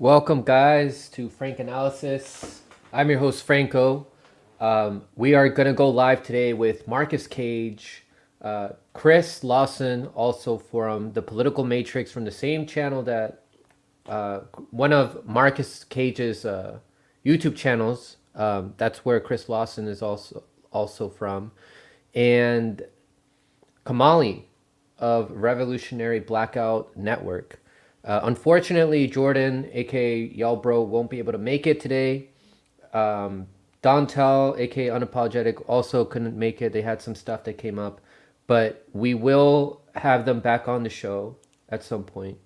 Welcome, guys, to Frank Analysis. I'm your host, Franco. We are going to go live today with Marcus Cage, Chris Lawson, also from the Political Matrix, from the same channel that one of Marcus Cage's YouTube channels. That's where Chris Lawson is also from, and Kamali of Revolutionary Blackout Network. Unfortunately, Jordan, aka Y'all Bro, won't be able to make it today. Dontel, aka Unapologetic, also couldn't make it. They had some stuff that came up, but we will have them back on the show at some point.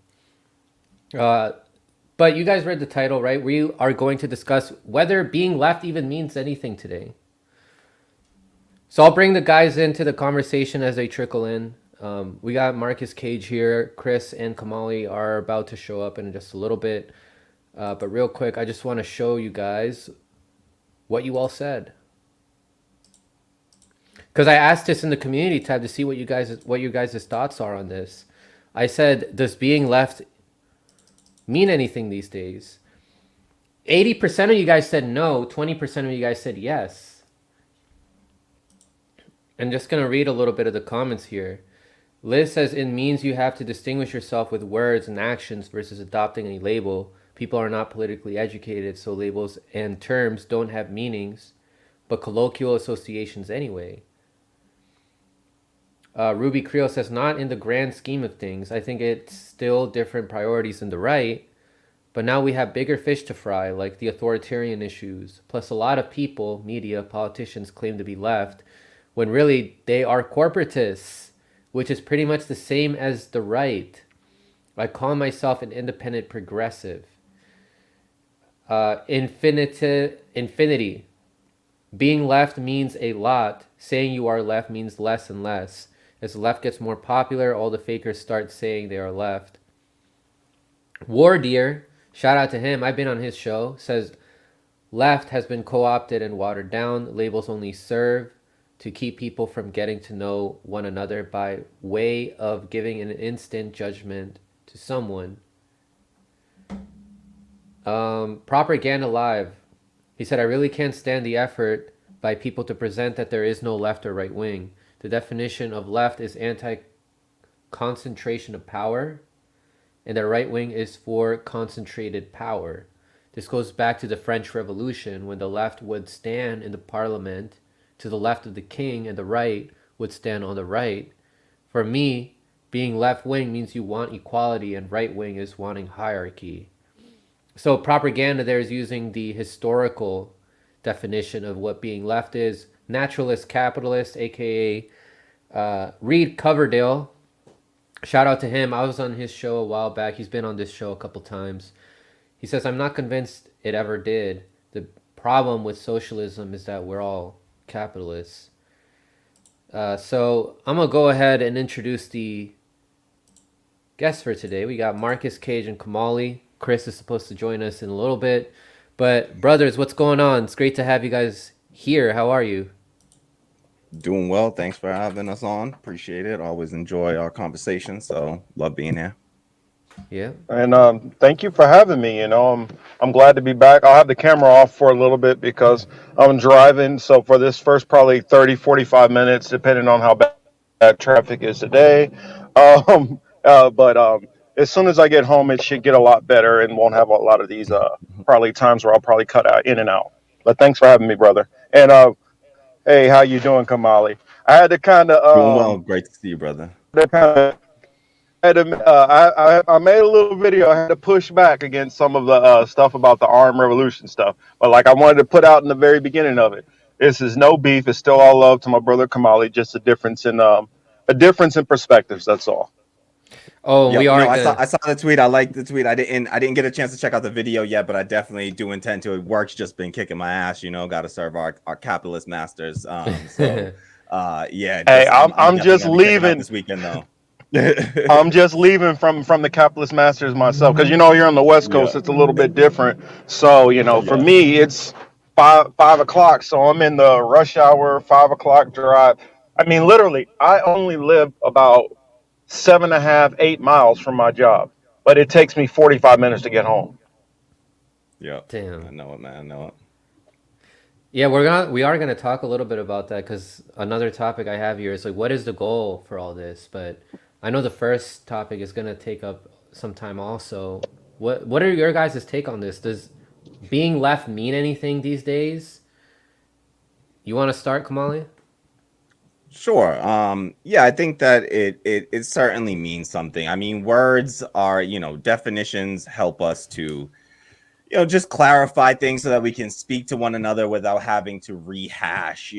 But you guys read the title, right? We are going to discuss whether being left even means anything today. So I'll bring the guys into the conversation as they trickle in. We got Marcus Cage here. Chris and Kamali are about to show up in just a little bit. But real quick, I just want to show you guys what you all said. Because I asked this in the community tab to see what you guys' thoughts are on this. I said, does being left mean anything these days? 80% of you guys said no. 20% of you guys said yes. I'm just going to read a little bit of the comments here. Liz says, it means you have to distinguish yourself with words and actions versus adopting any label. People are not politically educated, so labels and terms don't have meanings, but colloquial associations anyway. Ruby Creel says, not in the grand scheme of things. I think it's still different priorities in the right, but now we have bigger fish to fry, like the authoritarian issues. Plus, a lot of people, media, politicians claim to be left, when really they are corporatists, which is pretty much the same as the right. I call myself an independent progressive. Infinity. Being left means a lot. Saying you are left means less and less. As the left gets more popular, all the fakers start saying they are left. War Deer, shout out to him, I've been on his show, says left has been co-opted and watered down. Labels only serve to keep people from getting to know one another by way of giving an instant judgment to someone. Propaganda Live. He said, I really can't stand the effort by people to present that there is no left or right wing. The definition of left is anti-concentration of power, and the right wing is for concentrated power. This goes back to the French Revolution, when the left would stand in the parliament to the left of the king, and the right would stand on the right. For me, being left-wing means you want equality, and right-wing is wanting hierarchy. So propaganda there is using the historical definition of what being left is. Naturalist capitalist, aka Reed Coverdale. Shout out to him. I was on his show a while back. He's been on this show a couple times. He says, I'm not convinced it ever did. The problem with socialism is that we're all capitalists. So I'm going to go ahead and introduce the guests for today. We got Marcus Cage and Kamali. Chris is supposed to join us in a little bit. But brothers, what's going on? It's great to have you guys here. How are you? Doing well. Thanks for having us on. Appreciate it. Always enjoy our conversation. So love being here. Yeah. And thank you for having me. I'm glad to be back. I'll have the camera off for a little bit because I'm driving. So for this first probably 30, 45 minutes, depending on how bad traffic is today. But as soon as I get home, it should get a lot better and won't have a lot of these probably times where I'll probably cut out in and out. But thanks for having me, brother. And hey, how you doing, Kamali? I had to kind Doing well. of Great to see you, brother. I made a little video. I had to push back against some of the stuff about the armed revolution stuff, but like I wanted to put out in the very beginning of it, this is no beef. It's still all love to my brother Kamali. Just a difference in perspectives. That's all. Oh, we Yep. are No, I saw the. I saw the tweet. I liked the tweet. I didn't get a chance to check out the video yet, but I definitely do intend to. Work's just been kicking my ass, got to serve our capitalist masters. Yeah, Hey, just I'm I'm definitely just gonna be checking out leaving. this weekend though. I'm just leaving from the capitalist masters myself because you're on the West Coast. Yeah. It's a little bit different. So for Yes. me, it's five o'clock. So I'm in the rush hour 5 o'clock drive. I mean, literally, I only live about 7.5, 8 miles from my job, but it takes me 45 minutes to get home. Yep. I Damn. know it, man. I know it. Yeah, we are gonna talk a little bit about that because another topic I have here is like, what is the goal for all this? But I know the first topic is gonna take up some time also. What are your guys' take on this? Does being left mean anything these days? You want to start, Kamali? Sure. Yeah, I think that it certainly means something. I mean, words are, definitions help us to, just clarify things so that we can speak to one another without having to rehash,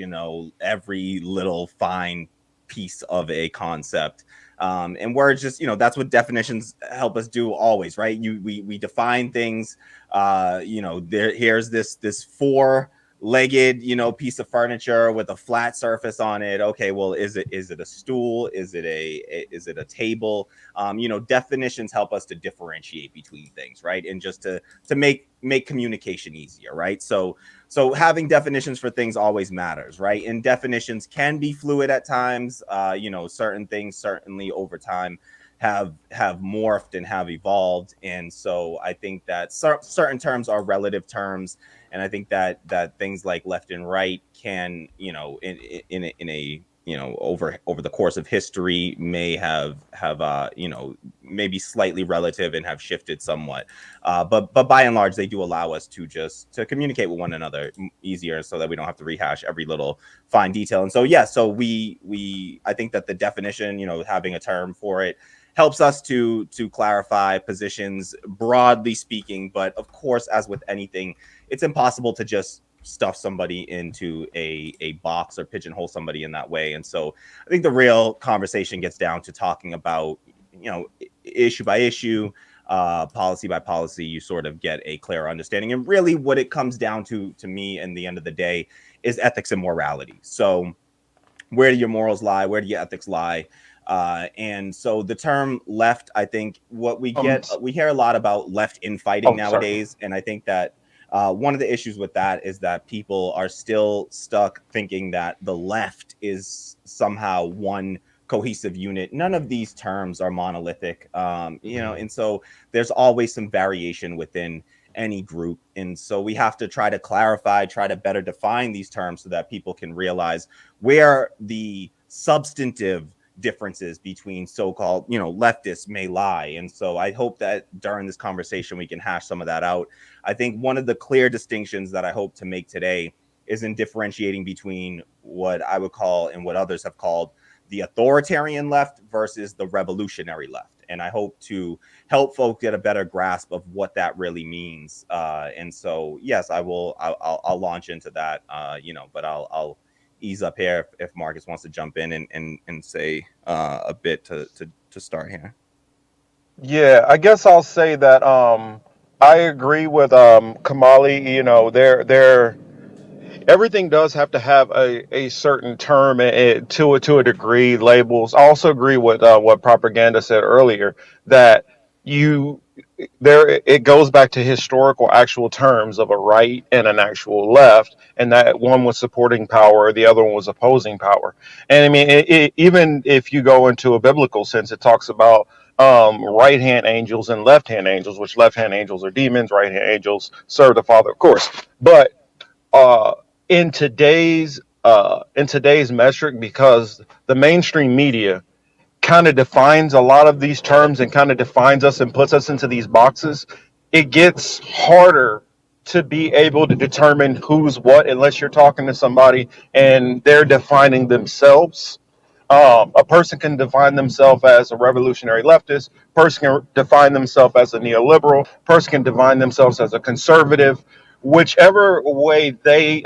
every little fine piece of a concept. And words just, that's what definitions help us do always, right? We define things. Here's this four-legged, piece of furniture with a flat surface on it. Okay, well, is it a stool? Is it a table? Definitions help us to differentiate between things, right? And just to make communication easier, right? So having definitions for things always matters, right? And definitions can be fluid at times. Certain things certainly over time have morphed and have evolved, and so I think that certain terms are relative terms, and I think that things like left and right can, in a over the course of history may have maybe slightly relative and have shifted somewhat, but by and large they do allow us to communicate with one another easier, so that we don't have to rehash every little fine detail. And so so we I think that the definition, having a term for it, helps us to clarify positions broadly speaking. But of course, as with anything, it's impossible to just stuff somebody into a box or pigeonhole somebody in that way. And so I think the real conversation gets down to talking about, issue by issue, policy by policy. You sort of get a clearer understanding. And really what it comes down to me, in the end of the day, is ethics and morality. So where do your morals lie? Where do your ethics lie? And so the term left, I think what we hear a lot about left infighting nowadays. Sorry. And I think that one of the issues with that is that people are still stuck thinking that the left is somehow one cohesive unit. None of these terms are monolithic, and so there's always some variation within any group. And so we have to try to clarify, try to better define these terms so that people can realize where the substantive differences between so-called, leftists may lie. And so I hope that during this conversation we can hash some of that out. I think one of the clear distinctions that I hope to make today is in differentiating between what I would call, and what others have called, the authoritarian left versus the revolutionary left. And I hope to help folks get a better grasp of what that really means. And so, yes, I'll launch into that, but I'll ease up here if Marcus wants to jump in and say a bit to start here. Yeah, I guess I'll say that I agree with Kamali. They're everything does have to have a certain term to a degree, labels. I also agree with what Propaganda said earlier, that you there it goes back to historical actual terms of a right and an actual left, and that one was supporting power, the other one was opposing power. And I mean, even if you go into a biblical sense, it talks about right hand angels and left hand angels, which left hand angels are demons, right hand angels serve the Father, of course. But uh, in today's metric, because the mainstream media kind of defines a lot of these terms and kind of defines us and puts us into these boxes, it gets harder to be able to determine who's what unless you're talking to somebody and they're defining themselves. A person can define themselves as a revolutionary leftist. Person can define themselves as a neoliberal. Person can define themselves as a conservative. Whichever way they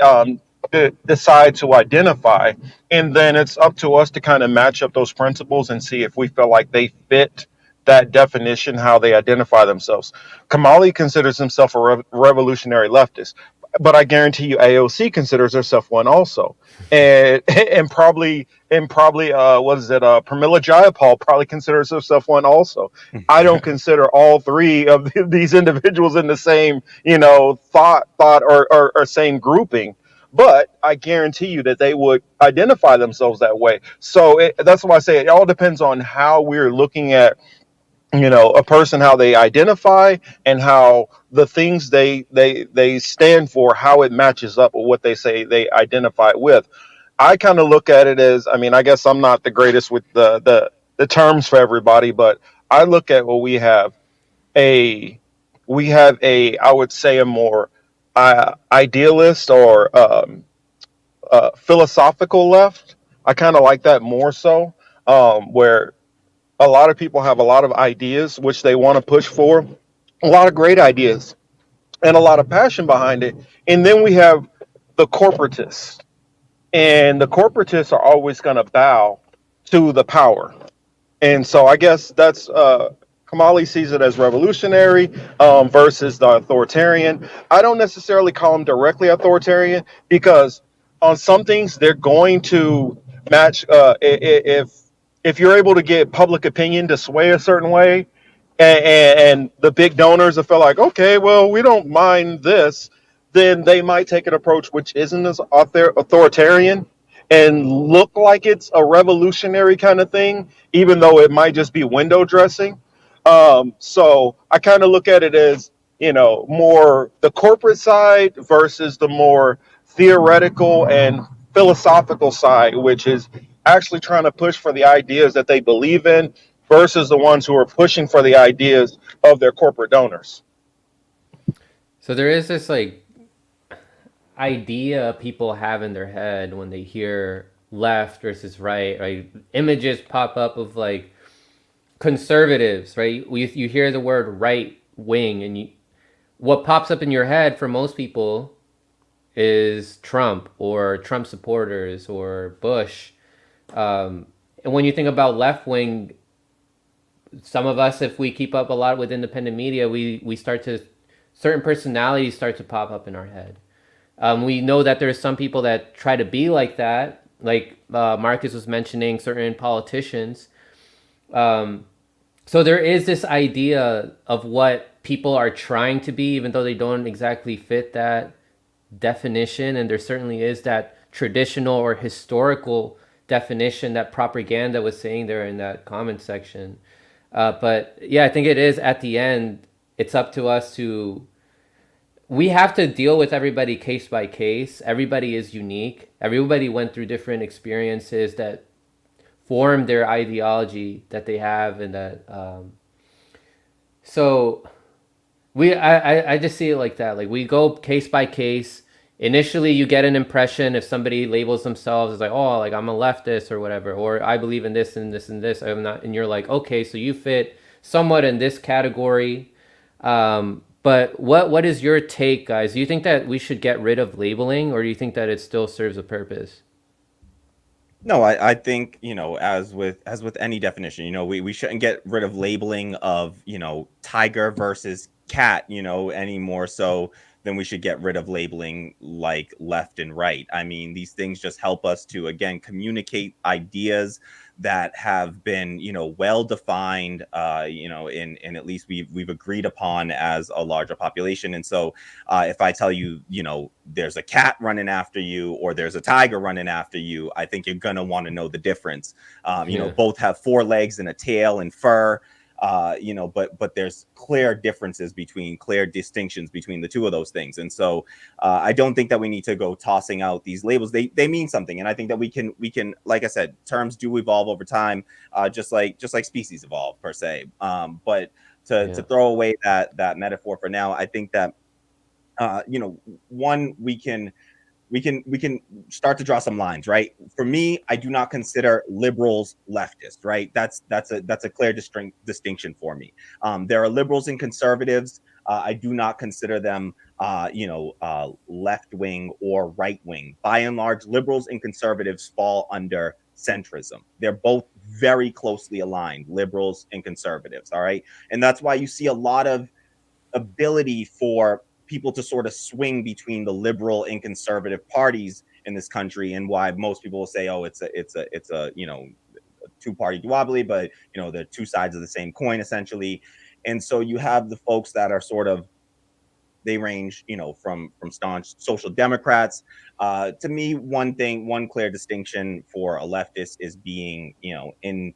decide to identify, and then it's up to us to kind of match up those principles and see if we feel like they fit that definition, how they identify themselves. Kamali considers himself a revolutionary leftist, but I guarantee you AOC considers herself one also, and and probably what is it? Pramila Jayapal probably considers herself one also. I don't consider all three of these individuals in the same thought or same grouping. But I guarantee you that they would identify themselves that way. So that's why I say it all depends on how we're looking at a person, how they identify, and how the things they stand for, how it matches up with what they say they identify with. I kind of look at it as, I mean, I guess I'm not the greatest with the terms for everybody, but I look at what a we have a, I would say, a more idealist or philosophical left. I kind of like that more so, where a lot of people have a lot of ideas which they want to push for, a lot of great ideas and a lot of passion behind it. And then we have the corporatists, and the corporatists are always going to bow to the power. And so I guess that's Kamali sees it as revolutionary versus the authoritarian. I don't necessarily call them directly authoritarian because on some things they're going to match. If you're able to get public opinion to sway a certain way, and the big donors will feel like, okay, well, we don't mind this, then they might take an approach which isn't as authoritarian and look like it's a revolutionary kind of thing, even though it might just be window dressing. So I kind of look at it as, more the corporate side versus the more theoretical and philosophical side, which is actually trying to push for the ideas that they believe in versus the ones who are pushing for the ideas of their corporate donors. So there is this like idea people have in their head when they hear left versus right. Right, images pop up of like conservatives, right? You hear the word right wing, and what pops up in your head for most people is Trump or Trump supporters or Bush. And when you think about left wing, some of us, if we keep up a lot with independent media, we start to, certain personalities start to pop up in our head. We know that there's some people that try to be like that, like Marcus was mentioning, certain politicians. So there is this idea of what people are trying to be, even though they don't exactly fit that definition. And there certainly is that traditional or historical definition that propaganda was saying there in that comment section. But yeah, I think it is at the end, it's up to us to, we have to deal with everybody case by case. Everybody is unique. Everybody went through different experiences that form their ideology that they have, and that so I just see it like that. Like we go case by case. Initially you get an impression if somebody labels themselves as like, oh, like I'm a leftist or whatever, or I believe in this and this and this, I'm not, and you're like, okay, so you fit somewhat in this category. But what is your take, guys? Do you think that we should get rid of labeling, or do you think that it still serves a purpose? No, I think, as with any definition, we shouldn't get rid of labeling of, tiger versus cat, any more so than we should get rid of labeling like left and right. I mean, these things just help us to, again, communicate ideas that have been, well defined, in at least we've agreed upon as a larger population. And so if I tell you, there's a cat running after you or there's a tiger running after you, I think you're going to want to know the difference. Yeah. Both have 4 legs and a tail and fur. But there's clear differences clear distinctions between the two of those things. And so I don't think that we need to go tossing out these labels. They mean something. And I think that we can, like I said, terms do evolve over time, just like species evolve per se. But to throw away that metaphor for now, I think that, one, we can start to draw some lines, right? For me, I do not consider liberals leftist, right? That's a clear distinction for me. There are liberals and conservatives. I do not consider them, left wing or right wing. By and large, liberals and conservatives fall under centrism. They're both very closely aligned, liberals and conservatives. All right, and that's why you see a lot of ability for people to sort of swing between the liberal and conservative parties in this country, and why most people will say, oh, it's a two-party duopoly, but they're two sides of the same coin essentially. And so you have the folks that are sort of, they range from staunch social democrats. To me, one clear distinction for a leftist is being in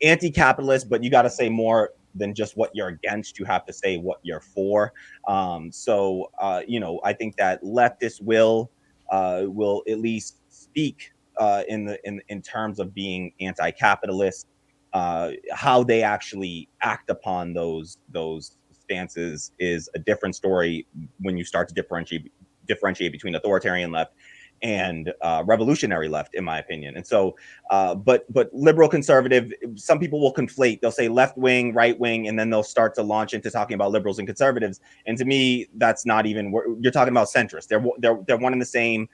anti-capitalist, but you got to say more than just what you're against. You have to say what you're for. I think that leftists will at least speak in terms of being anti-capitalist. How they actually act upon those stances is a different story when you start to differentiate between authoritarian left and revolutionary left, in my opinion. And so, but liberal conservative, some people will conflate. They'll say left wing, right wing, and then they'll start to launch into talking about liberals and conservatives. And to me, that's not even. You're talking about centrists. They're one and the same.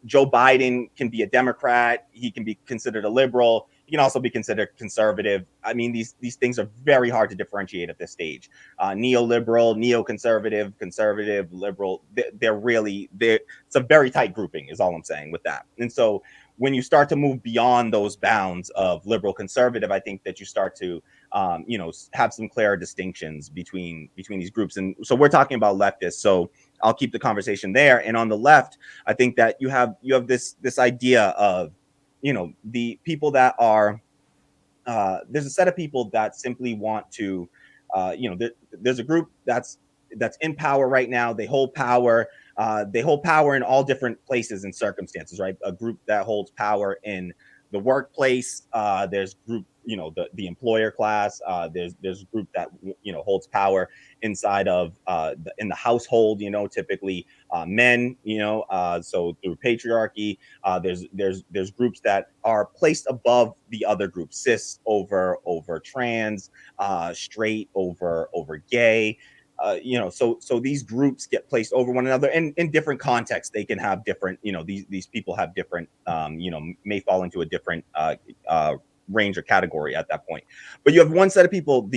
Joe Biden can be a Democrat. He can be considered a liberal. He can also be considered conservative. I mean, these things are very hard to differentiate at this stage. Neoliberal, neoconservative, conservative, liberal. It's a very tight grouping, is all I'm saying with that. And so when you start to move beyond those bounds of liberal conservative, I think that you start to have some clearer distinctions between these groups. And so we're talking about leftists, so I'll keep the conversation there. And on the left, I think that you have this idea of the people that are there's a set of people that simply want to there's a group that's in power right now. They hold power in all different places and circumstances, right? A group that holds power in the workplace. There's group, the employer class. There's a group that holds power inside of in the household. Typically men. So through patriarchy. There's groups that are placed above the other groups: cis over trans, straight over gay. So these groups get placed over one another, and in different contexts they can have different, these people have different, may fall into a different range or category at that point. But you have one set of people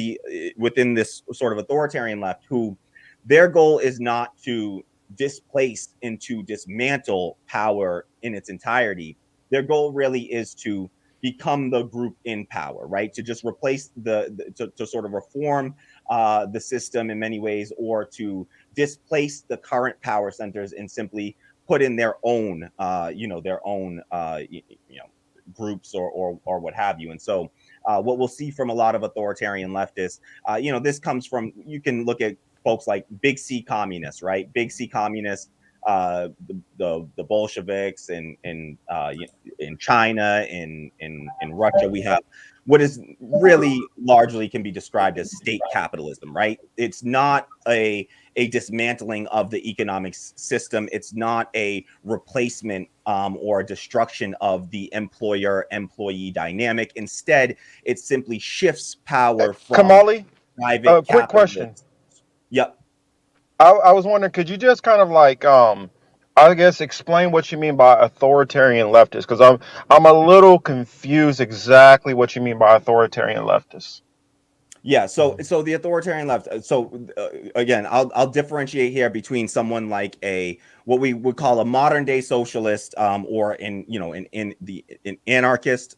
within this sort of authoritarian left who their goal is not to displace and to dismantle power in its entirety. Their goal really is to become the group in power, right? To just replace to sort of reform the system in many ways, or to displace the current power centers and simply put in their own, groups or what have you. And so what we'll see from a lot of authoritarian leftists, this comes from, you can look at folks like Big C communists, right? Big C communists, the Bolsheviks in China, in Russia. We have what is really largely can be described as state capitalism, right? It's not a dismantling of the economic system. It's not a replacement or a destruction of the employer-employee dynamic. Instead, it simply shifts power from Kamali, private quick question. capitalists. Yep. I was wondering, could you just kind of like, I guess, explain what you mean by authoritarian leftist? Because I'm a little confused exactly what you mean by authoritarian leftist. Yeah, so the authoritarian left. So again, I'll differentiate here between someone like what we would call a modern day socialist, or an anarchist,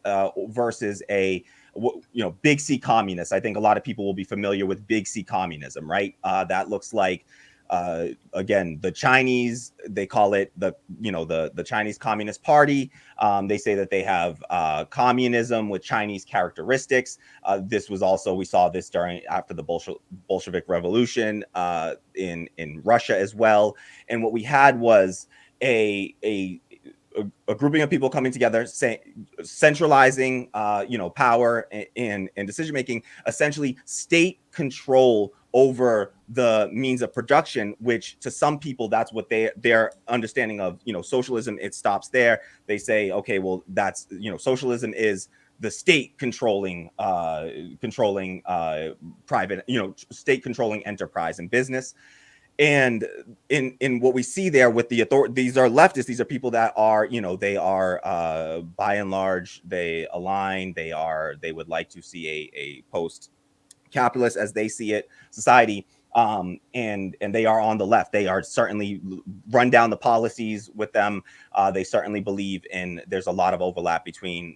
versus Big C communist. I think a lot of people will be familiar with Big C communism, right? That looks like again, the Chinese, they call it the Chinese Communist Party. They say that they have communism with Chinese characteristics. This was also, we saw this after the Bolshevik Revolution in Russia as well. And what we had was a grouping of people coming together, centralizing, power and decision making, essentially state control over the means of production, which to some people, that's what their understanding of socialism. It stops there. They say, okay, well, that's socialism is the state controlling private, state controlling enterprise and business. And in what we see there with the these are leftists. These are people that are, they are by and large, they align. They would like to see a post-capitalist, as they see it, society. And they are on the left. They are certainly run down the policies with them. They certainly believe in. There's a lot of overlap between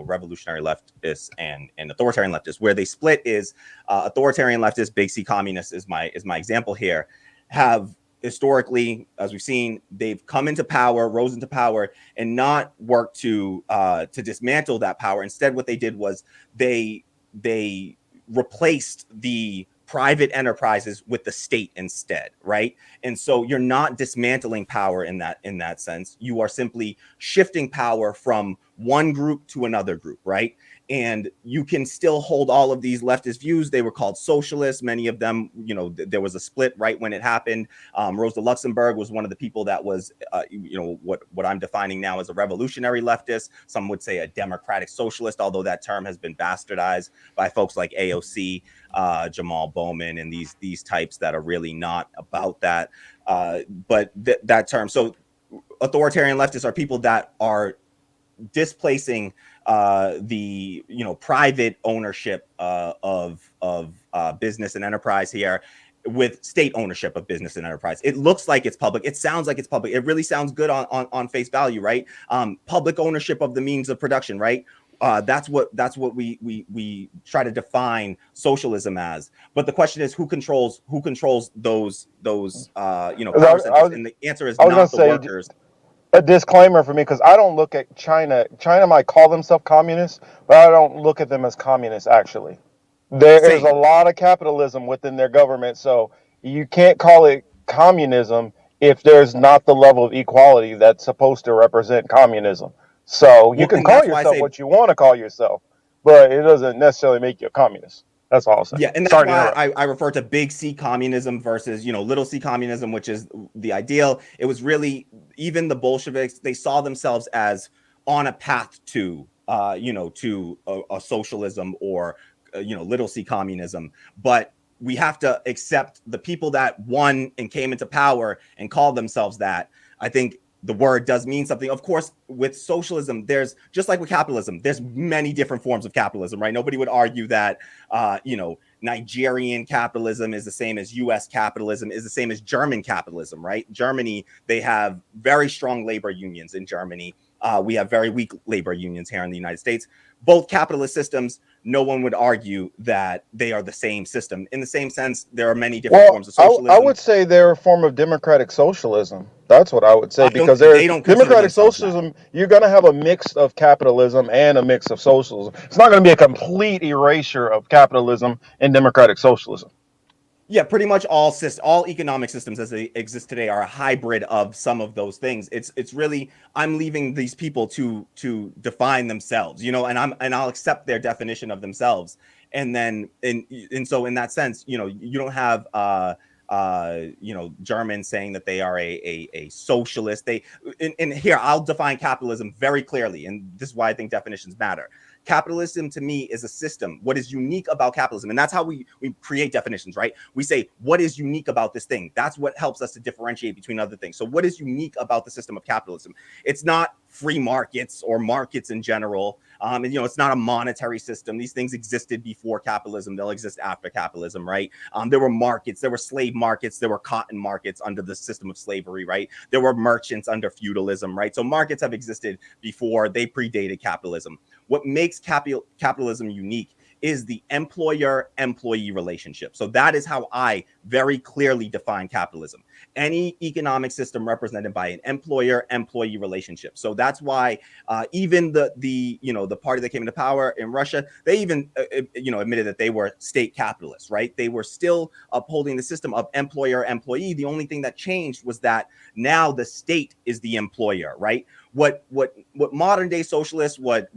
revolutionary leftists and authoritarian leftists. Where they split is authoritarian leftists, Big C communists is my example here, have historically, as we've seen, they've come into power, rose into power, and not worked to dismantle that power. Instead, what they did was they replaced the private enterprises with the state instead, right? And so you're not dismantling power in that sense. You are simply shifting power from one group to another group, right? And you can still hold all of these leftist views. They were called socialists. Many of them, you know, there was a split right when it happened. Rosa Luxemburg was one of the people that was, you know, what I'm defining now as a revolutionary leftist. Some would say a democratic socialist, although that term has been bastardized by folks like AOC, Jamal Bowman, and these types that are really not about that. But that term. So authoritarian leftists are people that are displacing the, you know, private ownership of business and enterprise here with state ownership of business and enterprise. It looks like it's public. It sounds like it's public. It really sounds good on face value, right? Public ownership of the means of production, right? That's what we try to define socialism as. But the question is, who controls those you know, power centers? And the answer is not the workers. A disclaimer for me, because I don't look at China. China might call themselves communists, but I don't look at them as communists, actually. There is a Same. lot of capitalism within their government, so you can't call it communism if there's not the level of equality that's supposed to represent communism. So you Well, can and call that's why I yourself say, what you want to call yourself, but it doesn't necessarily make you a communist. That's all I'll say. yeah, and that's Sorry to why interrupt. I refer to big C communism versus, you know, little c communism, which is the ideal. It was really, even the Bolsheviks, they saw themselves as on a path to, you know, to a socialism or, you know, little c communism. But we have to accept the people that won and came into power and called themselves that. I think the word does mean something. Of course, with socialism, there's, just like with capitalism, there's many different forms of capitalism, right? Nobody would argue that, you know, Nigerian capitalism is the same as US capitalism, is the same as German capitalism, right? Germany, they have very strong labor unions in Germany. We have very weak labor unions here in the United States. Both capitalist systems, no one would argue that they are the same system. In the same sense, there are many different forms of I socialism. would say they're a form of democratic socialism. That's what I would say, because They they're don't consider democratic themselves that. socialism. You're going to have a mix of capitalism and a mix of socialism. It's not going to be a complete erasure of capitalism and democratic socialism. Yeah, pretty much all economic systems as they exist today are a hybrid of some of those things. It's really, I'm leaving these people to define themselves, you know, and I'll accept their definition of themselves. And then and so in that sense, you know, you don't have you know, Germans saying that they are a socialist. They, and here I'll define capitalism very clearly, and this is why I think definitions matter. Capitalism to me is a system. What is unique about capitalism, and that's how we create definitions, right? We say, what is unique about this thing? That's what helps us to differentiate between other things. So what is unique about the system of capitalism? It's not free markets or markets in general. And, you know, it's not a monetary system. These things existed before capitalism. They'll exist after capitalism, right? There were markets, there were slave markets, there were cotton markets under the system of slavery, right? There were merchants under feudalism, right? So markets have existed before, they predated capitalism. What makes capitalism unique is the employer-employee relationship. So that is how I very clearly define capitalism. Any economic system represented by an employer-employee relationship. So that's why even the you know, the party that came into power in Russia, they even you know, admitted that they were state capitalists, right? They were still upholding the system of employer-employee. The only thing that changed was that now the state is the employer, right? What modern day socialists, what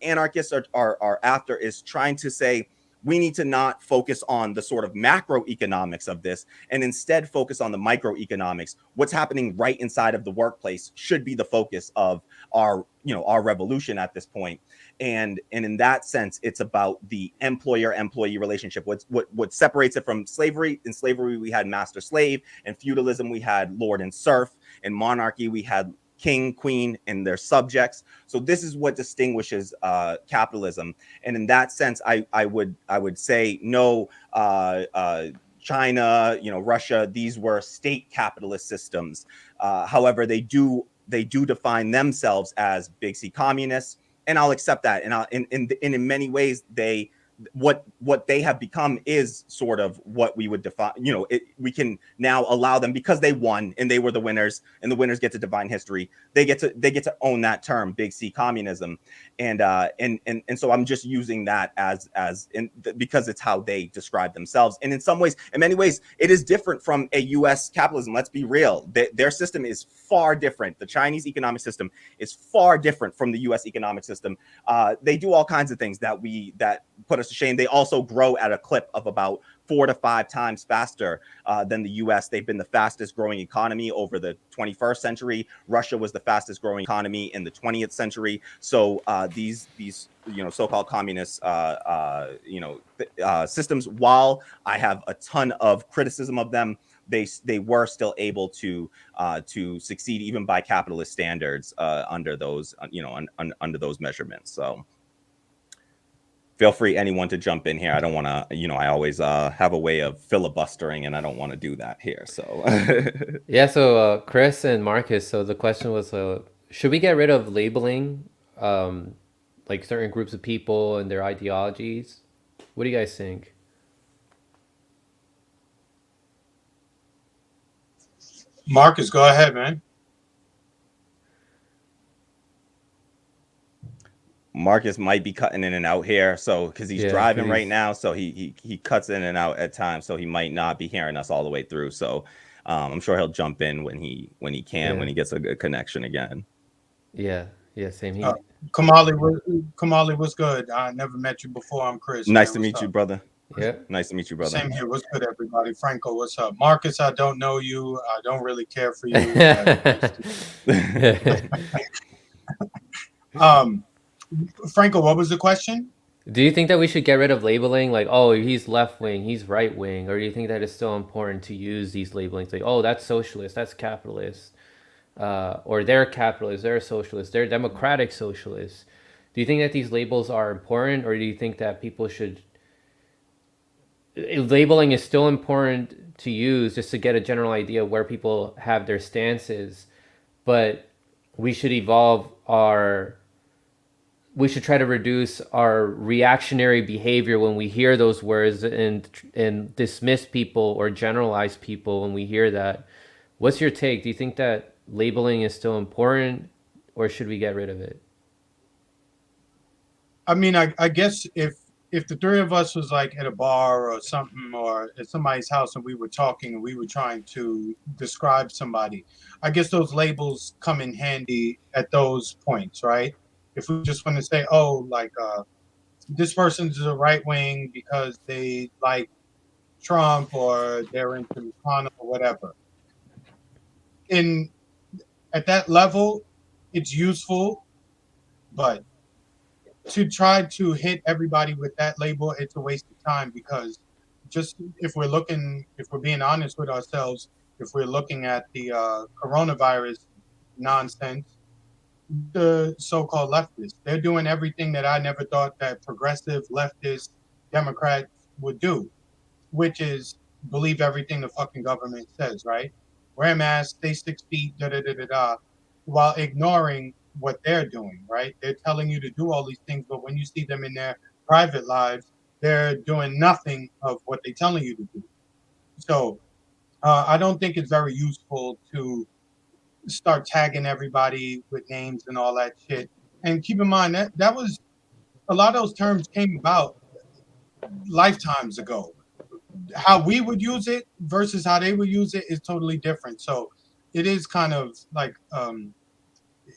anarchists are after is trying to say, we need to not focus on the sort of macroeconomics of this and instead focus on the microeconomics. What's happening right inside of the workplace should be the focus of our, you know, our revolution at this point. And in that sense, it's about the employer-employee relationship. What separates it from slavery? In slavery, we had master slave. In feudalism, we had lord and serf. In monarchy, we had king, queen, and their subjects. So this is what distinguishes capitalism. And in that sense, I would say no. China, you know, Russia, these were state capitalist systems. However, they do define themselves as big C communists, and I'll accept that. And in many ways, they what they have become is sort of what we would define, we can now allow them, because they won and they were the winners, and the winners get to define history. They get to own that term, big C communism. And so I'm just using that because it's how they describe themselves. And in many ways, it is different from a US capitalism. Let's be real. Their system is far different. The Chinese economic system is far different from the US economic system. They do all kinds of things that put us to shame. They also grow at a clip of about 4 to 5 times faster than the US. They've been the fastest growing economy over the 21st century. Russia was the fastest growing economy in the 20th century. So these so-called communist systems, while I have a ton of criticism of them, they were still able to succeed even by capitalist standards under those under those measurements. So feel free, anyone, to jump in here. I don't want to, I always have a way of filibustering, and I don't want to do that here. So Yeah, so Chris and Marcus, so the question was, should we get rid of labeling like certain groups of people and their ideologies? What do you guys think? Marcus, go ahead, man. Marcus might be cutting in and out here, so because he's driving right now, so he cuts in and out at times, so he might not be hearing us all the way through. So I'm sure he'll jump in when he can, when he gets a good connection again. Yeah, same here. Kamali, what's good? I never met you before. I'm Chris. Nice to meet you, brother. Yeah, nice to meet you, brother. Same here. What's good, everybody? Franco, what's up? Marcus, I don't know you. I don't really care for you. Franco, what was the question? Do you think that we should get rid of labeling, like, oh, he's left wing, he's right wing, or do you think that it's still important to use these labelings, like, oh, that's socialist, that's capitalist, or they're capitalist, they're socialist, they're democratic socialists? Do you think that these labels are important, or do you think that people should... Labeling is still important to use just to get a general idea of where people have their stances, but we should we should try to reduce our reactionary behavior when we hear those words, and dismiss people or generalize people when we hear that. What's your take? Do you think that labeling is still important, or should we get rid of it? I mean, I guess if the three of us was like at a bar or something, or at somebody's house, and we were talking and we were trying to describe somebody, I guess those labels come in handy at those points, right? If we just want to say, oh, like this person's a right wing because they like Trump, or they're into McConnell, or whatever. At that level, it's useful, but to try to hit everybody with that label, it's a waste of time, because just if we're being honest with ourselves, if we're looking at the coronavirus nonsense, the so-called leftists, they're doing everything that I never thought that progressive leftist Democrats would do, which is believe everything the fucking government says, right? Wear a mask, stay 6 feet, while ignoring what they're doing, right? They're telling you to do all these things, but when you see them in their private lives, they're doing nothing of what they're telling you to do. So I don't think it's very useful to start tagging everybody with names and all that shit. And keep in mind that was a lot of those terms came about lifetimes ago. How we would use it versus how they would use it is totally different. So it is kind of like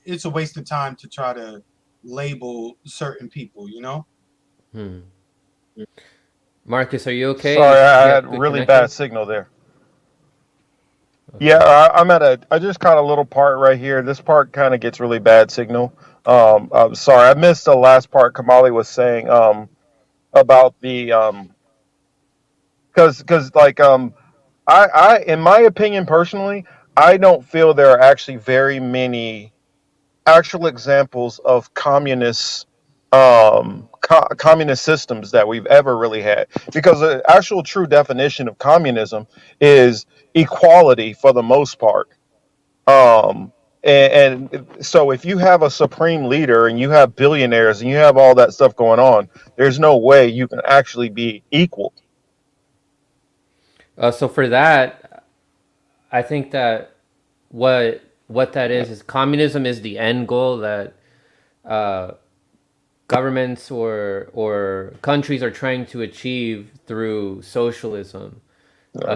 it's a waste of time to try to label certain people, Marcus, are you okay? Sorry, I had really bad signal there. Okay. Yeah, I just caught a little part right here. This part kind of gets really bad signal. I'm sorry, I missed the last part Kamali was saying about the because like I in my opinion personally, I don't feel there are actually very many actual examples of communist systems that we've ever really had, because the actual true definition of communism is equality for the most part. And so if you have a supreme leader and you have billionaires and you have all that stuff going on, there's no way you can actually be equal. So for that, I think that what that is communism is the end goal that uh, governments or countries are trying to achieve through socialism.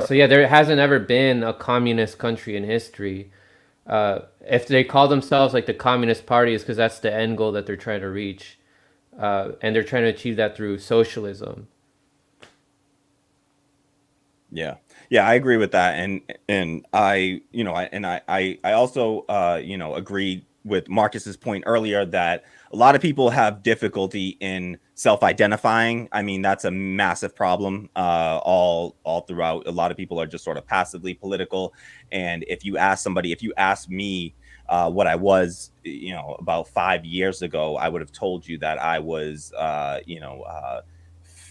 So yeah, there hasn't ever been a communist country in history. If they call themselves like the Communist Party, is because that's the end goal that they're trying to reach, and they're trying to achieve that through socialism. Yeah. Yeah, I agree with that. And I, I also agree with Marcus's point earlier that a lot of people have difficulty in self-identifying. I mean, that's a massive problem all throughout. A lot of people are just sort of passively political. And if you ask me what I was, about 5 years ago, I would have told you that I was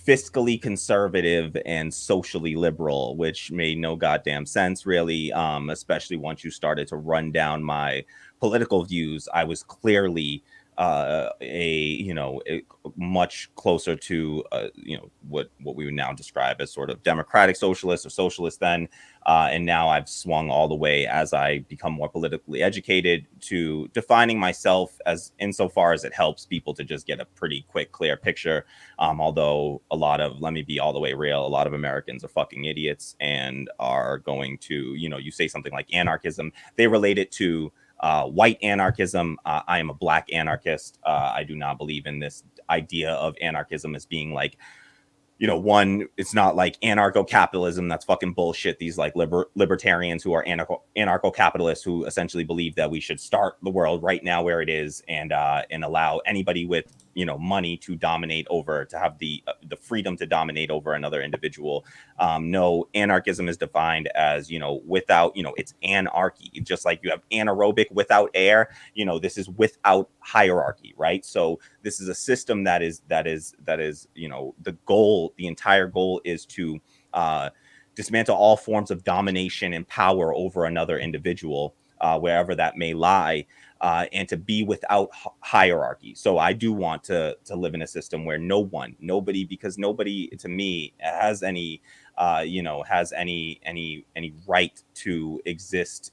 fiscally conservative and socially liberal, which made no goddamn sense, really. Especially once you started to run down my political views, I was clearly much closer to what we would now describe as sort of democratic socialist or socialist then, and now I've swung all the way as I become more politically educated to defining myself as insofar as it helps people to just get a pretty quick, clear picture. Although let me be all the way real, a lot of Americans are fucking idiots and are going to, you say something like anarchism, they relate it to white anarchism. I am a black anarchist. I do not believe in this idea of anarchism as being like, it's not like anarcho-capitalism. That's fucking bullshit. These like libertarians who are anarcho-capitalists who essentially believe that we should start the world right now where it is and allow anybody with money to dominate over, to have the freedom to dominate over another individual. No, anarchism is defined as without, it's anarchy. Just like you have anaerobic without air, this is without hierarchy, right? So this is a system that is the goal. The entire goal is to dismantle all forms of domination and power over another individual, wherever that may lie, and to be without hierarchy. So I do want to live in a system where nobody, because nobody to me has any any right to exist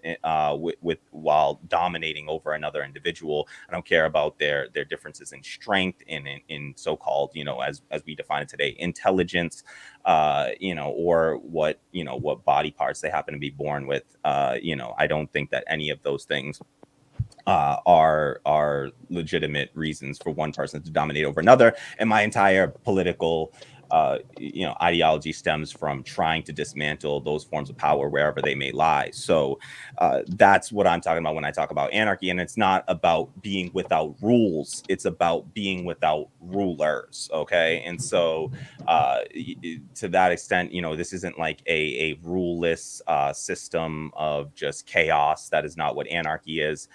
with while dominating over another individual. I don't care about their differences in strength and in so-called, as we define it today, intelligence, or what body parts they happen to be born with. I don't think that any of those things are legitimate reasons for one person to dominate over another. And my entire political ideology stems from trying to dismantle those forms of power wherever they may lie. So that's what I'm talking about when I talk about anarchy. And it's not about being without rules, it's about being without rulers. Okay. And so to that extent, this isn't like a ruleless system of just chaos. That is not what anarchy is.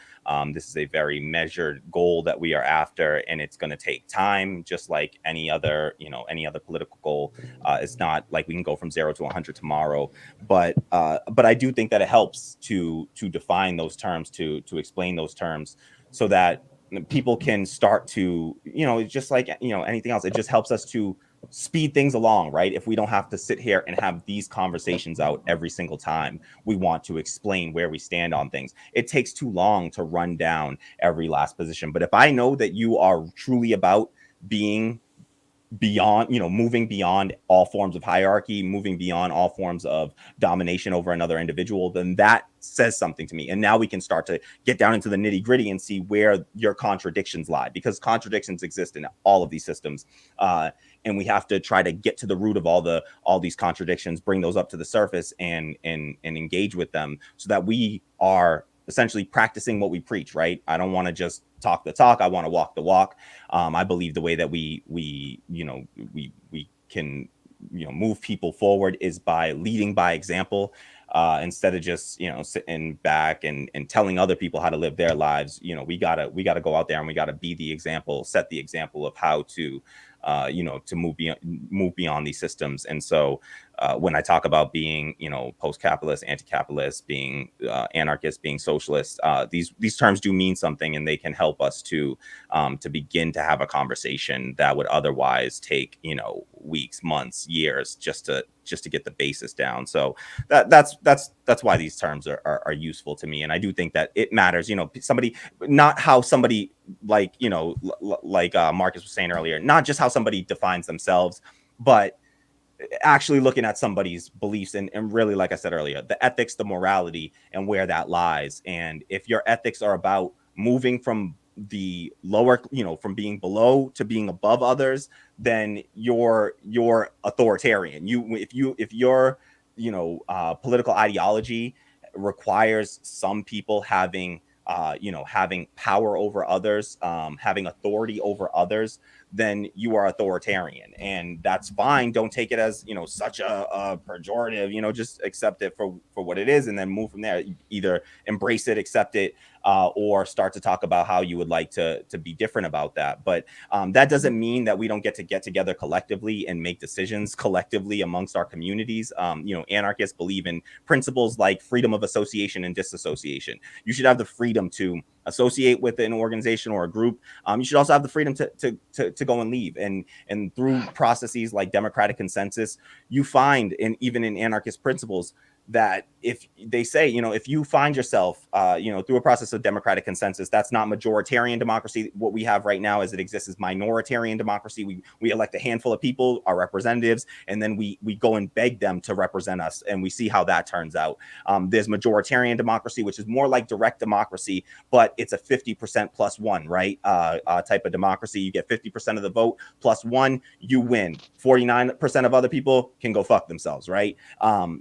This is a very measured goal that we are after, and it's going to take time, just like any other political goal. It's not like we can go from 0 to 100 tomorrow, but I do think that it helps to define those terms, to explain those terms, so that people can start to, just like anything else, it just helps us to speed things along, right? If we don't have to sit here and have these conversations out every single time we want to explain where we stand on things. It takes too long to run down every last position. But if I know that you are truly about being beyond, moving beyond all forms of hierarchy, moving beyond all forms of domination over another individual, then that says something to me. And now we can start to get down into the nitty gritty and see where your contradictions lie, because contradictions exist in all of these systems. And we have to try to get to the root of all these contradictions, bring those up to the surface and engage with them, so that we are essentially practicing what we preach, right? I don't want to just talk the talk. I want to walk the walk. I believe the way that we can, move people forward is by leading by example, instead of just, sitting back and telling other people how to live their lives. We gotta go out there and we gotta be the example, set the example of how to to move beyond these systems. And so when I talk about being, post-capitalist, anti-capitalist, being anarchist, being socialist, these terms do mean something, and they can help us to begin to have a conversation that would otherwise take, weeks, months, years, just to get the basis down. So that's why these terms are useful to me. And I do think that it matters, somebody, not how somebody, like, like Marcus was saying earlier, not just how somebody defines themselves, but actually looking at somebody's beliefs and really, like I said earlier, the ethics, the morality, and where that lies. And if your ethics are about moving from the lower, from being below to being above others, then you're authoritarian. If your political ideology requires some people having having power over others, having authority over others, then you are authoritarian, and that's fine. Don't take it as such a pejorative. Just accept it for what it is, and then move from there. Either embrace it, accept it, or start to talk about how you would like to be different about that. But that doesn't mean that we don't get together collectively and make decisions collectively amongst our communities. Anarchists believe in principles like freedom of association and disassociation. You should have the freedom to associate with an organization or a group. You should also have the freedom to go and leave. And through processes like democratic consensus, you find, and even in anarchist principles, that if they say, if you find yourself, through a process of democratic consensus, that's not majoritarian democracy. What we have right now as it exists is minoritarian democracy. We elect a handful of people, our representatives, and then we go and beg them to represent us, and we see how that turns out. There's majoritarian democracy, which is more like direct democracy, but it's a 50% plus one, right? Type of democracy. You get 50% of the vote plus one, you win. 49% of other people can go fuck themselves, right?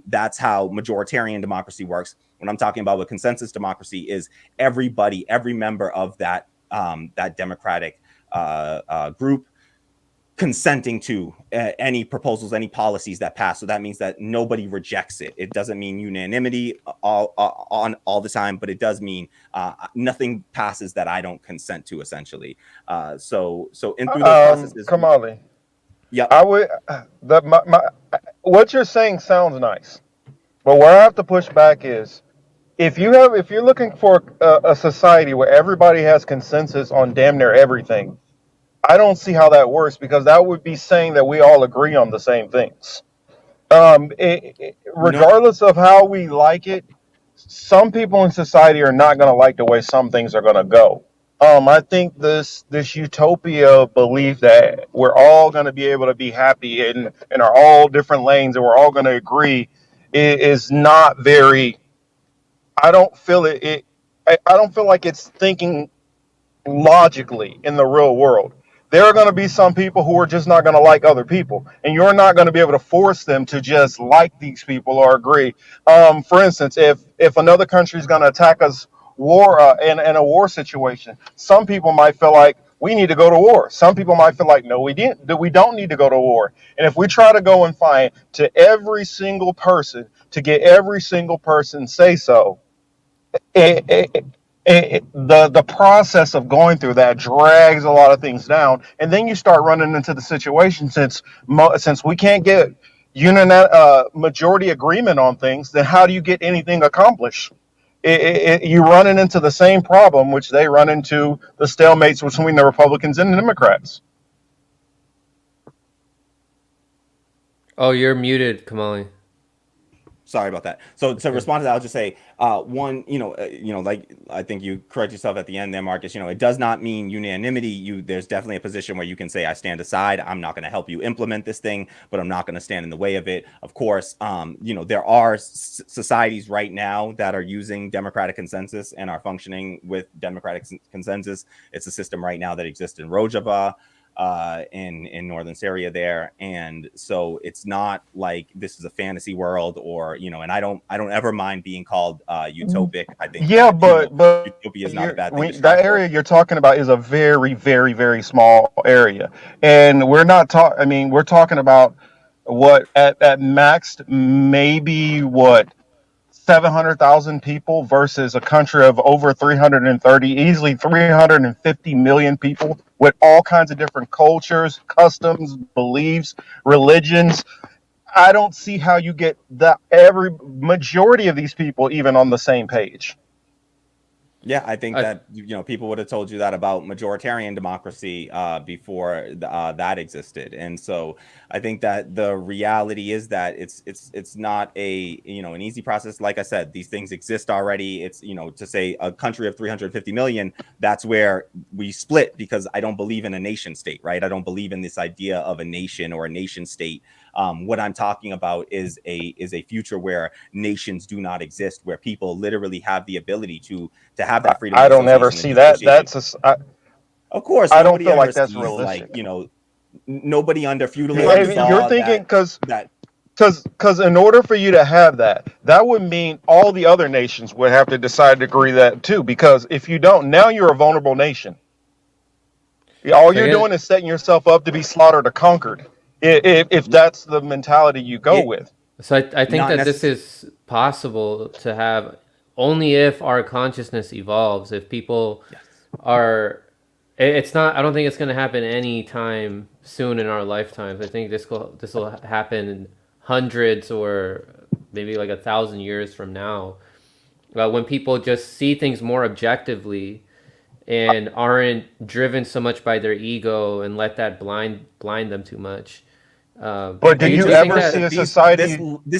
That's how majoritarian democracy works. What I'm talking about with consensus democracy is everybody, every member of that democratic group consenting to any proposals, any policies that pass. So that means that nobody rejects it. It doesn't mean unanimity all the time, but it does mean nothing passes that I don't consent to, essentially. So in through those processes, Kamali, yeah, I would what you're saying sounds nice, but where I have to push back is if you're looking for a society where everybody has consensus on damn near everything, I don't see how that works, because that would be saying that we all agree on the same things. Regardless of how we like it, some people in society are not going to like the way some things are going to go. I think this utopia belief that we're all going to be able to be happy in our all different lanes and we're all going to agree is not very. I don't feel it. I don't feel like it's thinking logically in the real world. There are going to be some people who are just not going to like other people, and you're not going to be able to force them to just like these people or agree. For instance, if another country is going to attack us in a war situation, some people might feel like we need to go to war. Some people might feel like no, we didn't. That we don't need to go to war. And if we try to go and find to every single person to get every single person say so, it, the process of going through that drags a lot of things down, and then you start running into the situation, since we can't get majority agreement on things, then how do you get anything accomplished? You're running into the same problem which they run into, the stalemates between the Republicans and the Democrats. Oh, you're muted, Kamali. Sorry about that. So to respond to that, I'll just say, one, like I think you correct yourself at the end there, Marcus. It does not mean unanimity. There's definitely a position where you can say, I stand aside. I'm not going to help you implement this thing, but I'm not going to stand in the way of it. Of course, there are societies right now that are using democratic consensus and are functioning with democratic consensus. It's a system right now that exists in Rojava, in northern Syria there, and so it's not like this is a fantasy world, or and I don't ever mind being called utopic. I think but utopia is not a bad thing to that strive for. area you're talking about is a very, very, very small area, and we're not talking. I mean, we're talking about what at max maybe what 700,000 people versus a country of over 330, easily 350 million people with all kinds of different cultures, customs, beliefs, religions. I don't see how you get the every majority of these people even on the same page. Yeah, I think I, that people would have told you that about majoritarian democracy before that existed, and so I think that the reality is that it's not an easy process. Like I said, these things exist already. It's to say a country of 350 million, that's where we split, because I don't believe in a nation state, right? I don't believe in this idea of a nation or a nation state. What I'm talking about is a future where nations do not exist, where people literally have the ability to have that freedom I of don't ever association and see that. association. Of course, I don't nobody feel ever like that's sees, like, realistic. nobody under feudalism Marcus, You're saw thinking that. because in order for you to have that, that would mean all the other nations would have to decide to agree that too. Because if you don't, now you're a vulnerable nation. All so I you're guess doing is setting yourself up to be slaughtered or conquered. If that's the mentality you go It with. so. I think not that this necessarily. is possible to have only if our consciousness evolves. If people Yes. are, it's not. I don't think it's going to happen anytime soon in our lifetimes. I think this will happen in hundreds or maybe like 1,000 years from now, when people just see things more objectively and aren't driven so much by their ego and let that blind them too much. But do Do you you do you think ever see that? a This society?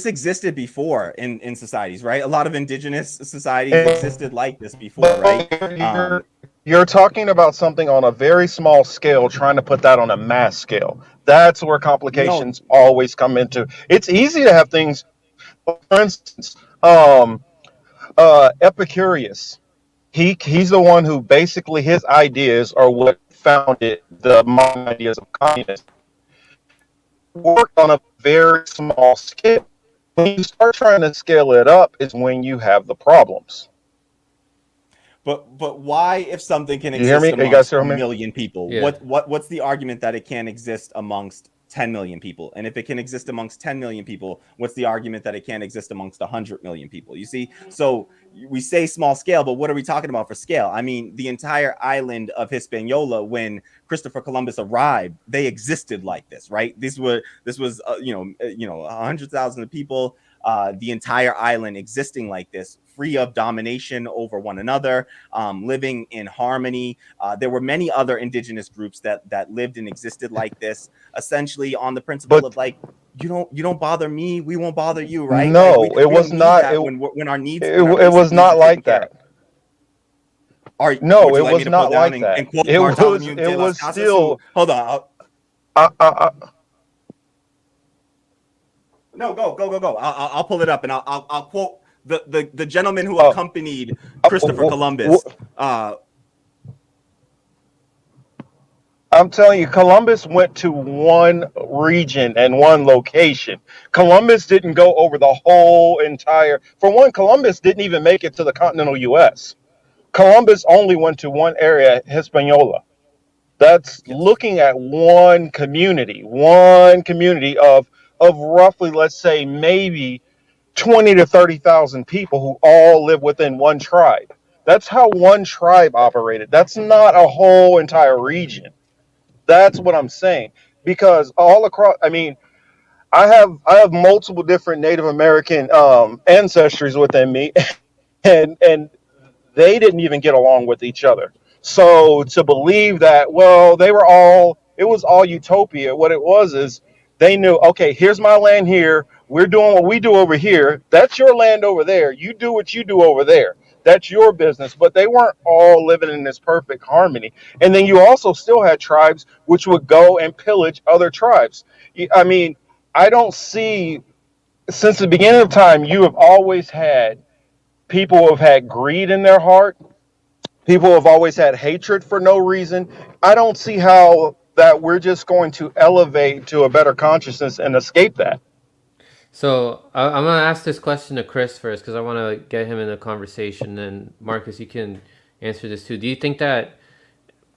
existed before in societies, right? A lot of indigenous societies And, existed like this before, right? but you're talking about something on a very small scale, trying to put that on a mass scale. That's where No, complications always come into. It's easy to have things. For instance, Epicurus. He's the one who basically his ideas are what founded the modern ideas of communism. Worked on a very small scale. When you start trying to scale it up, is when you have the problems. but why, if something can You hear exist me? You guys amongst hear a me? million people, Yeah. what's the argument that it can't exist amongst 10 million people? And if it can exist amongst 10 million people, what's the argument that it can't exist amongst 100 million people? You see, so we say small scale, but what are we talking about for scale? I mean, the entire island of Hispaniola, when Christopher Columbus arrived, they existed like this, right? This was 100,000 of people, the entire island existing like this, free of domination over one another, living in harmony. There were many other indigenous groups that lived and existed like this, essentially on the principle But of, like, you don't bother me, we won't bother you, right? Like, no, it we don't was need not. that when our needs, It, when our it basic was needs not are taken like care of. that. Are No, Would you it like me was to pull not down like and, that. quote It was Bartholomew it de las was Casas? Who, still. hold on, I, I, I, no, go. I'll pull it up, and I'll quote the gentleman who uh, accompanied Christopher w- w- Columbus. I'm telling you, Columbus went to one region and one location. Columbus didn't go over the whole entire. For one, Columbus didn't even make it to the continental U.S. Columbus only went to one area, Hispaniola. That's Yes. looking at one community of roughly, let's say, maybe 20 to 30,000 people who all live within one tribe. That's how one tribe operated. That's not a whole entire region. That's what I'm saying. Because all across, I mean, I have multiple different Native American ancestries within me, and they didn't even get along with each other. So to believe that, well, it was all utopia. What it was is they knew, okay, here's my land here. We're doing what we do over here. That's your land over there. You do what you do over there. That's your business. But they weren't all living in this perfect harmony. And then you also still had tribes which would go and pillage other tribes. I mean, I don't see, since the beginning of time, you have always had people who have had greed in their heart. People have always had hatred for no reason. I don't see how that we're just going to elevate to a better consciousness and escape that. So I'm gonna ask this question to Chris first because I want to get him in the conversation. And Marcus, you can answer this too. Do you think that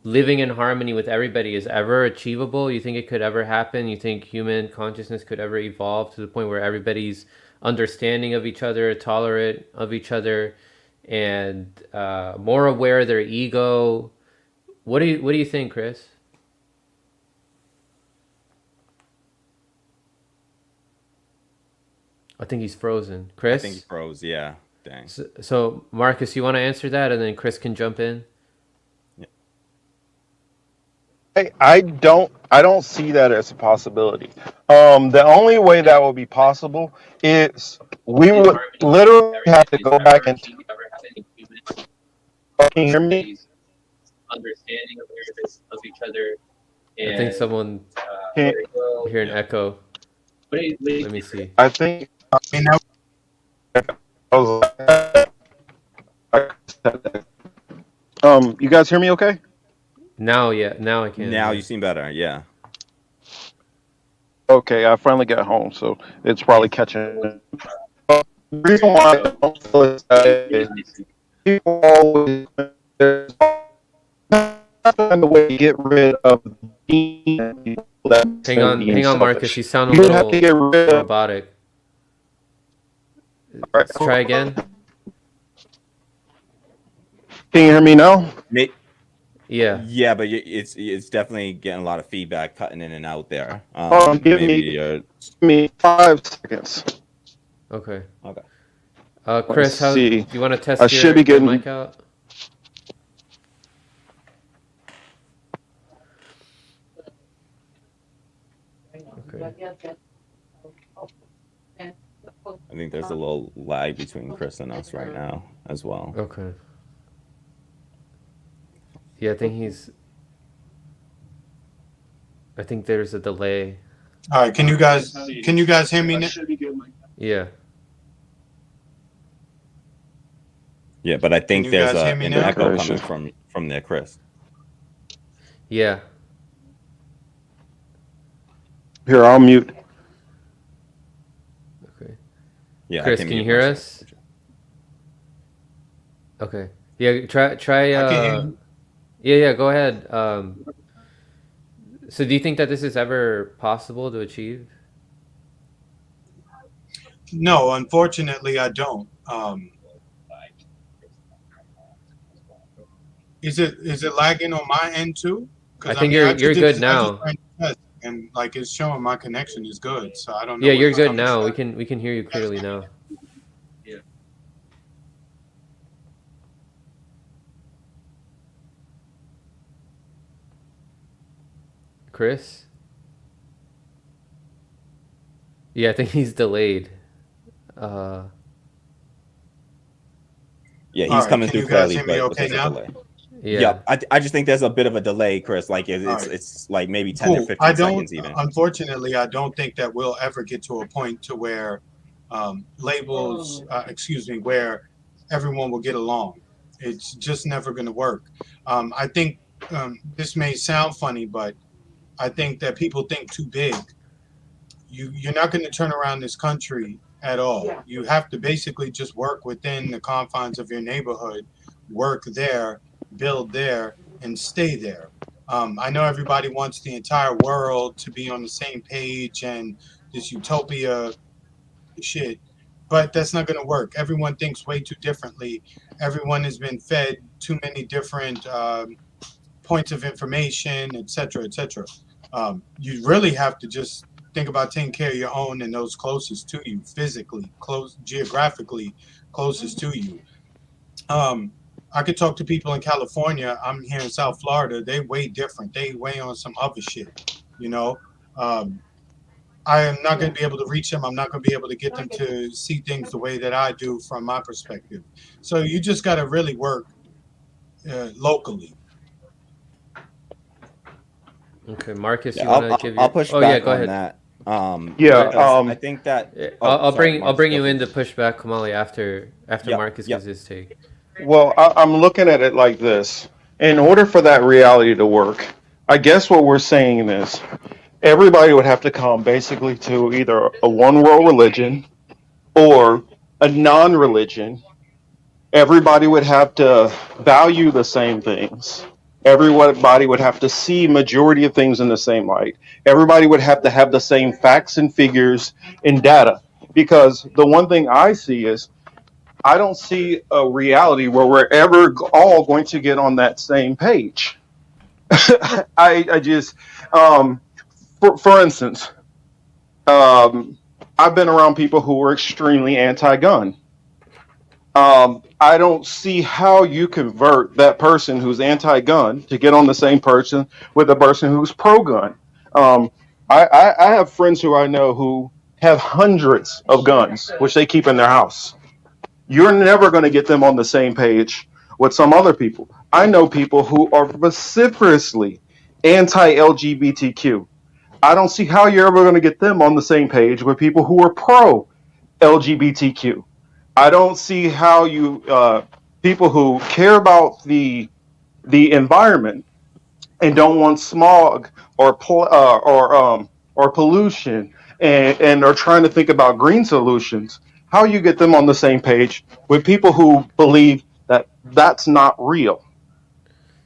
living in harmony with everybody is ever achievable? You think it could ever happen? You think human consciousness could ever evolve to the point where everybody's understanding of each other, tolerant of each other, and more aware of their ego. What do you think, Chris? I think he's frozen. I think he Chris? froze. Yeah. Dang. So Marcus, you want to answer that, and then Chris can jump in? Hey, I don't see that as a possibility. The only way that will be possible is we would literally have to go back and can you hear me? Understanding of each other. I think someone Can, hear an echo. Let me see. I think I mean, that, I was you guys hear me okay? Now I can. Now Yeah. you seem better. Yeah. Okay, I finally got home, so it's probably catching. The reason why I don't feel it's that is people always find a way to get rid of the people that Hang on, Marcus. You sound a you would have to little get rid of. robotic. Let's try again. Can you hear me now? Yeah. Yeah, but it's definitely getting a lot of feedback, cutting in and out there. Give me 5 seconds. Okay. Okay. Chris, Let's see. do you want to test I should your be getting mic out? Okay. I think there's a little lag between Chris and us right now as well. Okay. Yeah, I think there's a delay. all right, can you guys hear me now? Yeah. Yeah, but I think you there's guys hear an me now? echo Okay, coming from there, Chris. Yeah. Here, I'll mute. Okay. Yeah, Chris, can you hear us? Okay. Yeah, try I can hear you. Yeah, go ahead. So do you think that this is ever possible to achieve? No, unfortunately, I don't. Is it lagging on my end too? I think you're good now. I just ran the test and like it's showing my connection is good, so I don't know. Yeah, where you're it's good coming now. from. We can hear you clearly now. Yeah. Chris? Yeah, I think he's delayed. Yeah, he's All right, coming can through you guys clearly, hear me but okay there's a now? delay. Yeah. Yeah, I just think there's a bit of a delay, Chris. Like Alright. it's like maybe 10 or Cool. 15 I don't. seconds even. Unfortunately, I don't think that we'll ever get to a point to where labels, where everyone will get along. It's just never going to work. I think this may sound funny, but I think that people think too big. You're not going to turn around this country at all. Yeah. You have to basically just work within the confines of your neighborhood, work there, build there, and stay there. I know everybody wants the entire world to be on the same page and this utopia shit, but that's not going to work. Everyone thinks way too differently. Everyone has been fed too many different points of information, et cetera, et cetera. You really have to just think about taking care of your own and those closest to you, physically, geographically closest to you. I could talk to people in California. I'm here in South Florida. They way different. They way on some other shit, you know. I am not going to be able to reach them. I'm not going to be able to get them to see things the way that I do from my perspective. So you just got to really work locally. Okay, Marcus, Yeah, you want to give your... I'll push oh, back yeah, go on ahead. that. I think that I'll sorry, Marcus, bring go you for in it. to push back Kamali after Yep, Marcus yep. gives his take. Well, I'm looking at it like this. In order for that reality to work, I guess what we're saying is everybody would have to come basically to either a one world religion or a non religion. Everybody would have to value the same things. Everybody would have to see majority of things in the same light. Everybody would have to have the same facts and figures and data. because the one thing I see is I don't see a reality where we're ever all going to get on that same page. I just, um, for instance, um, I've been around people who were extremely anti-gun. I don't see how you convert that person who's anti-gun to get on the same person with a person who's pro-gun. Um, I have friends who I know who have hundreds of guns, which they keep in their house. You're never going to get them on the same page with some other people. I know people who are vociferously anti-LGBTQ. I don't see how you're ever going to get them on the same page with people who are pro LGBTQ. I don't see how you people who care about the environment and don't want smog or pollution and are trying to think about green solutions. How you get them on the same page with people who believe that that's not real?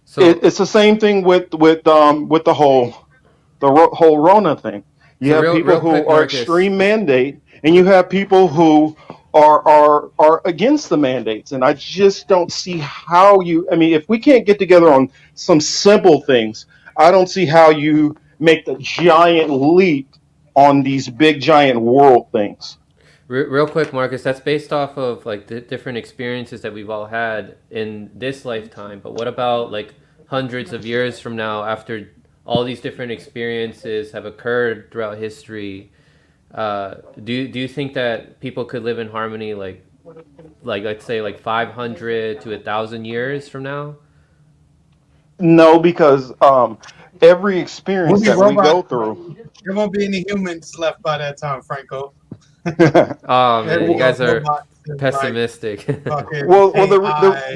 So It's the same thing with the whole Rona thing. You so have real people real who quick, are Marcus. extreme mandate, and you have people who are against the mandates. And I just don't see how you. I mean, if we can't get together on some simple things, I don't see how you make the giant leap on these big giant world things. Real quick, Marcus, that's based off of like the different experiences that we've all had in this lifetime. But what about like hundreds of years from now, after all these different experiences have occurred throughout history? Do you think that people could live in harmony, like let's say like 500 to 1,000 years from now? No, because every We'll experience be that we robots. go through. There won't be any humans left by that time, Franco. Oh man, you Every well, guys are robot is like pessimistic. fucking well, AI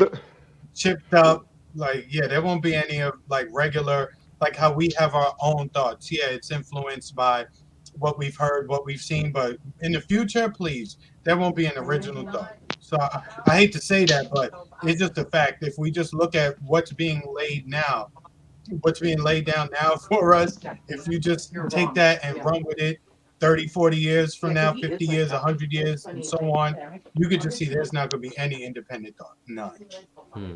chipped up. Like, yeah, there won't be any of like regular, like how we have our own thoughts. Yeah, it's influenced by what we've heard, what we've seen, but in the future, please, there won't be an original thought. So I hate to say that, but it's just a fact. If we just look at what's being laid down now for us, if you just take that and run with it 30, 40 years from now, 50 years, 100 years, and so on, you could just see there's not going to be any independent thought. None. Hmm.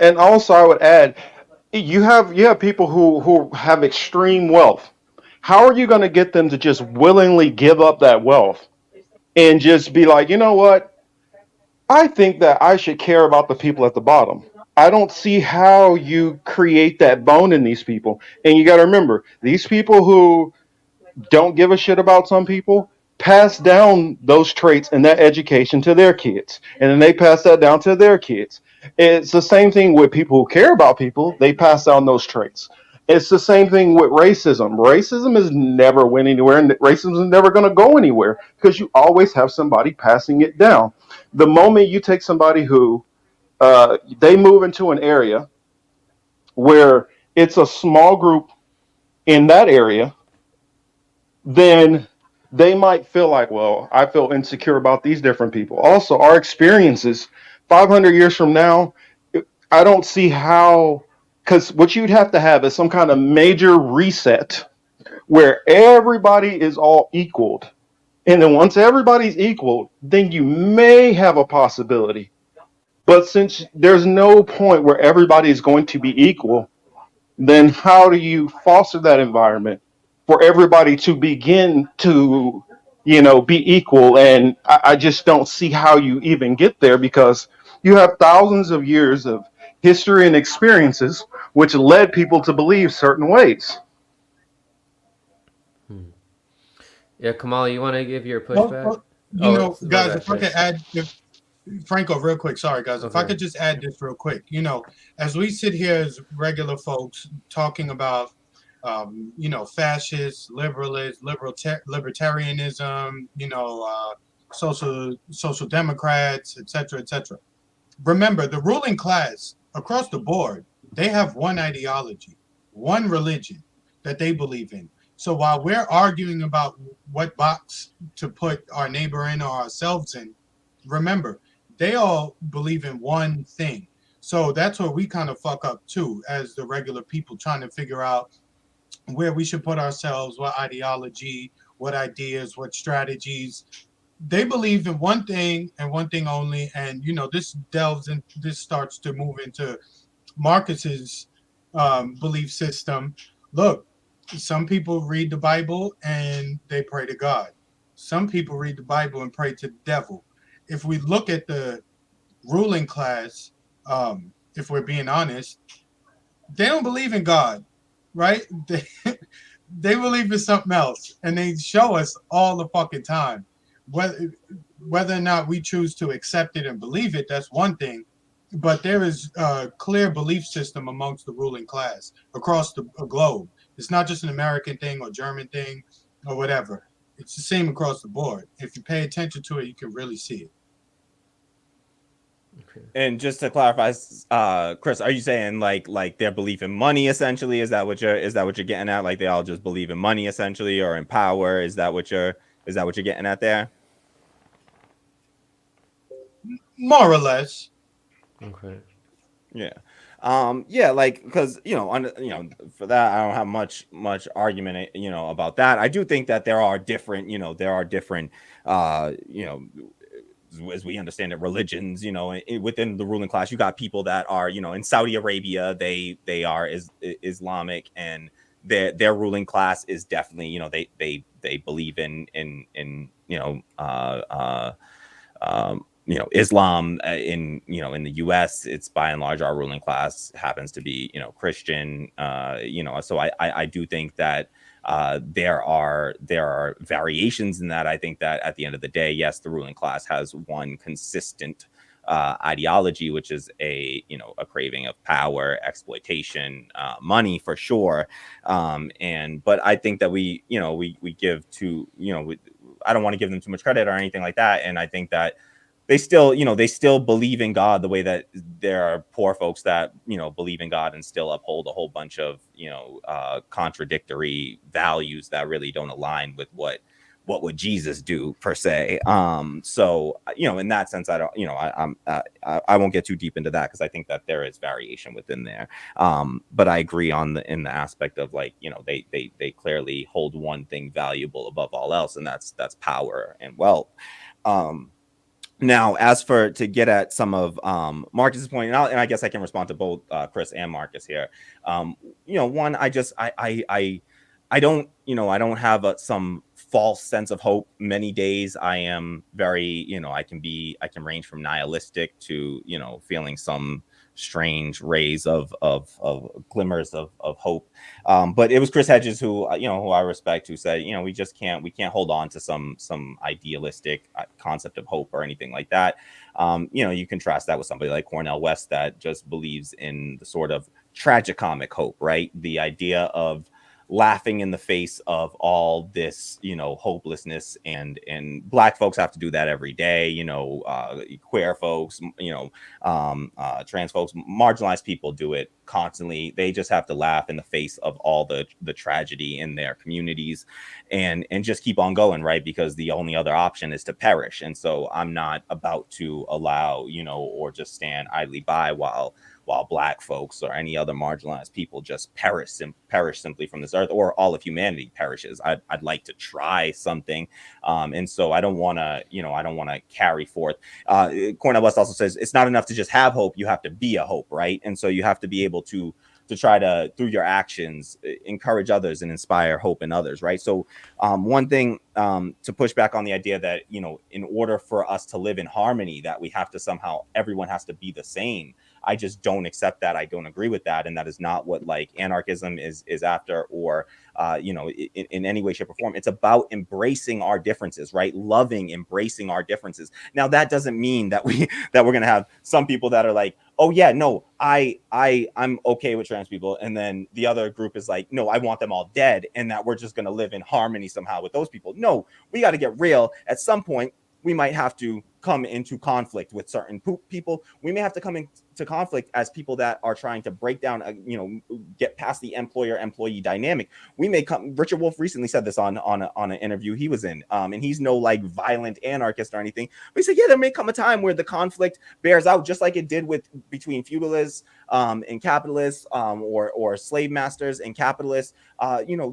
and also I would add, you have people who have extreme wealth. How are you going to get them to just willingly give up that wealth and just be like, you know what? I think that I should care about the people at the bottom. I don't see how you create that bone in these people. And you got to remember, these people who don't give a shit about some people pass down those traits and that education to their kids, and then they pass that down to their kids. It's the same thing with people who care about people. They pass down those traits. It's the same thing with racism is never went anywhere, and racism is never going to go anywhere because you always have somebody passing it down. The moment you take somebody who they move into an area where it's a small group in that area, then they might feel like, well, I feel insecure about these different people. Also, our experiences 500 years from now, I don't see how, because what you'd have to have is some kind of major reset where everybody is all equaled. And then once everybody's equal, then you may have a possibility. But since there's no point where everybody is going to be equal, then how do you foster that environment for everybody to begin to, be equal? And I just don't see how you even get there because you have thousands of years of history and experiences which led people to believe certain ways. Hmm. Yeah, Kamal, you want to give your Well, pushback? well, Oh, my guys, bad, if I could Chris. add, if Franco, real quick, sorry, guys, if I Okay. could just add this real quick, as we sit here as regular folks talking about, fascists, liberalists, libertarianism, social democrats, etc., etc. Remember, the ruling class across the board, they have one ideology, one religion that they believe in. So while we're arguing about what box to put our neighbor in or ourselves in, remember, they all believe in one thing. So that's where we kind of fuck up too, as the regular people trying to figure out where we should put ourselves, what ideology, what ideas, what strategies. They believe in one thing and one thing only. And, this starts to move into Marcus's belief system. Look, some people read the Bible and they pray to God. Some people read the Bible and pray to the devil. If we look at the ruling class, if we're being honest, they don't believe in God, right? They believe in something else, and they show us all the fucking time. Whether or not we choose to accept it and believe it, that's one thing. But there is a clear belief system amongst the ruling class across the globe. It's not just an American thing or German thing or whatever. It's the same across the board. If you pay attention to it, you can really see it. Okay. And just to clarify, Chris, are you saying like their belief in money essentially? Is that what you're getting at? Like they all just believe in money essentially, or in power? Is that what you're getting at there? More or less. Okay. Yeah. Yeah, like, because for that I don't have much argument about that. I do think that there are different as we understand it, religions, within the ruling class. You got people that are, in Saudi Arabia, they are Islamic, and their ruling class is definitely, they believe in Islam. In the US, it's by and large our ruling class happens to be Christian. So I do think that there are variations in that. I think that at the end of the day, yes, the ruling class has one consistent ideology, which is a craving of power, exploitation, money, for sure. But I think that we give to I don't want to give them too much credit or anything like that. And I think that they still believe in God the way that there are poor folks that believe in God and still uphold a whole bunch of contradictory values that really don't align with what would Jesus do, per se. So in that sense, I don't I won't get too deep into that, because I think that there is variation within there. But I agree in the aspect of they clearly hold one thing valuable above all else, and that's power and wealth. Now, as for to get at some of Marcus's point, and I guess I can respond to both Chris and Marcus here. One, I don't I don't have some false sense of hope. Many days I am very I can range from nihilistic to feeling some strange rays of glimmers of hope. But it was Chris Hedges who I respect, who said we can't hold on to some idealistic concept of hope or anything like that. You contrast that with somebody like Cornel West that just believes in the sort of tragicomic hope, right? The idea of laughing in the face of all this hopelessness, and Black folks have to do that every day. Queer folks, trans folks, marginalized people do it constantly. They just have to laugh in the face of all the tragedy in their communities, and just keep on going, right? Because the only other option is to perish. And so I'm not about to allow or just stand idly by while Black folks or any other marginalized people just perish simply from this earth, or all of humanity perishes. I'd like to try something, and so I don't want to carry forth. Cornel West also says it's not enough to just have hope; you have to be a hope, right? And so you have to be able to try to, through your actions, encourage others and inspire hope in others, right? So one thing to push back on the idea that in order for us to live in harmony, that we have to somehow, everyone has to be the same. I just don't accept that. I don't agree with that. And that is not what anarchism is after, or, in any way, shape, or form. It's about embracing our differences, right? Embracing our differences. Now, that doesn't mean that we're going to have some people that are like, oh yeah, no, I'm okay with trans people. And then the other group is like, no, I want them all dead. And that we're just going to live in harmony somehow with those people. No, we got to get real. At some point, we might have to come into conflict with certain people. We may have to come into conflict as people that are trying to break down, get past the employer-employee dynamic. We may come. Richard Wolff recently said this on an interview he was in, and he's no like violent anarchist or anything. But he said, yeah, there may come a time where the conflict bears out, just like it did between feudalists and capitalists, or slave masters and capitalists.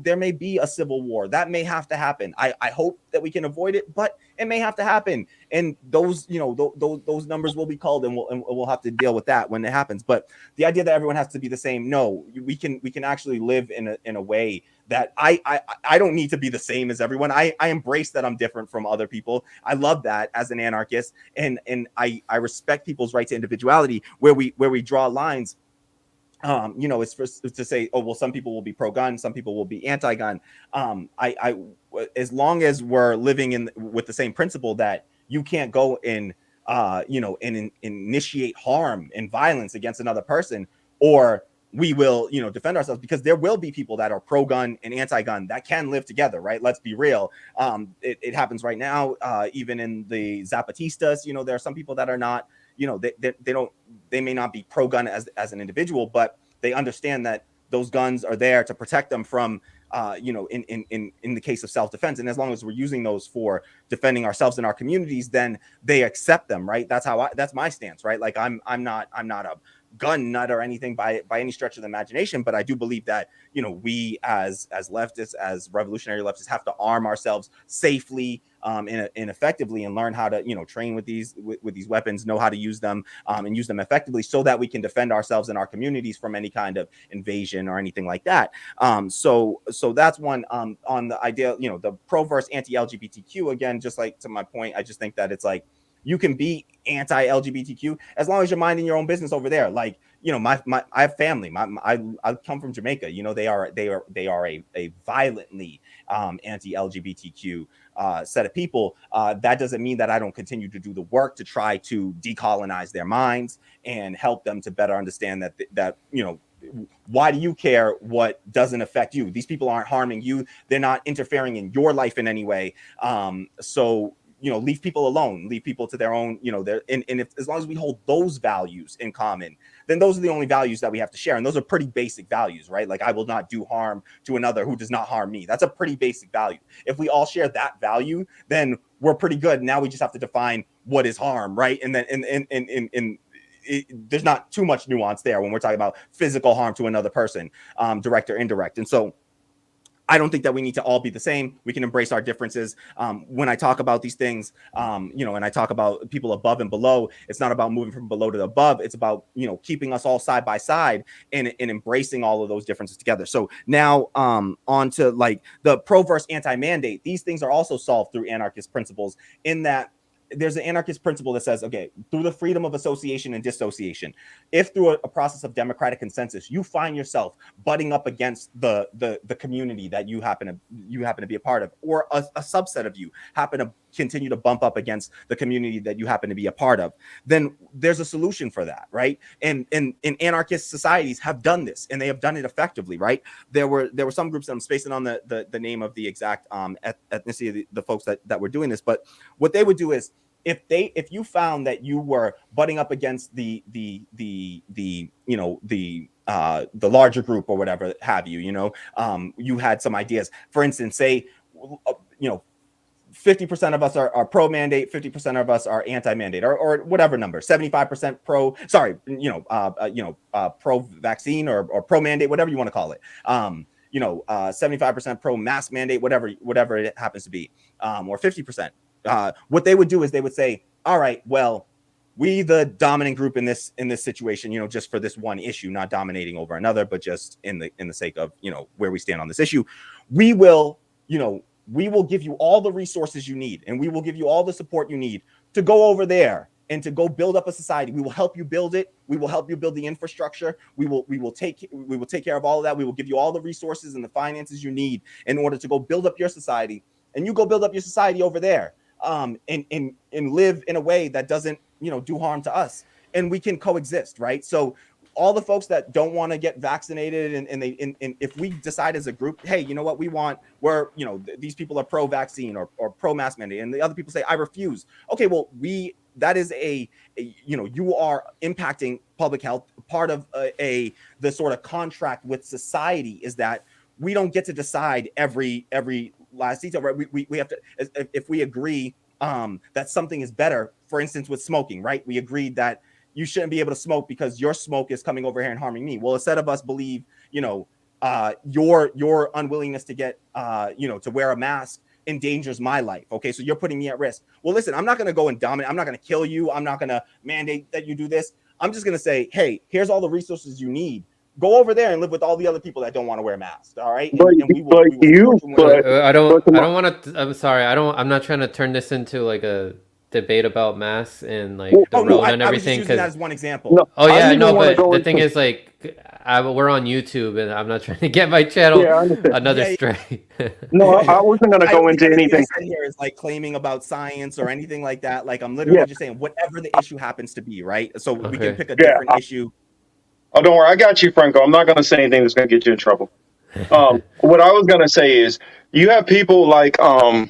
There may be a civil war that may have to happen. I hope that we can avoid it, but it may have to happen, and those numbers will be called, and we'll have to deal with that when it happens. But the idea that everyone has to be the same, no, we can actually live in a way that I don't need to be the same as everyone. I embrace that I'm different from other people. I love that as an anarchist, and I respect people's right to individuality. Where we draw lines, it's to say, oh well, some people will be pro-gun, some people will be anti-gun. As long as we're living with the same principle that you can't go and initiate harm and violence against another person, or we will, defend ourselves, because there will be people that are pro-gun and anti-gun that can live together, right? Let's be real. It happens right now, even in the Zapatistas. There are some people that are not, they may not be pro-gun as an individual, but they understand that those guns are there to protect them from, in the case of self-defense. And as long as we're using those for defending ourselves and our communities, then they accept them, right? That's my stance, right? Like I'm not a gun nut or anything by any stretch of the imagination, but I do believe that we as leftists, as revolutionary leftists, have to arm ourselves safely and effectively, and learn how to train with these weapons, know how to use them, and use them effectively, so that we can defend ourselves and our communities from any kind of invasion or anything like that. So that's one. On the idea, the pro versus anti-LGBTQ, again, just like to my point, I just think that it's like, you can be anti-LGBTQ as long as you're minding your own business over there. Like, I have family. I come from Jamaica. They are a violently anti-LGBTQ set of people. That doesn't mean that I don't continue to do the work to try to decolonize their minds and help them to better understand that why do you care what doesn't affect you? These people aren't harming you. They're not interfering in your life in any way. So leave people alone, leave people to their own, as long as we hold those values in common, then those are the only values that we have to share. And those are pretty basic values, right? Like, I will not do harm to another who does not harm me. That's a pretty basic value. If we all share that value, then we're pretty good. Now we just have to define what is harm, right? And then, there's not too much nuance there when we're talking about physical harm to another person, direct or indirect. And so I don't think that we need to all be the same. We can embrace our differences. When I talk about these things, and I talk about people above and below, it's not about moving from below to above. It's about, keeping us all side by side and embracing all of those differences together. So now on to like the pro versus anti-mandate. These things are also solved through anarchist principles, in that there's an anarchist principle that says, okay, through the freedom of association and dissociation, if through a process of democratic consensus, you find yourself butting up against the community that you happen to be a part of, or a subset of you happen to continue to bump up against the community that you happen to be a part of, then there's a solution for that, right? And anarchist societies have done this, and they have done it effectively, right? There were some groups, that I'm spacing on the name of the exact ethnicity of the folks that were doing this, but what they would do is, if you found that you were butting up against the larger group or whatever have you, you had some ideas. For instance, say 50% of us are pro mandate, 50% of us are anti mandate, or whatever number, 75% pro, pro vaccine or pro mandate, whatever you want to call it. 75% pro mask mandate, whatever it happens to be, or 50%. What they would do is they would say, all right, well, we, the dominant group in this situation, just for this one issue, not dominating over another, but just in the sake of, where we stand on this issue, we will give you all the resources you need, and we will give you all the support you need to go over there and to go build up a society. We will help you build it. We will help you build the infrastructure. We will take care of all of that. We will give you all the resources and the finances you need in order to go build up your society. And you go build up your society over there, and live in a way that doesn't, do harm to us, and we can coexist, right? So all the folks that don't want to get vaccinated, and if we decide as a group, hey, you know what, these people are pro-vaccine or pro-mask mandate, and the other people say, I refuse. Okay, well, we that is you are impacting public health. Part of the sort of contract with society is that we don't get to decide every last detail, right? We have to, if we agree that something is better, for instance, with smoking, right? We agreed that you shouldn't be able to smoke because your smoke is coming over here and harming me. Well, instead of us believe, your unwillingness to get, to wear a mask endangers my life. Okay, so you're putting me at risk. Well, listen, I'm not going to go and dominate. I'm not going to kill you. I'm not going to mandate that you do this. I'm just going to say, hey, here's all the resources you need. Go over there and live with all the other people that don't want to wear masks. All right, and we will support you. I don't want to. I'm sorry. I'm not trying to turn this into like a debate about masks and like the Oh no, Rona and I was just everything. using that Because as one example. No, oh I yeah, didn't no, even want to but go the into. thing is like, we're on YouTube and I'm not trying to get my channel Yeah, I understand. another Yeah, stray. No, I wasn't going to I go don't think into anything I anything. said here is like claiming about science or anything like that. Like I'm Yeah, literally just saying whatever the issue happens to be, right? So we can Okay. pick a yeah. different issue. Oh, don't worry. I got you, Franco. I'm not going to say anything that's going to get you in trouble. What I was going to say is you have people like, oh,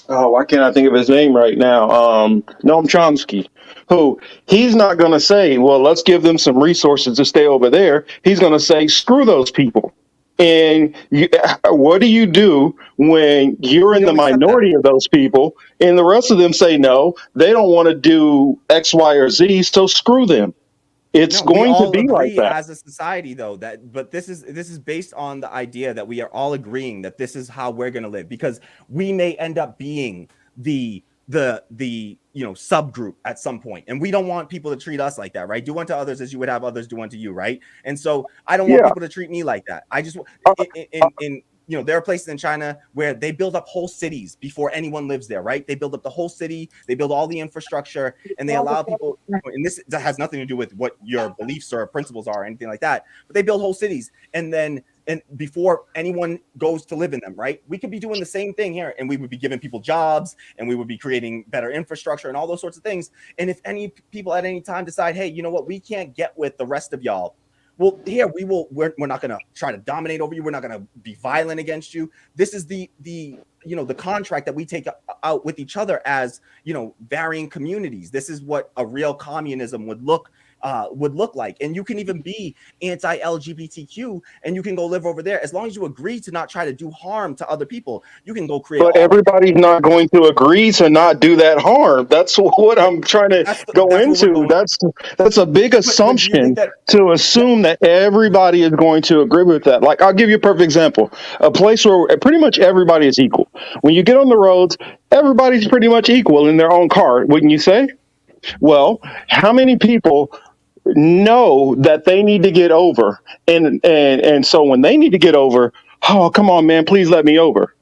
why can't I think of his name right now? Noam Chomsky, who he's not going to say, well, let's give them some resources to stay over there. He's going to say, screw those people. And what do you do when you're We in the don't accept that. minority of those people and the rest of them say no, they don't want to do X, Y, or Z, so screw them. It's No, we going to all be like agree that. as a society though but this is based on the idea that we are all agreeing that this is how we're going to live, because we may end up being the subgroup at some point, and we don't want people to treat us like that, right? Do unto others as you would have others do unto you, right? And so I don't want Yeah. people to treat me like that. I just Uh, in there are places in China where they build up whole cities before anyone lives there, right? They build up the whole city, they build all the infrastructure, and they allow people, and this has nothing to do with what your beliefs or principles are or anything like that, but they build whole cities, and before anyone goes to live in them, right? We could be doing the same thing here, and we would be giving people jobs, and we would be creating better infrastructure and all those sorts of things. And if any people at any time decide, hey, you know what, we can't get with the rest of y'all, well, here we're not going to try to dominate over you. We're not going to be violent against you. This is the contract that we take out with each other as, varying communities. This is what a real communism would look like. And you can even be anti-LGBTQ and you can go live over there as long as you agree to not try to do harm to other people. You can go create but everybody's not going to agree to not do that harm. That's what I'm trying to go that's what we're into. going. That's a big But do you think assumption that to assume that everybody is going to agree with that. Like, I'll give you a perfect example. A place where pretty much everybody is equal. When you get on the roads, everybody's pretty much equal in their own car, wouldn't you say? Well, how many people know that they need to get over, and so when they need to get over, oh, come on, man, please let me over,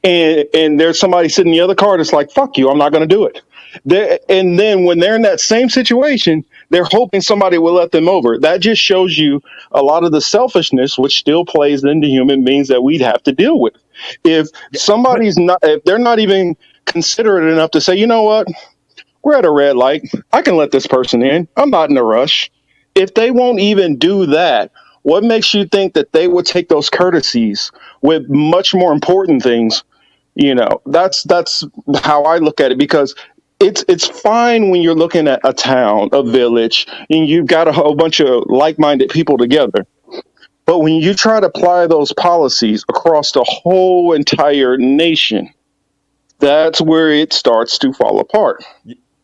and there's somebody sitting in the other car that's like, fuck you, I'm not going to do it. And then when they're in that same situation, they're hoping somebody will let them over. That just shows you a lot of the selfishness which still plays into human beings that we'd have to deal with. If yeah, but if they're not even considerate enough to say, you know what, we're at a red light, I can let this person in, I'm not in a rush. If they won't even do that, what makes you think that they would take those courtesies with much more important things? That's how I look at it, because it's fine when you're looking at a town, a village, and you've got a whole bunch of like-minded people together. But when you try to apply those policies across the whole entire nation, that's where it starts to fall apart.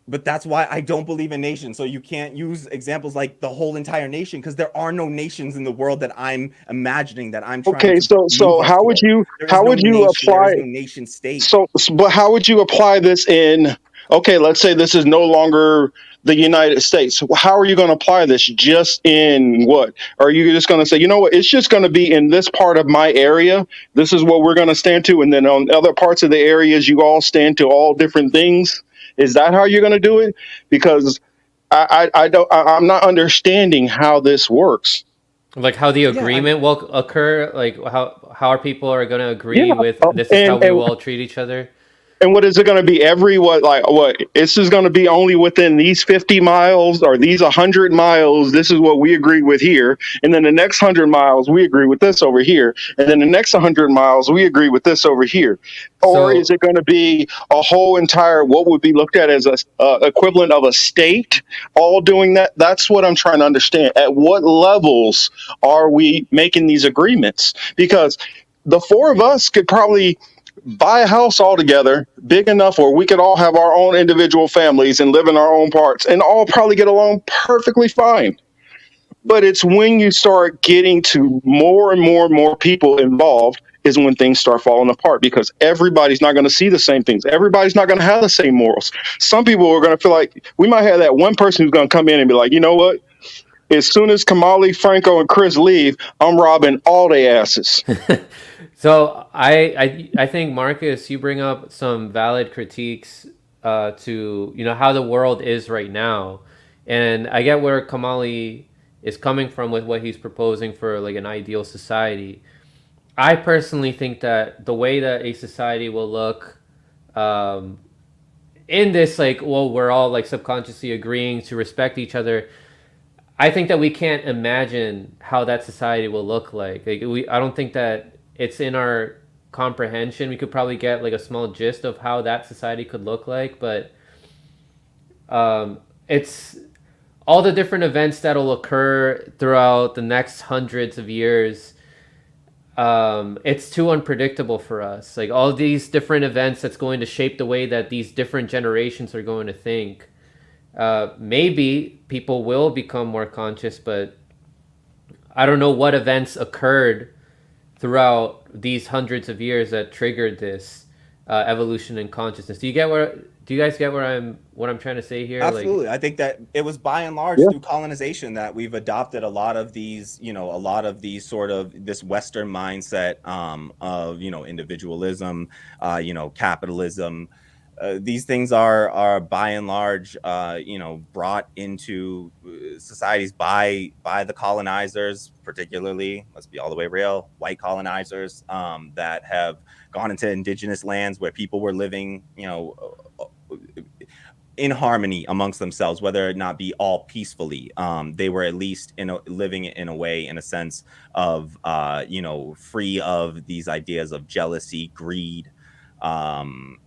But that's why I don't believe in nations. So you can't use examples like the whole entire nation, because there are no nations in the world that I'm imagining, that I'm trying Okay, to so move us how would toward. you There is how no would you nation. There is apply no nation state. but how would you apply this in, okay, let's say this is no longer the United States. How are you going to apply this just in what? Are you just going to say, you know what, it's just going to be in this part of my area. This is what we're going to stand to. And then on other parts of the areas, you all stand to all different things. Is that how you're going to do it? Because I'm not understanding how this works. Like how the Yeah, agreement will occur, like how our people are going to Yeah. agree with this is how we And will all treat each other. And what is it going to be this is going to be only within these 50 miles or these 100 miles. This is what we agreed with here. And then the next 100 miles, we agree with this over here. And then the next 100 miles, we agree with this over here. Or is So it going to be a whole entire, what would be looked at as a equivalent of a state all doing that? That's what I'm trying to understand. At what levels are we making these agreements? Because the four of us could probably buy a house all together big enough where we could all have our own individual families and live in our own parts and all probably get along perfectly fine. But it's when you start getting to more and more and more people involved is when things start falling apart, because everybody's not going to see the same things. Everybody's not going to have the same morals. Some people are going to feel like we might have that one person who's going to come in and be like, you know what? As soon as Kamali, Franco, and Chris leave, I'm robbing all their asses. So I think, Marcus, you bring up some valid critiques to how the world is right now, and I get where Kamali is coming from with what he's proposing for like an ideal society. I personally think that the way that a society will look, um, in this, like, well, we're all like subconsciously agreeing to respect each other. I think that we can't imagine how that society will look like. I don't think that it's in our comprehension. We could probably get like a small gist of how that society could look like, but it's all the different events that'll occur throughout the next hundreds of years. It's too unpredictable for us. Like all these different events that's going to shape the way that these different generations are going to think. Maybe people will become more conscious, but I don't know what events occurred throughout these hundreds of years that triggered this evolution in consciousness. Do you guys get what I'm trying to say here? Absolutely. Like, I think that it was by and large through colonization that we've adopted a lot of these sort of this Western mindset of, individualism, capitalism. These things are by and large, brought into societies by the colonizers, particularly, let's be all the way real, white colonizers that have gone into indigenous lands where people were living, in harmony amongst themselves, whether it not be all peacefully. They were at least living in a way, in a sense of, free of these ideas of jealousy, greed, and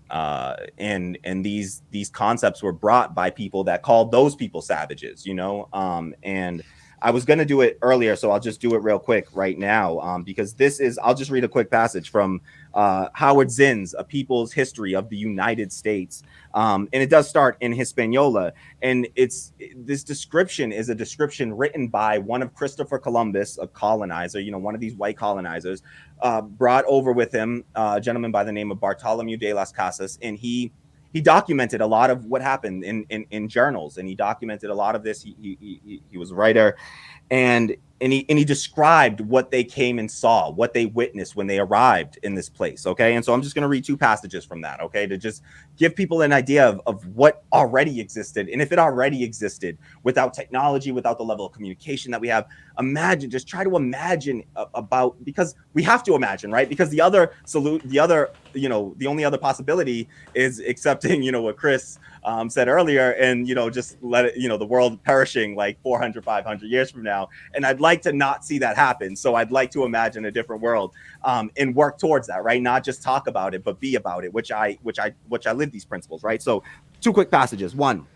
these concepts were brought by people that called those people savages, and I was going to do it earlier, so I'll just do it real quick right now, because I'll just read a quick passage from Howard Zinn's A People's History of the United States. And it does start in Hispaniola. And this description is a description written by one of Christopher Columbus, a colonizer, one of these white colonizers, brought over with him a gentleman by the name of Bartolomeu de las Casas. And he documented a lot of what happened in journals, and he documented a lot of this. He was a writer, and he described what they came and saw, what they witnessed when they arrived in this place. Okay. And so I'm just going to read two passages from that. Okay. To just give people an idea of what already existed. And if it already existed without technology, without the level of communication that we have, just try to imagine because we have to imagine, right? Because the only other possibility is accepting, what Chris said earlier, and, just let it, the world perishing like 400, 500 years from now. And I'd like to not see that happen. So I'd like to imagine a different world and work towards that, right? Not just talk about it, but be about it, which I live these principles, right? So two quick passages. One,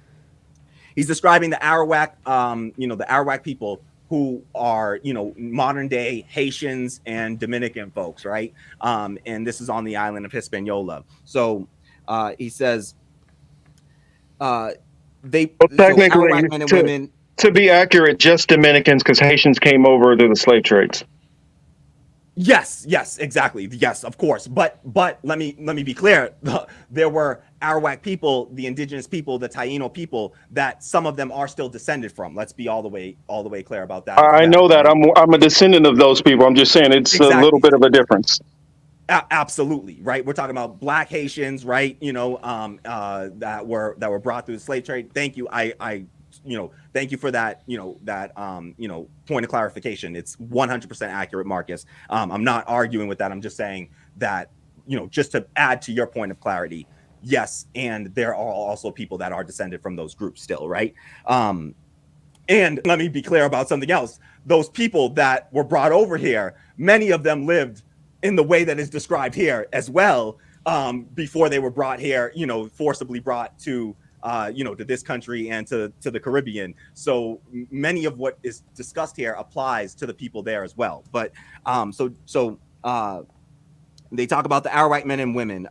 he's describing the Arawak, the Arawak people who are, modern day Haitians and Dominican folks, right? And this is on the island of Hispaniola. So he says, Technically, Arawak men and women. To be accurate, just Dominicans, because Haitians came over through the slave trades. Yes, exactly. Yes, of course. But let me be clear. There were Arawak people, the indigenous people, the Taino people, that some of them are still descended from. Let's be all the way clear about that. I know that. I'm a descendant of those people. I'm just saying it's a little bit of a difference. Absolutely, right. We're talking about Black Haitians, right? That were brought through the slave trade. Thank you. Thank you for that, point of clarification. It's 100% accurate, Marcus. I'm not arguing with that. I'm just saying that, just to add to your point of clarity, Yes, and there are also people that are descended from those groups still, right? And let me be clear about something else. Those people that were brought over here, many of them lived in the way that is described here as well, before they were brought here, forcibly brought to to this country and to the Caribbean. So many of what is discussed here applies to the people there as well. But they talk about the Arowite men and women.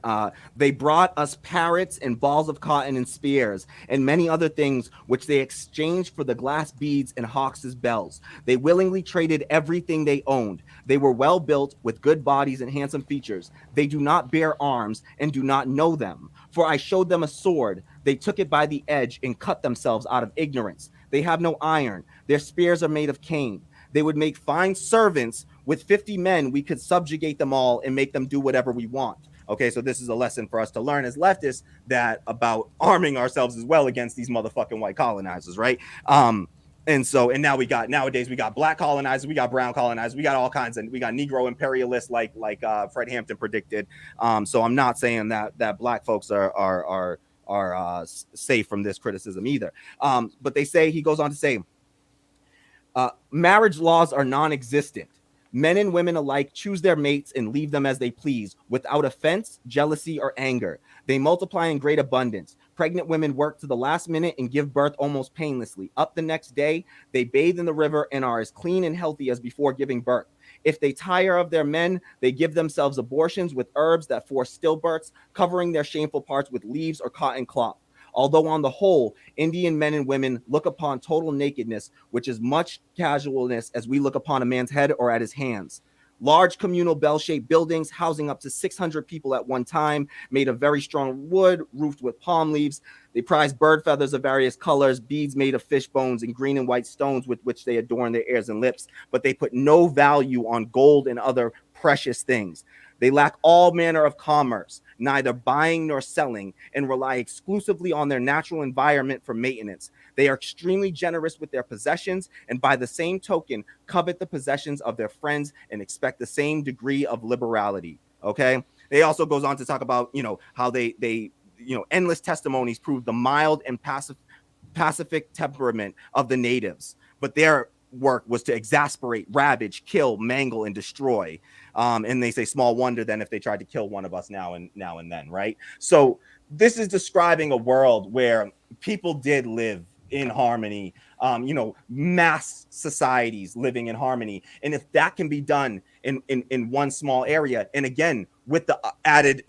They brought us parrots and balls of cotton and spears and many other things which they exchanged for the glass beads and hawks' bells. They willingly traded everything they owned. They were well built with good bodies and handsome features. They do not bear arms and do not know them. For I showed them a sword. They took it by the edge and cut themselves out of ignorance. They have no iron. Their spears are made of cane. They would make fine servants. With 50 men, we could subjugate them all and make them do whatever we want. Okay, so this is a lesson for us to learn as leftists, that about arming ourselves as well against these motherfucking white colonizers, right? And nowadays we got black colonizers, we got brown colonizers, we got all kinds, and we got Negro imperialists like Fred Hampton predicted. So I'm not saying that black folks are safe from this criticism either. But he goes on to say, marriage laws are non-existent. Men and women alike choose their mates and leave them as they please, without offense, jealousy, or anger. They multiply in great abundance. Pregnant women work to the last minute and give birth almost painlessly. Up the next day, they bathe in the river and are as clean and healthy as before giving birth. If they tire of their men, they give themselves abortions with herbs that force stillbirths, covering their shameful parts with leaves or cotton cloth. Although on the whole, Indian men and women look upon total nakedness, which is much casualness, as we look upon a man's head or at his hands. Large communal bell-shaped buildings housing up to 600 people at one time, made of very strong wood, roofed with palm leaves. They prize bird feathers of various colors, beads made of fish bones, and green and white stones with which they adorn their ears and lips, but they put no value on gold and other precious things. They lack all manner of commerce, neither buying nor selling, and rely exclusively on their natural environment for maintenance. They are extremely generous with their possessions, and by the same token, covet the possessions of their friends and expect the same degree of liberality. Okay. They also goes on to talk about, how they endless testimonies prove the mild and pacific temperament of the natives, but their work was to exasperate, ravage, kill, mangle, and destroy. And they say small wonder then if they tried to kill one of us now and then, right? So this is describing a world where people did live in harmony, mass societies living in harmony. And if that can be done in one small area, and again, with the added,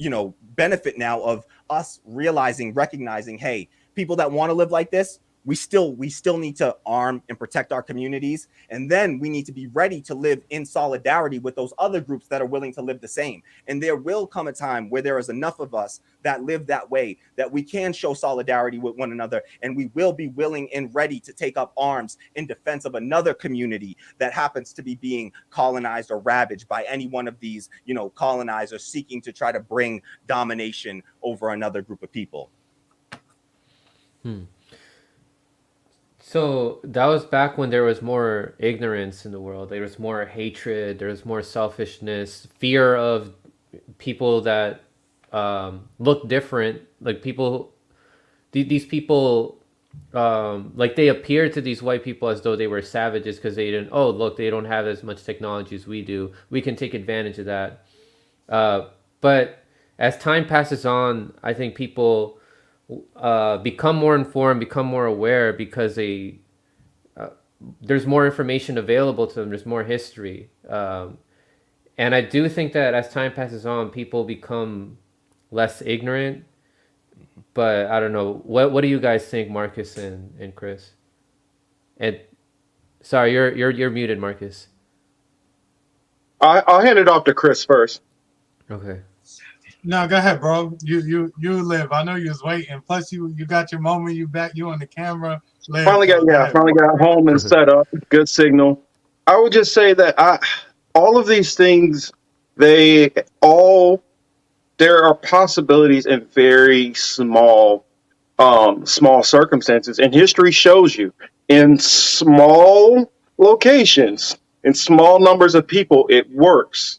benefit now of us recognizing, hey, people that want to live like this, we still need to arm and protect our communities. And then we need to be ready to live in solidarity with those other groups that are willing to live the same. And there will come a time where there is enough of us that live that way that we can show solidarity with one another. And we will be willing and ready to take up arms in defense of another community that happens to be being colonized or ravaged by any one of these, colonizers seeking to try to bring domination over another group of people. So that was back when there was more ignorance in the world. There was more hatred. There was more selfishness, fear of people that look different. Like these people, like they appeared to these white people as though they were savages because they didn't. Oh, look, they don't have as much technology as we do. We can take advantage of that. But as time passes on, I think people become more informed, become more aware because there's more information available to them. There's more history, and I do think that as time passes on, people become less ignorant. But I don't know. What do you guys think, Marcus and Chris? And sorry, you're muted, Marcus. I'll hand it off to Chris first. Okay. No, go ahead, bro. You live. I know you was waiting. Plus, you got your moment. You on the camera. Live. Finally got home and set up. Good signal. I would just say that all of these things, there are possibilities in very small circumstances, and history shows you in small locations, in small numbers of people, it works.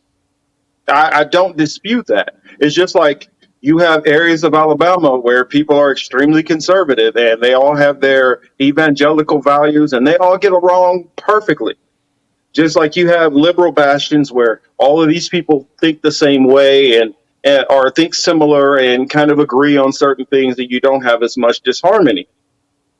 I don't dispute that. It's just like You have areas of Alabama where people are extremely conservative and they all have their evangelical values and they all get along perfectly. Just like you have liberal bastions where all of these people think the same way and or think similar and kind of agree on certain things, that you don't have as much disharmony.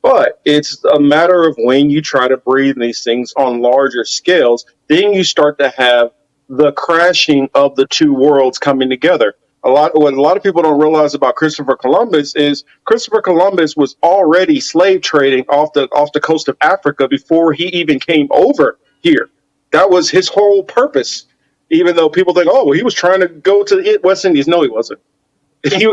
But it's a matter of when you try to breathe these things on larger scales, then you start to have the crashing of the two worlds coming together. What a lot of people don't realize about Christopher Columbus is Christopher Columbus was already slave trading off the coast of Africa before he even came over here. That was his whole purpose. Even though people think, oh, well, he was trying to go to the West Indies. No, he wasn't.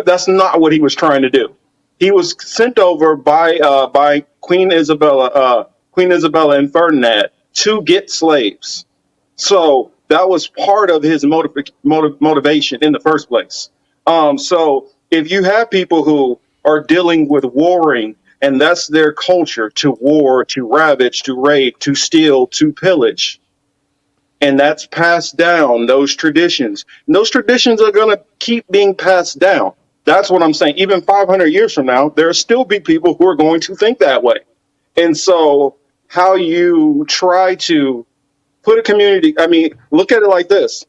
That's not what he was trying to do. He was sent over by Queen Isabella and Ferdinand to get slaves. So that was part of his motivation in the first place. So if you have people who are dealing with warring, and that's their culture, to war, to ravage, to rape, to steal, to pillage, and that's passed down, those traditions. And those traditions are going to keep being passed down. That's what I'm saying. Even 500 years from now, there'll still be people who are going to think that way. And so how you try to put a community, I mean, look at it like this.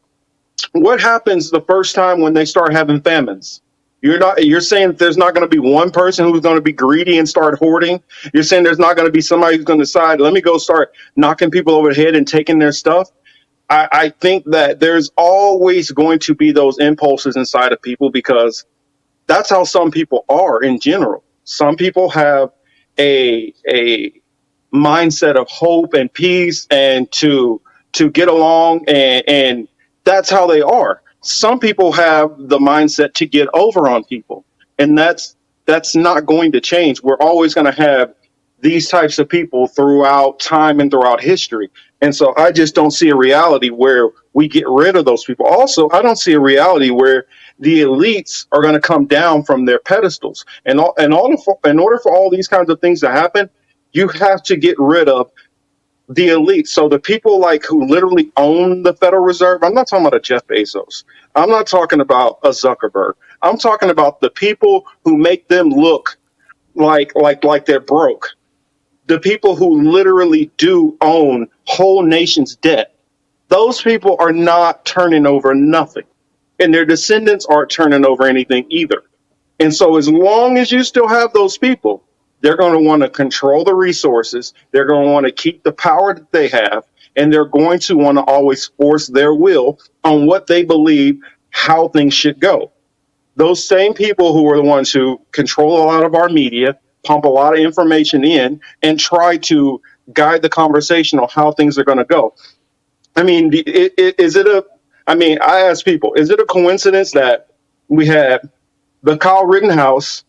What happens the first time when they start having famines? You're saying that there's not going to be one person who's going to be greedy and start hoarding. You're saying there's not going to be somebody who's going to decide, let me go start knocking people over the head and taking their stuff. I think that there's always going to be those impulses inside of people, because that's how some people are in general. Some people have a mindset of hope and peace and to get along, and that's how they are. Some people have the mindset to get over on people, and that's not going to change. We're always going to have these types of people throughout time and throughout history. And so I just don't see a reality where we get rid of those people. Also, I don't see a reality where the elites are going to come down from their pedestals. In order for all these kinds of things to happen, you have to get rid of the elite. So the people like who literally own the Federal Reserve, I'm not talking about a Jeff Bezos. I'm not talking about a Zuckerberg. I'm talking about the people who make them look like they're broke. The people who literally do own whole nations' debt. Those people are not turning over nothing. And their descendants aren't turning over anything either. And so as long as you still have those people, they're going to want to control the resources. They're going to want to keep the power that they have. And they're going to want to always force their will on what they believe how things should go. Those same people who are the ones who control a lot of our media, pump a lot of information in, and try to guide the conversation on how things are going to go. I mean, I ask people, is it a coincidence that we had the Kyle Rittenhouse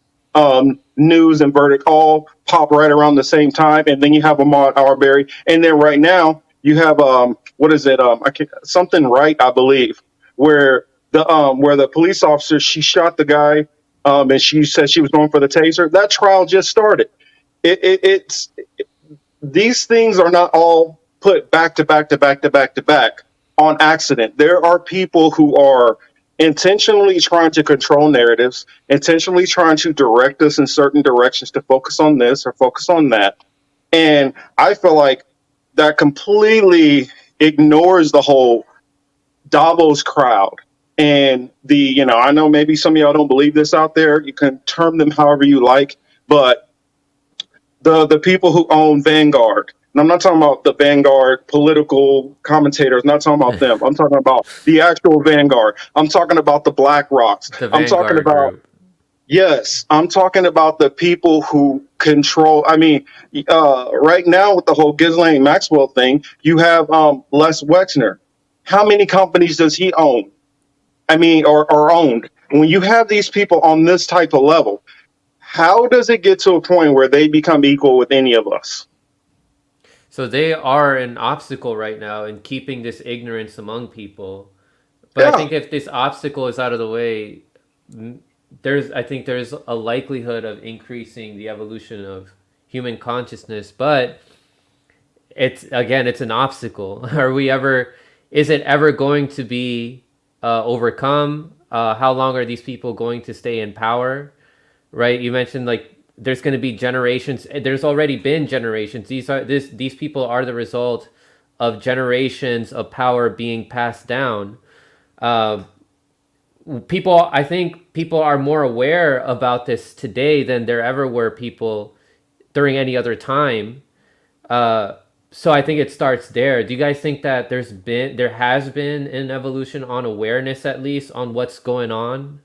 news and verdict all pop right around the same time, and then you have Ahmaud Arbery, and then right now you have something right, I believe, where the police officer, she shot the guy, and she said she was going for the taser. That trial just started. It's these things are not all put back to back to back to back to back on accident. There are people who are intentionally trying to control narratives, intentionally trying to direct us in certain directions to focus on this or focus on that. And I feel like that completely ignores the whole Davos crowd. And I know maybe some of y'all don't believe this out there. You can term them however you like, but the people who own Vanguard, and I'm not talking about the Vanguard political commentators, I'm not talking about them. I'm talking about the actual Vanguard. I'm talking about the Black Rocks. I'm talking about group. Yes, I'm talking about the people who control. I mean, right now with the whole Ghislaine Maxwell thing, you have Les Wexner. How many companies does he own? I mean, or owned? When you have these people on this type of level, how does it get to a point where they become equal with any of us? So they are an obstacle right now in keeping this ignorance among people. But I Yeah, think if this obstacle is out of the way, I think there's a likelihood of increasing the evolution of human consciousness. But it's an obstacle. Is it ever going to be overcome? how long are these people going to stay in power, right? You mentioned like there's going to be generations. There's already been generations. These people are the result of generations of power being passed down. Uh, I think people are more aware about this today than there ever were people during any other time. Uh, so I think it starts there. Do you guys think that there has been an evolution on awareness, at least on what's going on?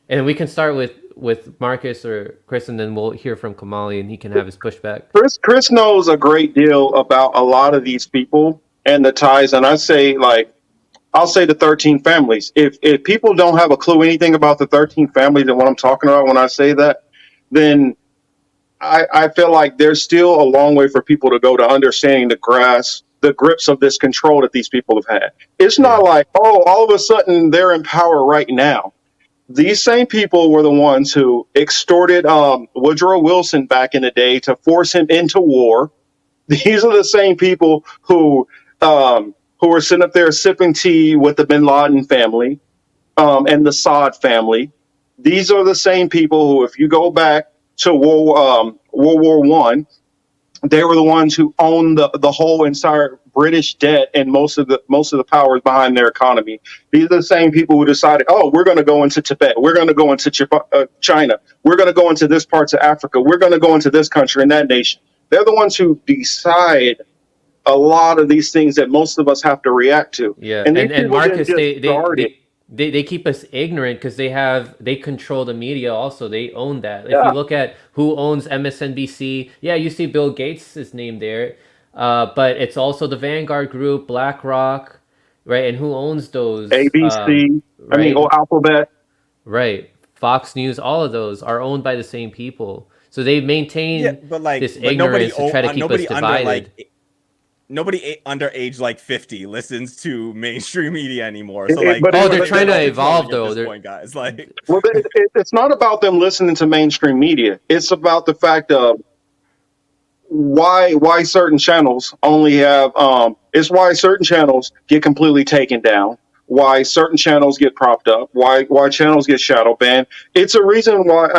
And we can start with Marcus or Chris, and then we'll hear from Kamali, and he can have his pushback. Chris knows a great deal about a lot of these people and the ties, and I'll say the 13 families. If people don't have a clue anything about the 13 families and what I'm talking about when I say that, then I feel like there's still a long way for people to go to understanding the grips of this control that these people have had. It's not like, oh, all of a sudden they're in power right now. These same people were the ones who extorted Woodrow Wilson back in the day to force him into war. These are the same people who were sitting up there sipping tea with the Bin Laden family and the Saud family. These are the same people who, if you go back to World War One, they were the ones who owned the whole entire British debt and most of the powers behind their economy. These are the same people who decided, oh, we're going to go into Tibet, we're going to go into China, we're going to go into this parts of Africa, we're going to go into this country and that nation. They're the ones who decide a lot of these things that most of us have to react to. Yeah, And and Marcus, started. they keep us ignorant because they control the media. Also, they own that. If you Yeah, look at who owns MSNBC, yeah, you see Bill Gates' name there, but it's also the Vanguard Group, BlackRock, right? And who owns those? ABC, Right, Alphabet. right. Fox News, all of those are owned by the same people. So they Yeah, maintain but like, this but ignorance to try to keep us nobody under divided. nobody under age like 50 listens to mainstream media anymore. So like, But Oh, it, they're but trying they're to all evolve controlling at though. this They're point, guys. Like, well, it's not about them listening to mainstream media. It's about the fact of why certain channels only have it's why certain channels get completely taken down, why certain channels get propped up, why channels get shadow banned. It's a reason why.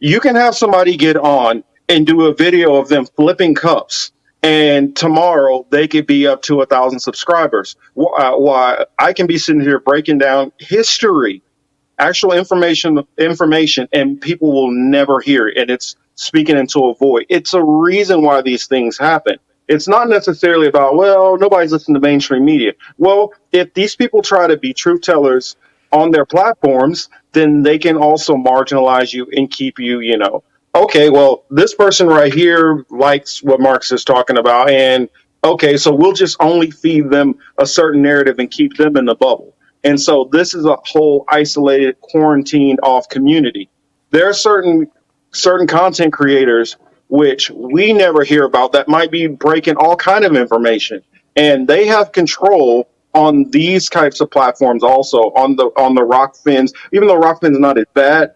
You can have somebody get on and do a video of them flipping cups, and tomorrow they could be up to 1,000 subscribers. Why I can be sitting here breaking down history, actual information, and people will never hear it, and it's speaking into a void. It's a reason why these things happen. It's not necessarily about, well, nobody's listening to mainstream media. Well, if these people try to be truth tellers on their platforms, then they can also marginalize you and keep you, okay, well, this person right here likes what Marx is talking about, and okay, so we'll just only feed them a certain narrative and keep them in the bubble. And so this is a whole isolated, quarantined off community. There are certain content creators which we never hear about that might be breaking all kind of information, and they have control on these types of platforms also on the Rockfins. Even though Rockfin's not as bad,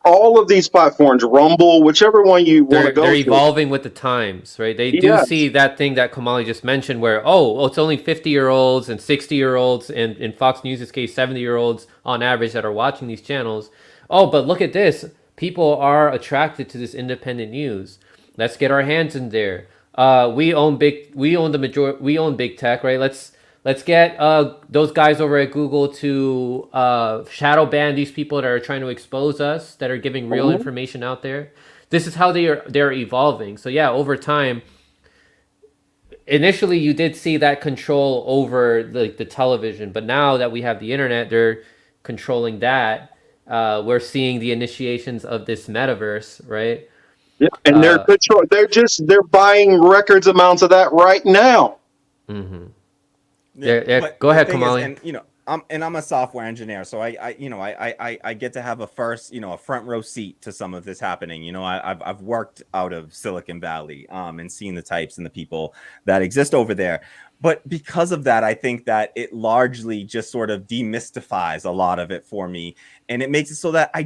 all of these platforms, Rumble, whichever one you want to they're go to. evolving with the times, right? They do Yes, see that thing that Kamali just mentioned, where it's only 50-year-olds and 60-year-olds, and in Fox News' case, 70-year-olds on average that are watching these channels. Oh, but look at this! People are attracted to this independent news. Let's get our hands in there. We own big tech, right? Let's get those guys over at Google to shadow ban these people that are trying to expose us, that are giving real information out there. This is how they're evolving. So yeah, over time, initially you did see that control over the television, but now that we have the internet, they're controlling that. We're seeing the initiations of this metaverse, right? yeah, and Uh, they're buying records amounts of that right now. mhm. yeah, but Go the ahead, thing is, Kamali. I'm a software engineer, so I get to have a front row seat to some of this happening. I've worked out of Silicon Valley, and seen the types and the people that exist over there. But because of that, I think that it largely just sort of demystifies a lot of it for me, and it makes it so that I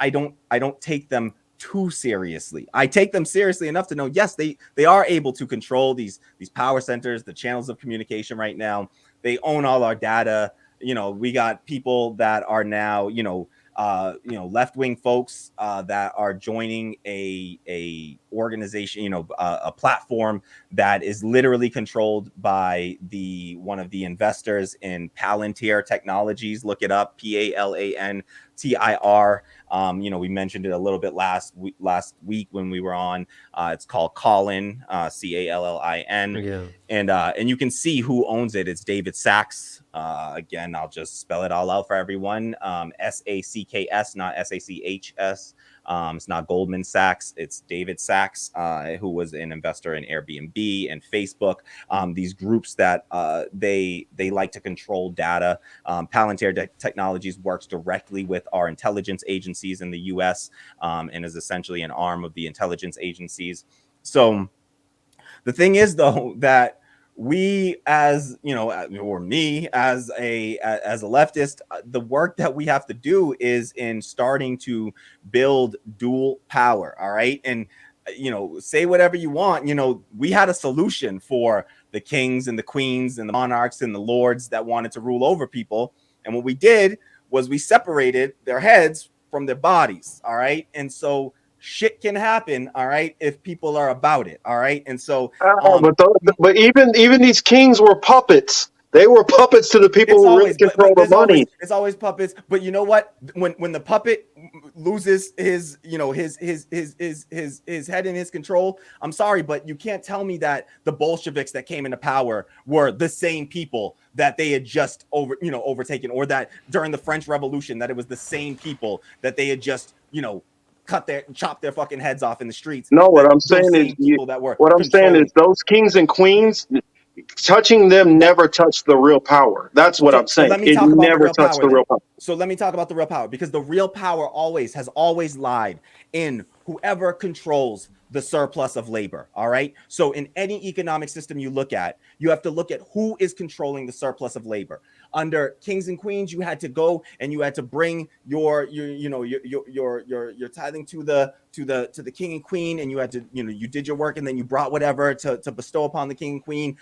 don't take them too seriously. I take them seriously enough to know, yes, they are able to control these power centers, the channels of communication right now. They own all our data. we got people that are now, left-wing folks that are joining a organization, a platform that is literally controlled by one of the investors in Palantir Technologies. Look it up, Palantir. We mentioned it a little bit last week when we were on. It's called Callin, Callin. Yeah. And you can see who owns it. It's David Sachs. Again, I'll just spell it all out for everyone. Sacks, not Sachs. It's not Goldman Sachs. It's David Sachs, who was an investor in Airbnb and Facebook. These groups that they like to control data. Palantir Technologies works directly with our intelligence agencies in the U.S. And is essentially an arm of the intelligence agencies. So the thing is, though, that we, as or me as a leftist, the work that we have to do is in starting to build dual power. All right. And say whatever you want. We had a solution for the kings and the queens and the monarchs and the lords that wanted to rule over people. And what we did was we separated their heads from their bodies. All right. And so shit can happen, all right, if people are about it, all right? And so but even these kings were puppets. They were puppets to the people who really control the money. It's always puppets. But you know what? When the puppet loses his head in his control, I'm sorry, but you can't tell me that the Bolsheviks that came into power were the same people that they had just overtaken, or that during the French Revolution that it was the same people that they had just chop their fucking heads off in the streets. No, what I'm saying is those kings and queens, touching them never touched the real power. That's what I'm saying. It never touched the real power. So let me talk about the real power, because the real power has always lied in whoever controls the surplus of labor. All right. So in any economic system you look at, you have to look at who is controlling the surplus of labor. Under kings and queens, you had to go and you had to bring your tithing to the king and queen, and you had to, you did your work and then you brought whatever to bestow upon the king and queen.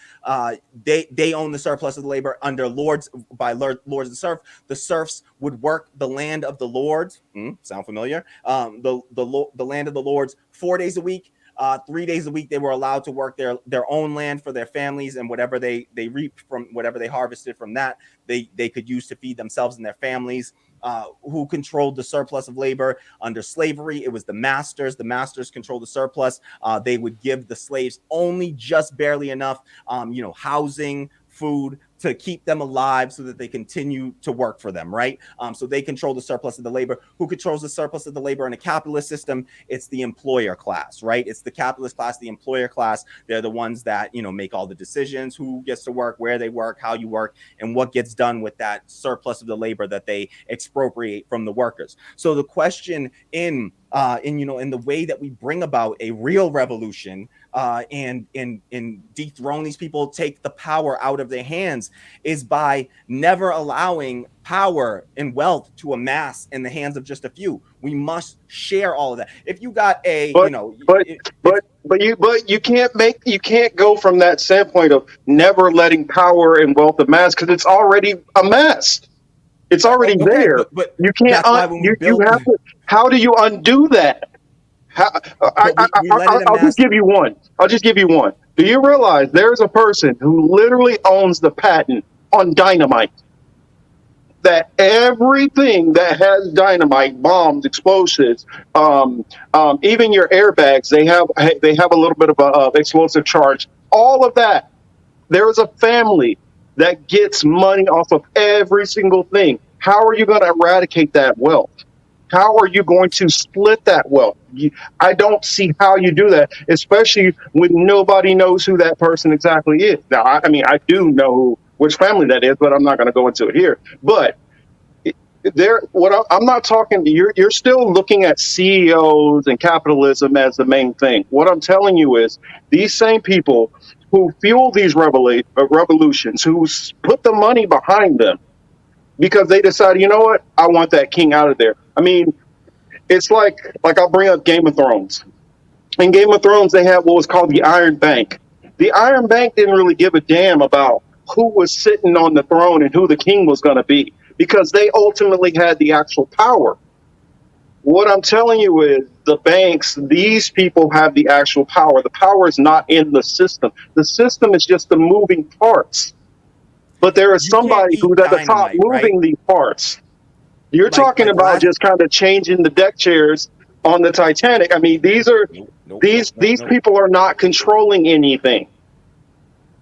They own the surplus of the labor. Under lords and serfs, the serfs would work the land of the lords. Sound familiar? The land of the lords 4 days a week. 3 days a week, they were allowed to work their own land for their families, and whatever they reaped from whatever they harvested from that, they could use to feed themselves and their families. Who controlled the surplus of labor under slavery? It was the masters. The masters controlled the surplus. They would give the slaves only just barely enough, housing, food, to keep them alive so that they continue to work for them, right? So they control the surplus of the labor. Who controls the surplus of the labor in a capitalist system? It's the employer class, right? It's the capitalist class, the employer class. They're the ones that, make all the decisions, who gets to work, where they work, how you work, and what gets done with that surplus of the labor that they expropriate from the workers. So the question in the way that we bring about a real revolution and dethrone these people, take the power out of their hands, is by never allowing power and wealth to amass in the hands of just a few. We must share all of that. If you got but you can't go from that standpoint of never letting power and wealth amass, because it's already amassed. It's already there. But you can't. How do you undo that? I'll just give you one. Do you realize there's a person who literally owns the patent on dynamite? That everything that has dynamite, bombs, explosives, even your airbags, they have a little bit of explosive charge. All of that. There is a family that gets money off of every single thing. How are you going to eradicate that wealth? How are you going to split that wealth? I don't see how you do that, especially when nobody knows who that person exactly is. Now, I do know which family that is, but I'm not going to go into it here. But I'm not talking. You're still looking at CEOs and capitalism as the main thing. What I'm telling you is these same people who fuel these revolutions, who put the money behind them, because they decided, you know what, I want that king out of there. It's like I'll bring up Game of Thrones. In Game of Thrones, they had what was called the Iron Bank. The Iron Bank didn't really give a damn about who was sitting on the throne and who the king was going to be, because they ultimately had the actual power. What I'm telling you is the banks, these people have the actual power. The power is not in the system. The system is just the moving parts. But there is You can't somebody eat who's at the top dynamite, right? moving these parts. You're talking Like about last. just kind of changing the deck chairs on the Titanic. I mean, these are Nope, nope, nope, these nope, these nope. people are not controlling anything.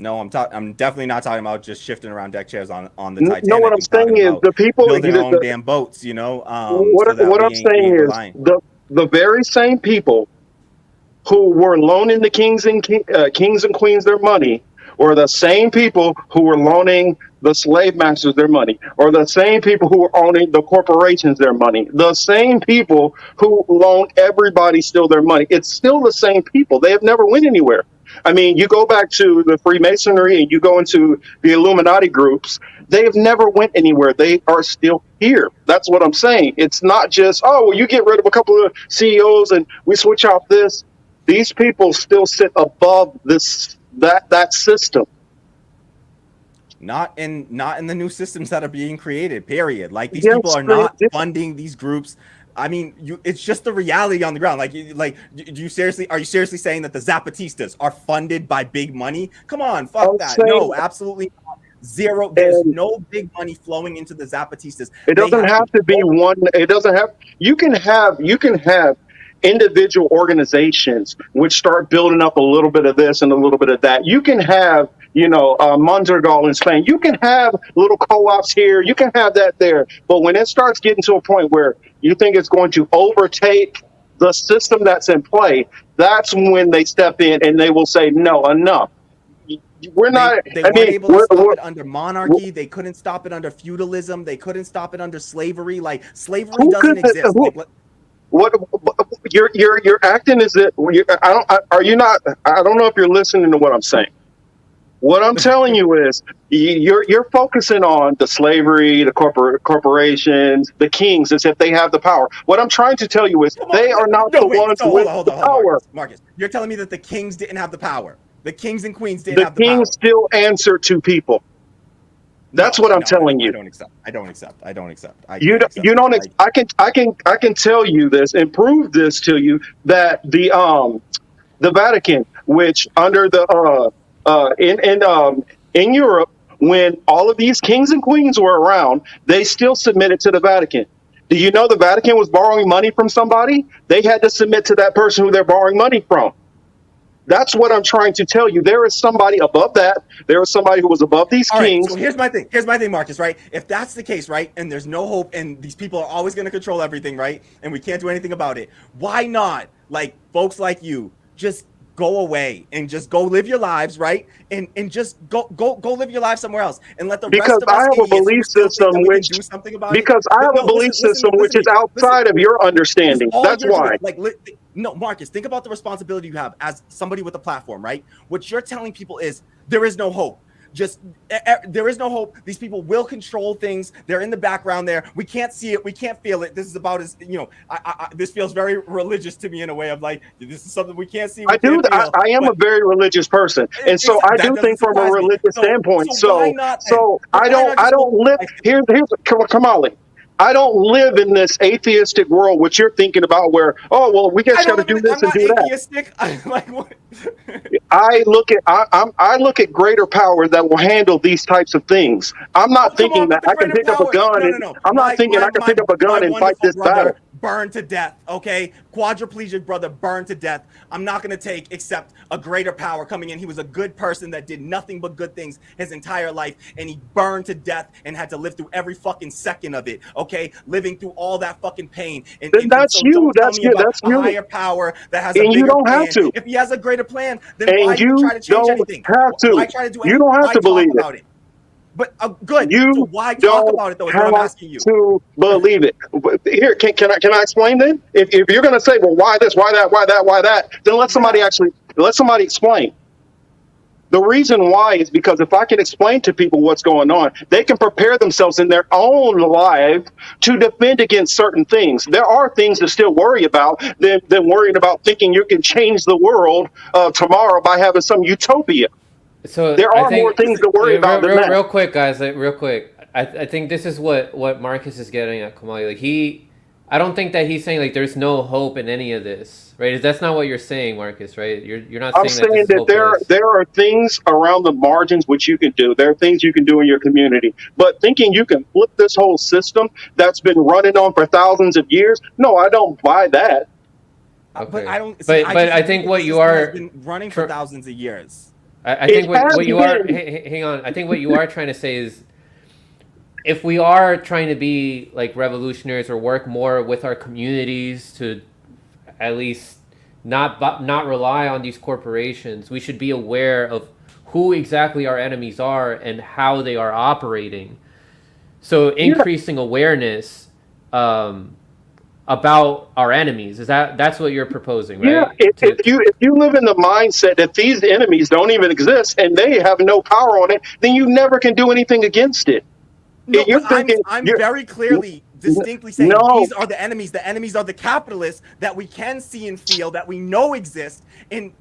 No, I'm definitely not talking about just shifting around deck chairs on the No, Titanic. what I'm I'm talking saying is about the people. building our own damn boats, you know, so that What we I'm saying ain't is relying. the very same people who were loaning the kings and queens their money, or the same people who were loaning the slave masters their money, or the same people who were owning the corporations their money, the same people who loan everybody still their money. It's still the same people. They have never went anywhere. I mean, you go back to the Freemasonry and you go into the Illuminati groups, they have never went anywhere. They are still here. That's what I'm saying. It's not just, oh, well, you get rid of a couple of CEOs and we switch out this. These people still sit above that system. Not in the new systems that are being created, period. Like these Yes, people are not funding these groups. I mean, it's just the reality on the ground. Like are you seriously saying that the Zapatistas are funded by big money? Come on, fuck that. No, absolutely not. Zero. There's no big money flowing into the Zapatistas. It doesn't have to be one. It doesn't have. You can have individual organizations which start building up a little bit of this and a little bit of that. You can have, Montergal in Spain. You can have little co-ops here. You can have that there. But when it starts getting to a point where you think it's going to overtake the system that's in play, that's when they step in and they will say, no, enough. We're not. They weren't able to stop it under monarchy. They couldn't stop it under feudalism. They couldn't stop it under slavery. Like slavery doesn't exist. What you're acting is that are you not? I don't know if you're listening to what I'm saying. What I'm telling you is you're focusing on the slavery, the corporations, the kings, as if they have the power. What I'm trying to tell you is they are not the ones with the power. Marcus, you're telling me that the kings didn't have the power. The kings and queens didn't have the power. The kings still answer to people. That's what I'm telling you. I don't accept. I don't accept. You don't. I can tell you this and prove this to you that the Vatican, which under the in Europe, when all of these kings and queens were around, they still submitted to the Vatican. Do you know the Vatican was borrowing money from somebody? They had to submit to that person who they're borrowing money from. That's what I'm trying to tell you. There is somebody above that. There is somebody who was above these kings. Right, so here's my thing, Marcus, right? If that's the case, right, and there's no hope and these people are always going to control everything, right, and we can't do anything about it, why not, like, folks like you, just go away and just go live your lives, right, and just go live your lives somewhere else and let the rest of us I have a belief system which do something about because it. I have a belief system which is outside of your understanding. That's why. No, Marcus, think about the responsibility you have as somebody with a platform, right? What you're telling people is there is no hope. There is no hope. These people will control things. They're in the background there. We can't see it. We can't feel it. This is about as, this feels very religious to me in a way of like, this is something we can't see. I am a very religious person. And so I do think from a religious standpoint. So I don't live here's Kamali. I don't live in this atheistic world, which you're thinking about where, oh, well, we just got to do this and do that. Atheistic. I'm like, what? I look at greater power that will handle these types of things. I'm not thinking that I can pick up a gun. No. I'm not thinking I can pick up a gun and fight this battle. Burn to death, okay? Quadriplegic brother burned to death. I'm not going to accept a greater power coming in. He was a good person that did nothing but good things his entire life, and he burned to death and had to live through every fucking second of it, okay? Living through all that fucking pain. And that's you. That's you. That's a higher power that has a bigger you don't plan. Have to. If he has a greater plan, then why you try to change anything? Have to. Why try to do anything? You don't have to believe about it. But good. You so why talk about it though? Is what I'm asking you. To believe it. Here, can I explain then? If you're going to say, well, why this, why that, then let somebody explain. The reason why is because if I can explain to people what's going on, they can prepare themselves in their own life to defend against certain things. There are things to still worry about than worrying about thinking you can change the world tomorrow by having some utopia. So There I are more think things to worry about than that. real quick, guys, like, real quick. I think this is what Marcus is getting at, Kamali. Like I don't think that he's saying like there's no hope in any of this, right? That's not what you're saying, Marcus, right? You're not I'm saying that this saying is that hopeless. there are things around the margins which you can do. There are things you can do in your community. But thinking you can flip this whole system that's been running on for thousands of years, no, I don't buy that. But Okay, I don't see. I but I disagree think that the what you system has are, been running for tr- thousands of years. I It think has what you are, been. hang on. I think what you are trying to say is if we are trying to be like revolutionaries or work more with our communities to at least not rely on these corporations, we should be aware of who exactly our enemies are and how they are operating. So Yeah, increasing awareness um, about our enemies, that's what you're proposing, yeah. right? If you live in the mindset that these enemies don't even exist and they have no power on it, then you never can do anything against it. No, You're but I'm thinking I'm you're very clearly, distinctly saying no. these are the enemies. The enemies are the capitalists that we can see and feel, that we know exist. And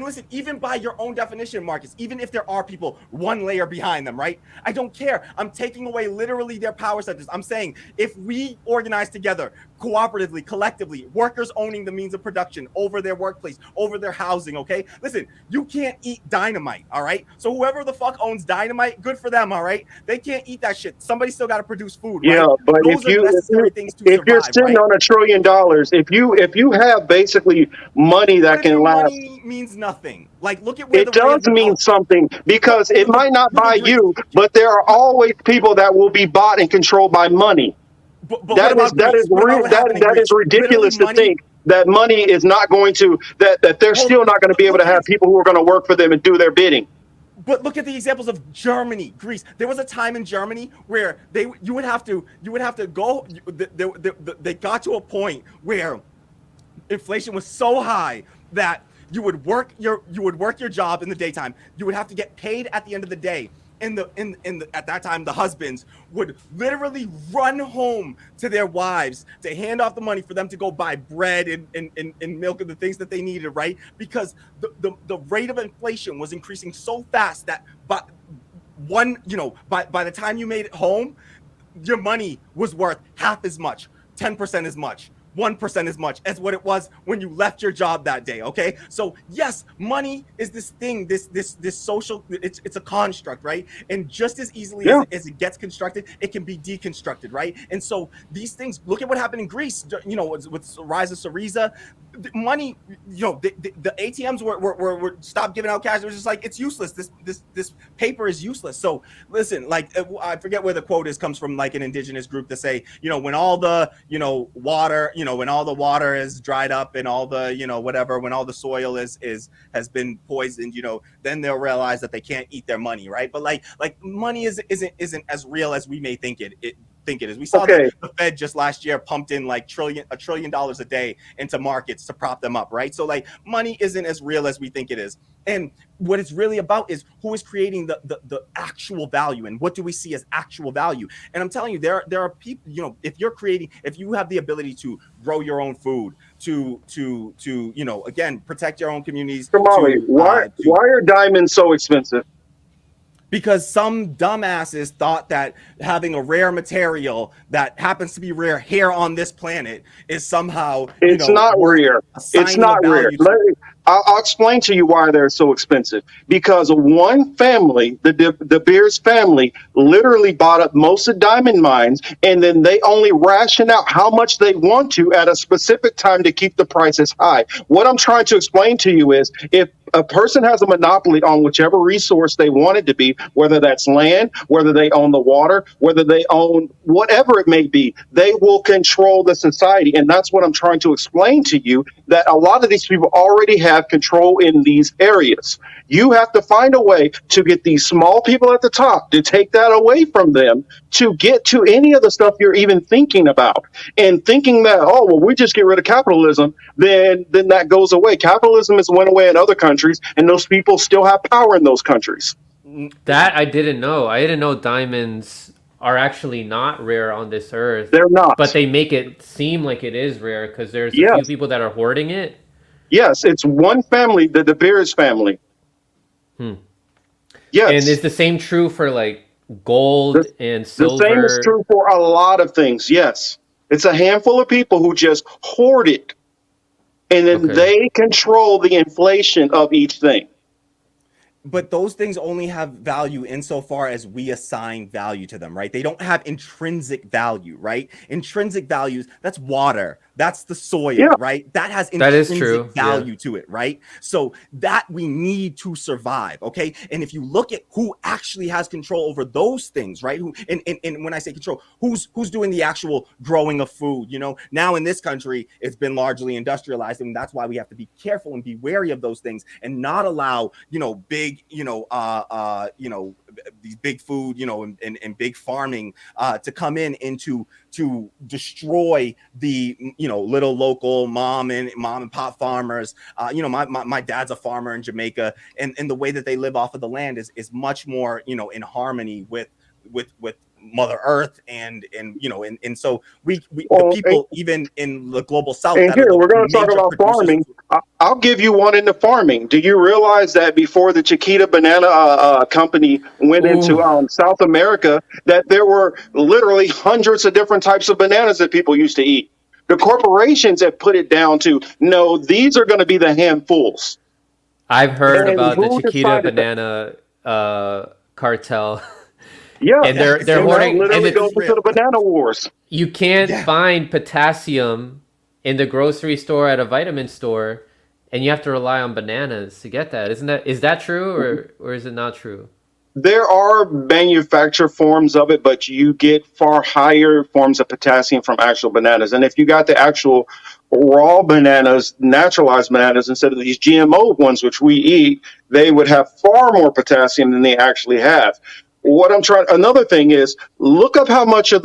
listen, even by your own definition, Marcus, even if there are people one layer behind them, right? I don't care. I'm taking away literally their power centers. I'm saying if we organize together, cooperatively, collectively, workers owning the means of production over their workplace, over their housing, okay? Listen, you can't eat dynamite, all right? So whoever the fuck owns dynamite, good for them, all right? They can't eat that shit. Somebody still got to produce food, Yeah, right? but Those are necessary things to if you're survive, sitting right? on $1 trillion, if you have basically money What that if can your last, money means nothing? Like, look at where it the rate does of mean something because it might not look at buy Greece. you, but there are always people that will be bought and controlled by money. But what about Greece? What about what happened in That is Greece? Literally, ridiculous to money. think that money is not going to that they're Hold. still not going to be able Look to at have it. people who are going to work for them and do their bidding. But look at the examples of Germany, Greece. There was a time in Germany where you would have to go. They got to a point where inflation was so high that you would work your job in the daytime. You would have to get paid at the end of the day. At that time, the husbands would literally run home to their wives to hand off the money for them to go buy bread and milk and the things that they needed, right? Because the rate of inflation was increasing so fast that by the time you made it home, your money was worth half as much, 10% as much, 1% as much as what it was when you left your job that day. Okay, so yes, money is this thing, this social, it's a construct, right? And just as easily Yeah. as it gets constructed, it can be deconstructed, right? And so these things, look at what happened in Greece, with the rise of Syriza. Money, the ATMs were stopped giving out cash. It was just like, it's useless. This paper is useless. So listen, like, I forget where the quote comes from, like an indigenous group to say, when all the water, when all the water is dried up and all the whatever, when all the soil has been poisoned, then they'll realize that they can't eat their money, right? But like money isn't as real as we may think it is. We saw Okay. the Fed just last year pumped in like $1 trillion a day into markets to prop them up, right? So like money isn't as real as we think it is. And what it's really about is who is creating the actual value, and what do we see as actual value. And I'm telling you, there are people, if you have the ability to grow your own food, to again, protect your own communities, Kamali, why are diamonds so expensive? because some dumbasses thought that having a rare material that happens to be rare here on this planet is somehow It's not worth rare. It's assigning a not rare. value to. I'll explain to you why they're so expensive. Because one family, the Beers family, literally bought up most of diamond mines, and then they only ration out how much they want to at a specific time to keep the prices high. What I'm trying to explain to you is, if a person has a monopoly on whichever resource they want it to be, whether that's land, whether they own the water, whether they own whatever it may be, they will control the society. And that's what I'm trying to explain to you, that a lot of these people already have control in these areas. You have to find a way to get these small people at the top to take that away from them to get to any of the stuff you're even thinking about. And thinking that, oh, well, we just get rid of capitalism, then that goes away. Capitalism has went away in other countries, and those people still have power in those countries. That I didn't know. I didn't know diamonds are actually not rare on this earth, They're not. but they make it seem like it is rare because there's a few Yes. people that are hoarding it. Yes, it's one family, the De Beers family. And is Yes. the same true for like gold The, and the same is silver? true for a lot of things. Yes. It's a handful of people who just hoard it, and then Okay. they control the inflation of each thing. But those things only have value insofar as we assign value to them, right? They don't have intrinsic value, right? Intrinsic values, that's water, that's the soil, Yeah. right? That has That is intrinsic true. Yeah. value to it, right? So that we need to survive, okay? And if you look at who actually has control over those things, right? Who and when I say control, who's doing the actual growing of food, you know? Now in this country, it's been largely industrialized, and that's why we have to be careful and be wary of those things and not allow, big, these big food, and big farming to come in to destroy the little local mom and pop farmers. My dad's a farmer in Jamaica, and the way that they live off of the land is much more in harmony with Mother Earth, and so the Well, people even in the global South and that are here the we're going to talk major about producers of farming. food. I'll give you one into farming. Do you realize that before the Chiquita Banana Company went Ooh. into South America, that there were literally hundreds of different types of bananas that people used to eat? The corporations have put it down to no, these are going to be the handfuls. I've heard And about the who Chiquita decided that? banana cartel. Yeah, And Yeah, they're and that hoarding, and literally goes it's it's into real. the banana wars. you can't Yeah. find potassium in the grocery store at a vitamin store, and you have to rely on bananas to get that. Is that true, or is it not true? There are manufactured forms of it, but you get far higher forms of potassium from actual bananas. And if you got the actual raw bananas, naturalized bananas, instead of these GMO ones, which we eat, they would have far more potassium than they actually have. Another thing is look up how much of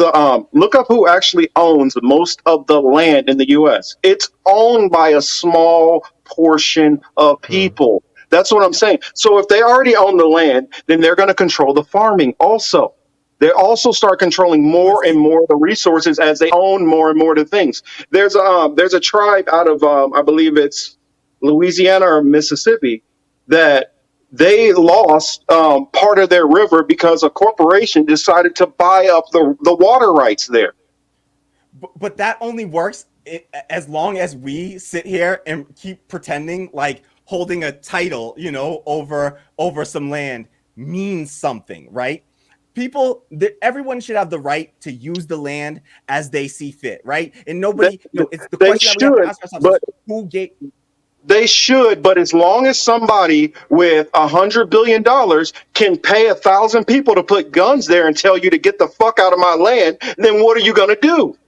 look up who actually owns most of the land in the US. It's owned by a small portion of Huh. people. That's what I'm saying. So if they already own the land, then they're going to control the farming also. They also start controlling But more and see, more of the resources as they own more and more of the things. There's a tribe out of I believe it's Louisiana or Mississippi that they lost part of their river because a corporation decided to buy up the water rights there. but that only works as long as we sit here and keep pretending like holding a title, over some land means something, right? Everyone should have the right to use the land as they see fit, right? And They, nobody, it's the they question that we have to should, ask ourselves is but who gave. they should, but as long as somebody with $100 billion can pay 1,000 people to put guns there and tell you to get the fuck out of my land, then what are you going to do?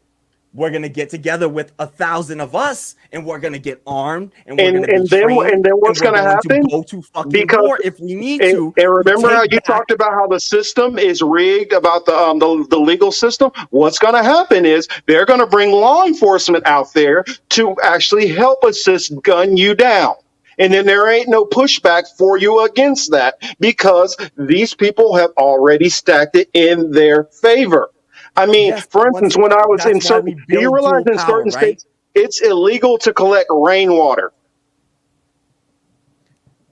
We're gonna get together with 1,000 of us, and we're gonna get armed, and we're And gonna be and then trained, and then and what's we're going to going to happen? go to fucking Because war if we need and to remember how take you back. talked about how the system is rigged about the legal system. What's going to happen is they're going to bring law enforcement out there to actually help assist gun you down. And then there ain't no pushback for you against that because these people have already stacked it in their favor. I mean, Yes, but for once instance, when I again, was that's in why certain, we do you build realize dual in power, certain right? states it's illegal to collect rainwater?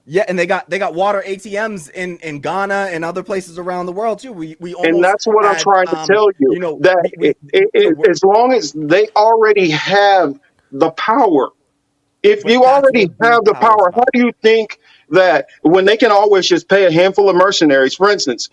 Yeah, and they got water ATMs in Ghana and other places around the world too. We And almost that's what I'm had trying to tell you that as long as they already have the power, if but you that's already what dual have the power is power, how about. do you think that when they can always just pay a handful of mercenaries? For instance,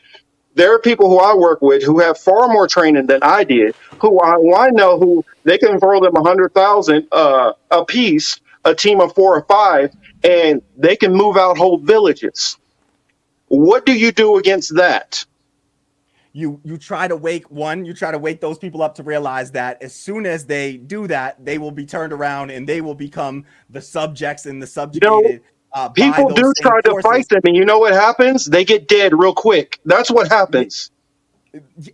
there are people who I work with who have far more training than I did, who I know who they can throw them 100,000 a piece, a team of 4 or 5, and they can move out whole villages. What do you do against that? You try to wake those people up to realize that as soon as they do that, they will be turned around and they will become the subjects and the You know, subjugated by people do those same try to fight forces. them, and you know what happens? They get dead real quick. That's what happens.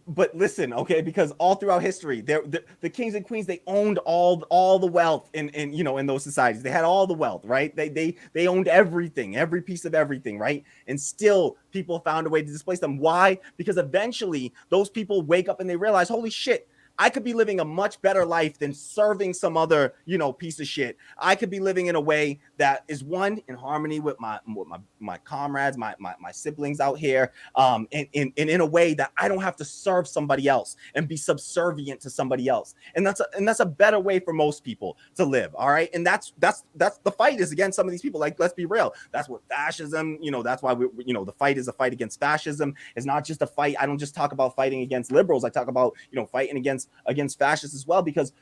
But listen, okay, because all throughout history, the kings and queens, they owned all the wealth in those societies. They had all the wealth, right? They owned everything, every piece of everything, right? And still people found a way to displace them. Why? Because eventually those people wake up and they realize, holy shit, I could be living a much better life than serving some other, piece of shit. I could be living in a way that is one in harmony with my comrades, my siblings out here, and in a way that I don't have to serve somebody else and be subservient to somebody else. And that's a better way for most people to live. All right. And that's the fight is against some of these people. Like, let's be real. That's what fascism, that's why the fight is a fight against fascism. It's not just a fight. I don't just talk about fighting against liberals. I talk about, fighting against fascists as well, because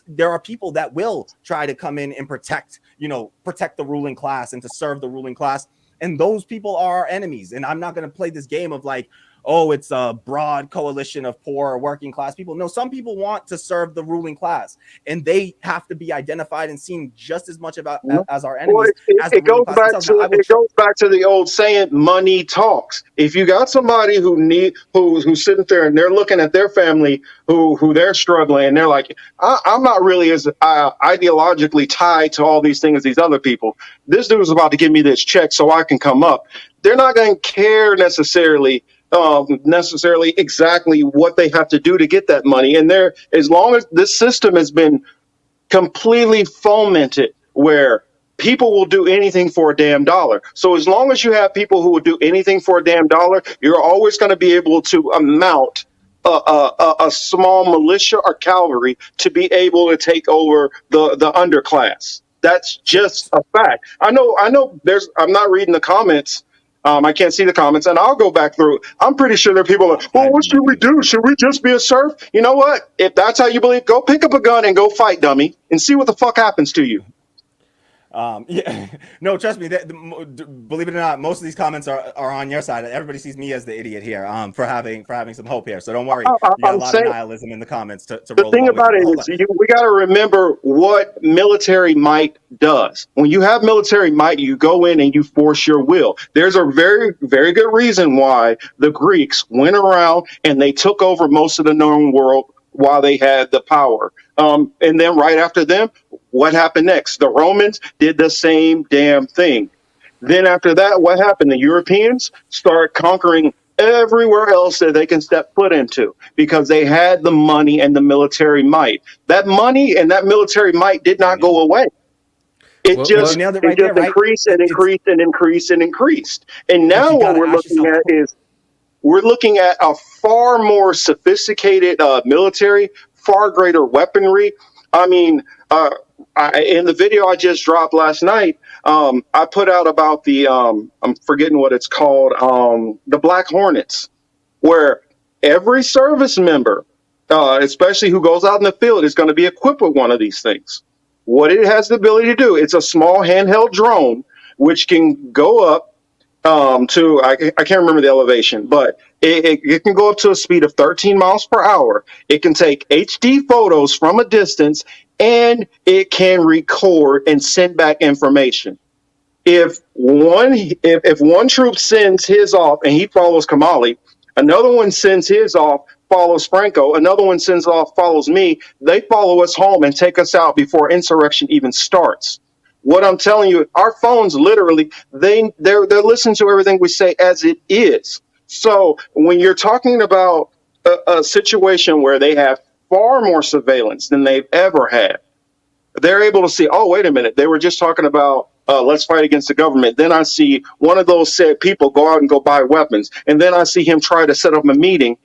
there are people that will try to come in and protect the ruling class and to serve the ruling class. And those people are our enemies. And I'm not going to play this game of like, oh, it's a broad coalition of poor or working class people. No, some people want to serve the ruling class, and they have to be identified and seen just as much as our enemies. Well, it goes back to the old saying, money talks. If you got somebody who's sitting there and they're looking at their family who they're struggling, and they're like, I'm not really as ideologically tied to all these things as these other people. This dude's about to give me this check so I can come up. They're not going to care necessarily exactly what they have to do to get that money. And as long as this system has been completely fomented where people will do anything for a damn dollar. So as long as you have people who will do anything for a damn dollar, you're always going to be able to amount a small militia or cavalry to be able to take over the underclass. That's just a fact. I know I'm not reading the comments. I can't see the comments, and I'll go back through. I'm pretty sure there are people like, well, what should we do? Should we just be a serf? You know what? If that's how you believe, go pick up a gun and go fight, dummy, and see what the fuck happens to you. Yeah, no, trust me. Believe it or not, most of these comments are on your side. Everybody sees me as the idiot here, for having some hope here. So don't worry. You got a lot of nihilism in the comments to roll. The thing about it is, we got to remember what military might does. When you have military might, you go in and you force your will. There's a very, very good reason why the Greeks went around and they took over most of the known world while they had the power. And then right after them, what happened next? The Romans did the same damn thing. Then after that, what happened? The Europeans start conquering everywhere else that they can step foot into because they had the money and the military might. That money and that military might did not go away. It just increased and increased and increased and increased. And now what we're looking at a far more sophisticated military, far greater weaponry. I mean, in the video I just dropped last night, I put out about the, I'm forgetting what it's called, the Black Hornets, where every service member, especially who goes out in the field, is going to be equipped with one of these things. What it has the ability to do, it's a small handheld drone, which can go up to, I can't remember the elevation, but it can go up to a speed of 13 miles per hour. It can take HD photos from a distance, and it can record and send back information. If one troop sends his off and he follows Kamali, another one sends his off, follows Franco, another one sends off, follows me, they follow us home and take us out before insurrection even starts. What I'm telling you, our phones literally, they're listening to everything we say as it is. So when you're talking about a situation where they have far more surveillance than they've ever had, they're able to see, oh, wait a minute, they were just talking about let's fight against the government. Then I see one of those said people go out and go buy weapons. And then I see him try to set up a meeting.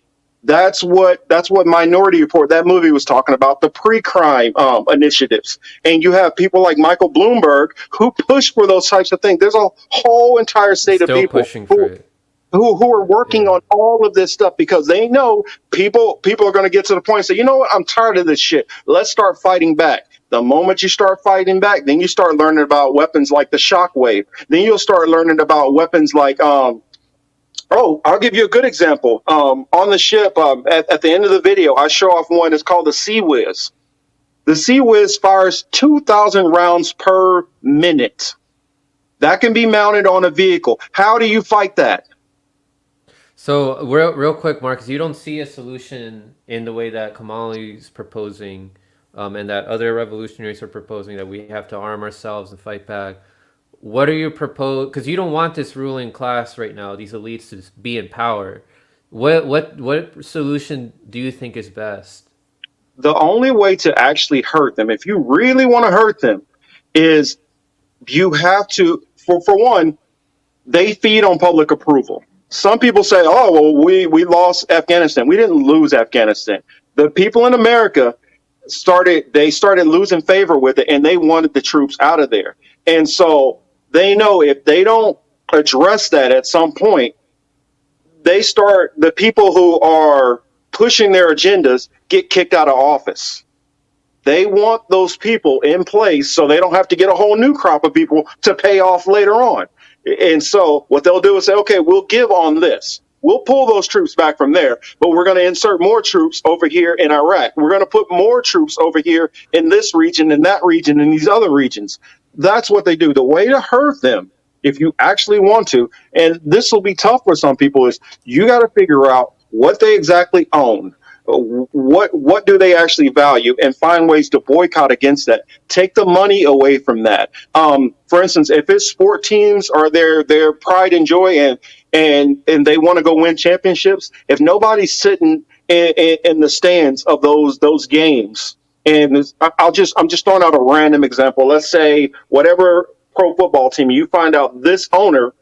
That's what Minority Report, that movie, was talking about, the pre-crime initiatives. And you have people like Michael Bloomberg who push for those types of things. There's a whole entire state of people who are working on all of this stuff because they know people are going to get to the point and say, you know what, I'm tired of this shit. Let's start fighting back. The moment you start fighting back, then you start learning about weapons like the shockwave. Then you'll start learning about weapons like oh, I'll give you a good example. On the ship, at the end of the video, I show off one. It's called the Sea Whiz. The Sea Whiz fires 2,000 rounds per minute. That can be mounted on a vehicle. How do you fight that? So real quick, Marcus, you don't see a solution in the way that Kamali's proposing and that other revolutionaries are proposing, that we have to arm ourselves and fight back. What are you propose? Because you don't want this ruling class right now, these elites, to be in power. What solution do you think is best? the only way to actually hurt them, if you really want to hurt them, is you have to, for one, they feed on public approval. Some people say, "Oh, well, we lost Afghanistan." We didn't lose Afghanistan. The people in America started losing favor with it, and they wanted the troops out of there. And so they know if they don't address that at some point, the people who are pushing their agendas get kicked out of office. They want those people in place so they don't have to get a whole new crop of people to pay off later on. And so what they'll do is say, okay, we'll give on this. We'll pull those troops back from there, but we're going to insert more troops over here in Iraq. We're going to put more troops over here in this region, in that region, in these other regions. That's what they do. The way to hurt them, if you actually want to, and this will be tough for some people, is you got to figure out what they exactly own. What do they actually value, and find ways to boycott against that. Take the money away from that. For instance, if it's sport teams are their pride and joy, and they want to go win championships, if nobody's sitting in the stands of those games, and I'm just throwing out a random example. Let's say whatever pro football team, you find out this owner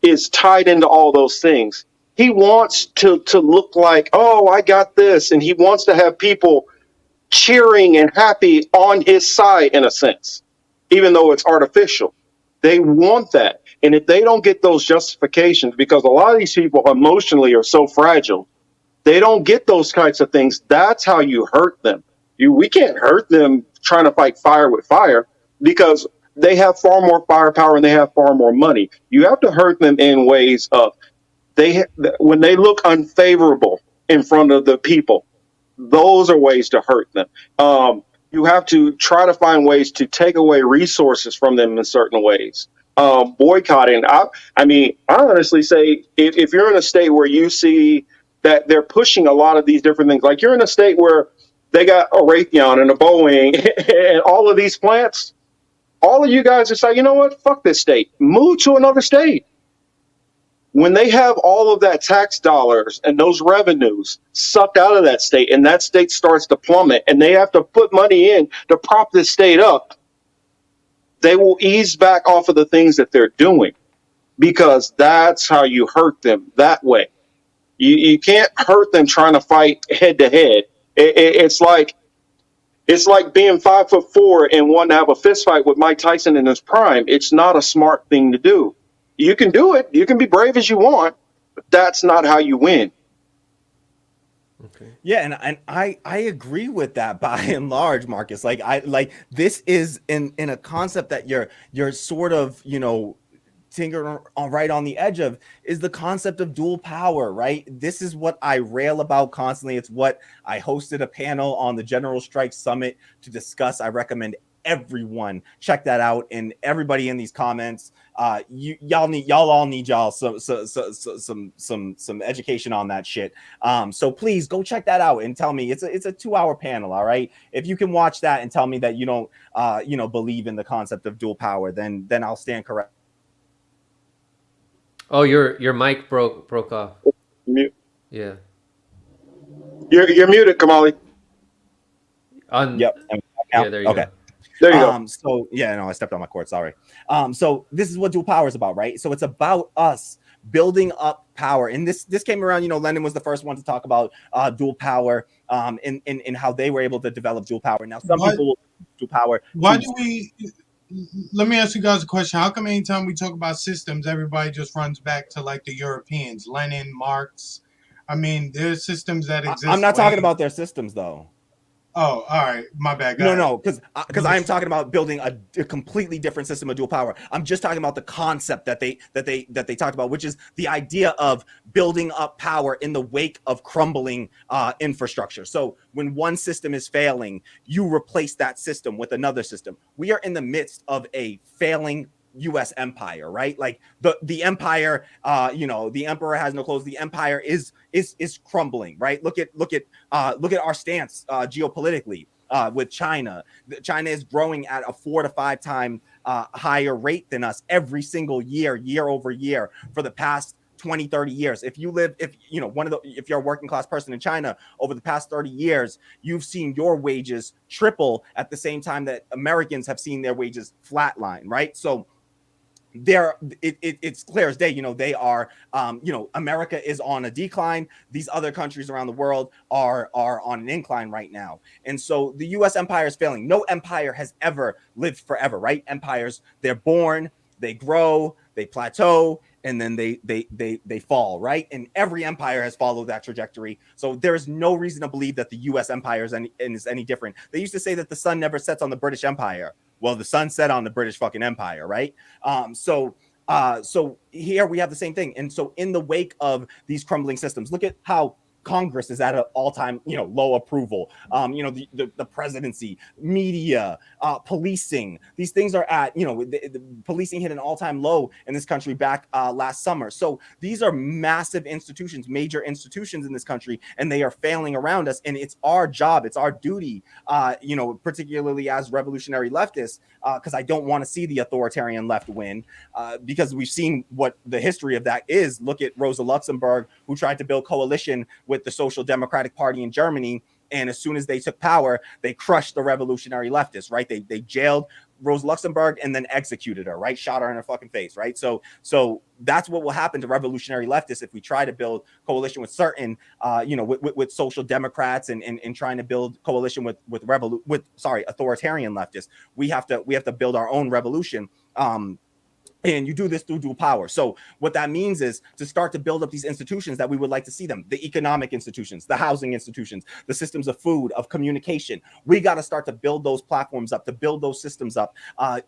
is tied into all those things. He wants to look like, oh, I got this. And he wants to have people cheering and happy on his side, in a sense, even though it's artificial. They want that. And if they don't get those justifications, because a lot of these people emotionally are so fragile, they don't get those kinds of things. That's how you hurt them. We can't hurt them trying to fight fire with fire, because they have far more firepower and they have far more money. You have to hurt them in ways of, when they look unfavorable in front of the people, those are ways to hurt them. You have to try to find ways to take away resources from them in certain ways. Boycotting. I honestly say, if you're in a state where you see that they're pushing a lot of these different things, like you're in a state where they got a Raytheon and a Boeing and all of these plants, all of you guys are saying, you know what, fuck this state, move to another state. When they have all of that tax dollars and those revenues sucked out of that state, and that state starts to plummet, and they have to put money in to prop this state up, they will ease back off of the things that they're doing, because that's how you hurt them that way. You can't hurt them trying to fight head to head. It's like being 5'4" and wanting to have a fist fight with Mike Tyson in his prime. It's not a smart thing to do. You can do it. You can be brave as you want, but that's not how you win. Okay. Yeah, and I agree with that by and large, Marcus. This is in a concept that you're sort of, tinkering right on the edge of, is the concept of dual power, right? This is what I rail about constantly. It's what I hosted a panel on the General Strike Summit to discuss. I recommend everyone check that out, and everybody in these comments, y'all all need some education on that shit. So please go check that out and tell me. It's a 2-hour panel, all right? If you can watch that and tell me that you don't believe in the concept of dual power, then I'll stand correct. Oh, your mic broke off. Mute. Yeah. You're muted, Kamali. Yep. Yeah, there you go. There you go. So yeah, no, I stepped on my cord. Sorry. So this is what dual power is about, right? So it's about us building up power, and this came around. Lenin was the first one to talk about dual power, in how they were able to develop dual power. Now some people will dual power. Why do we? Let me ask you guys a question. How come anytime we talk about systems, everybody just runs back to like the Europeans, Lenin, Marx? I mean, there's systems that exist. I'm not talking about their systems, though. Oh, all right. My bad. No, because I am talking about building a completely different system of dual power. I'm just talking about the concept that they talked about, which is the idea of building up power in the wake of crumbling infrastructure. So when one system is failing, you replace that system with another system. We are in the midst of a failing U.S. empire, right? Like the empire, the emperor has no clothes. The empire is crumbling, right? Look at our stance geopolitically with China. China is growing at a 4 to 5 time higher rate than us every single year over year for the past 20, 30 years. If you're a working class person in China over the past 30 years, you've seen your wages triple at the same time that Americans have seen their wages flatline, right? So it's clear as day. They are, America is on a decline. These other countries around the world are on an incline right now. And so the US empire is failing. No empire has ever lived forever, right? Empires, they're born, they grow, they plateau, and then they fall, right? And every empire has followed that trajectory. So there is no reason to believe that the US empire is any different. They used to say that the sun never sets on the British Empire. Well, the sun set on the British fucking empire, right? So here we have the same thing. And so in the wake of these crumbling systems, look at how Congress is at an all-time, low approval. The presidency, media, policing, these things are at, the policing hit an all-time low in this country back last summer. So these are massive institutions, major institutions in this country, and they are failing around us. And it's our job, it's our duty, particularly as revolutionary leftists, because I don't want to see the authoritarian left win, because we've seen what the history of that is. Look at Rosa Luxemburg, who tried to build coalition with the Social Democratic Party in Germany. And as soon as they took power, they crushed the revolutionary leftists, right? They jailed Rosa Luxemburg and then executed her, right? Shot her in her fucking face, right? So that's what will happen to revolutionary leftists if we try to build coalition with certain, with social democrats and trying to build coalition with authoritarian leftists. We have to build our own revolution. And you do this through dual power. So what that means is to start to build up these institutions that we would like to see them, the economic institutions, the housing institutions, the systems of food, of communication. We got to start to build those platforms up, to build those systems up,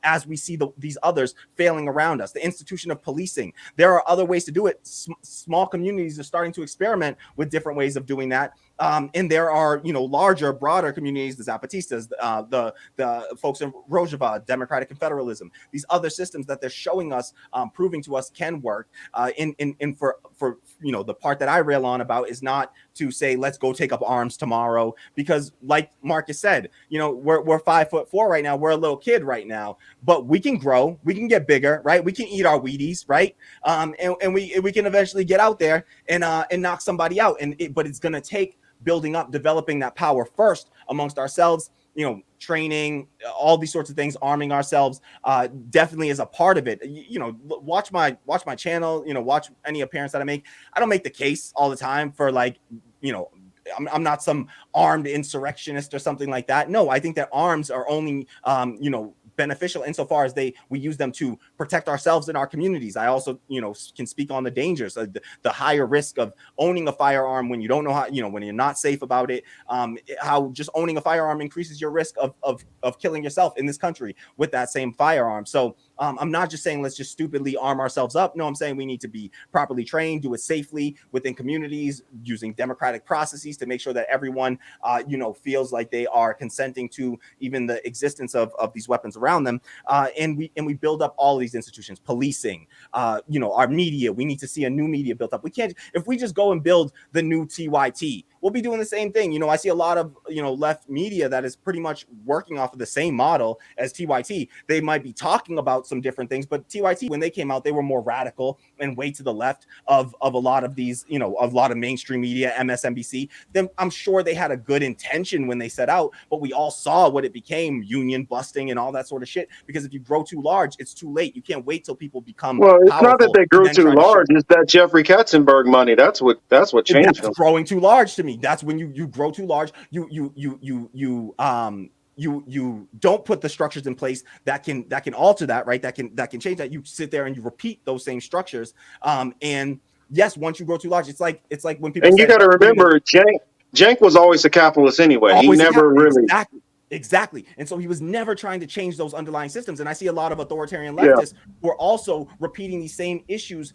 as we see these others failing around us. The institution of policing. There are other ways to do it. Small communities are starting to experiment with different ways of doing that. And there are, larger, broader communities, the Zapatistas, the folks in Rojava, Democratic Confederalism, these other systems that they're showing us, proving to us can work. And for the part that I rail on about is not to say, let's go take up arms tomorrow, because like Marcus said, we're 5'4" right now. We're a little kid right now, but we can grow, we can get bigger, right? We can eat our Wheaties, right? And we can eventually get out there and knock somebody out. But it's going to take building up, developing that power first amongst ourselves, training, all these sorts of things, arming ourselves, definitely is a part of it. Watch my channel, watch any appearance that I make. I don't make the case all the time for I'm not some armed insurrectionist or something like that. No, I think that arms are only, beneficial insofar as we use them to protect ourselves and our communities. I also, can speak on the dangers, the higher risk of owning a firearm when you don't know how, when you're not safe about it, how just owning a firearm increases your risk of killing yourself in this country with that same firearm. So I'm not just saying let's just stupidly arm ourselves up. No, I'm saying we need to be properly trained, do it safely within communities, using democratic processes to make sure that everyone, feels like they are consenting to even the existence of these weapons around them. And we build up all of these institutions, policing, our media. We need to see a new media built up. We can't, if we just go and build the new TYT, we'll be doing the same thing. I see a lot of, left media that is pretty much working off of the same model as TYT. They might be talking about some different things, but TYT, when they came out, they were more radical and way to the left of a lot of these, a lot of mainstream media, MSNBC. Then I'm sure they had a good intention when they set out, but we all saw what it became, union busting and all that sort of shit. Because if you grow too large, it's too late. You can't wait till people become it's not that they grew too large. It's that Jeffrey Katzenberg money. That's what changed them. Growing too large to me. That's when you grow too large. You don't put the structures in place that can alter that, right? That can change that. You sit there and you repeat those same structures. And yes, once you grow too large, it's like when people. And you got to remember, Cenk was always a capitalist anyway. He never really. Exactly. And so he was never trying to change those underlying systems. And I see a lot of authoritarian leftists who are also repeating these same issues,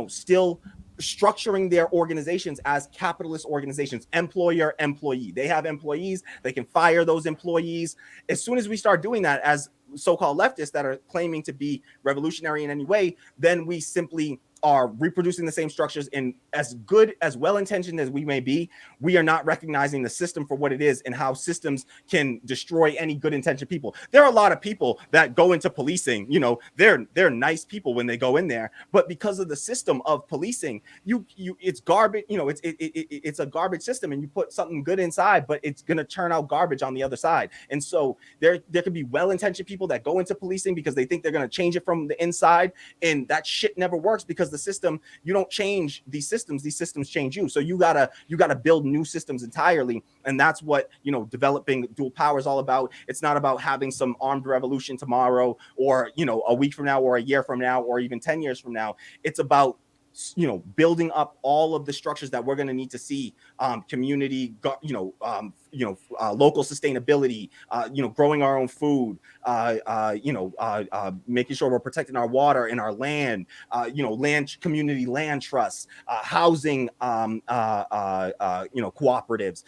still structuring their organizations as capitalist organizations, employer, employee. They have employees, they can fire those employees. As soon as we start doing that as so-called leftists that are claiming to be revolutionary in any way, then we simply are reproducing the same structures, and as good, as well-intentioned as we may be, we are not recognizing the system for what it is and how systems can destroy any good intentioned people. There are a lot of people that go into policing, you know, they're nice people when they go in there, but because of the system of policing, it's garbage, you know, it's a garbage system, and you put something good inside, but it's going to turn out garbage on the other side. And so there could be well-intentioned people that go into policing because they think they're going to change it from the inside, and that shit never works, because the system, you don't change these systems change you. So you gotta build new systems entirely, and that's what, you know, developing dual power is all about. It's not about having some armed revolution tomorrow, or, you know, a week from now, or a year from now, or even 10 years from now. It's about, you know, building up all of the structures that we're going to need to see, community, local sustainability, you know, growing our own food, making sure we're protecting our water and our land, community land trusts, housing, cooperatives,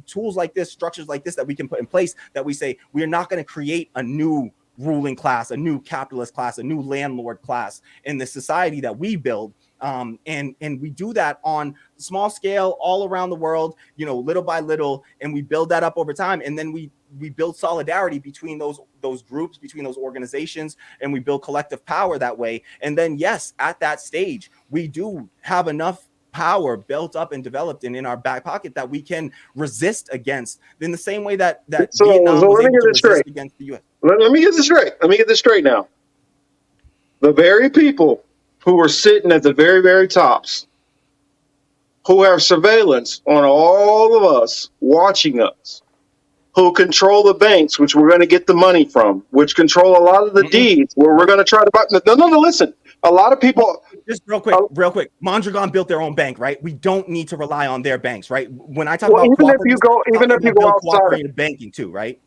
tools like this, structures like this that we can put in place, that we say we're not going to create a new ruling class, a new capitalist class, a new landlord class in the society that we build. And we do that on small scale all around the world, you know, little by little, and we build that up over time. And then we build solidarity between those groups, between those organizations, and we build collective power that way. And then, yes, at that stage, we do have enough power built up and developed and in our back pocket that we can resist against, in the same way that Vietnam was able to resist against the U.S. Let me get this straight. Let me get this straight now. The very people who are sitting at the very, very tops, who have surveillance on all of us, watching us, who control the banks, which we're going to get the money from, which control a lot of the deeds, where we're going to try to buy. No, listen. A lot of people. Just real quick. Mondragon built their own bank, right? We don't need to rely on their banks, right? When I talk about even if you go outside cooperative banking too, right?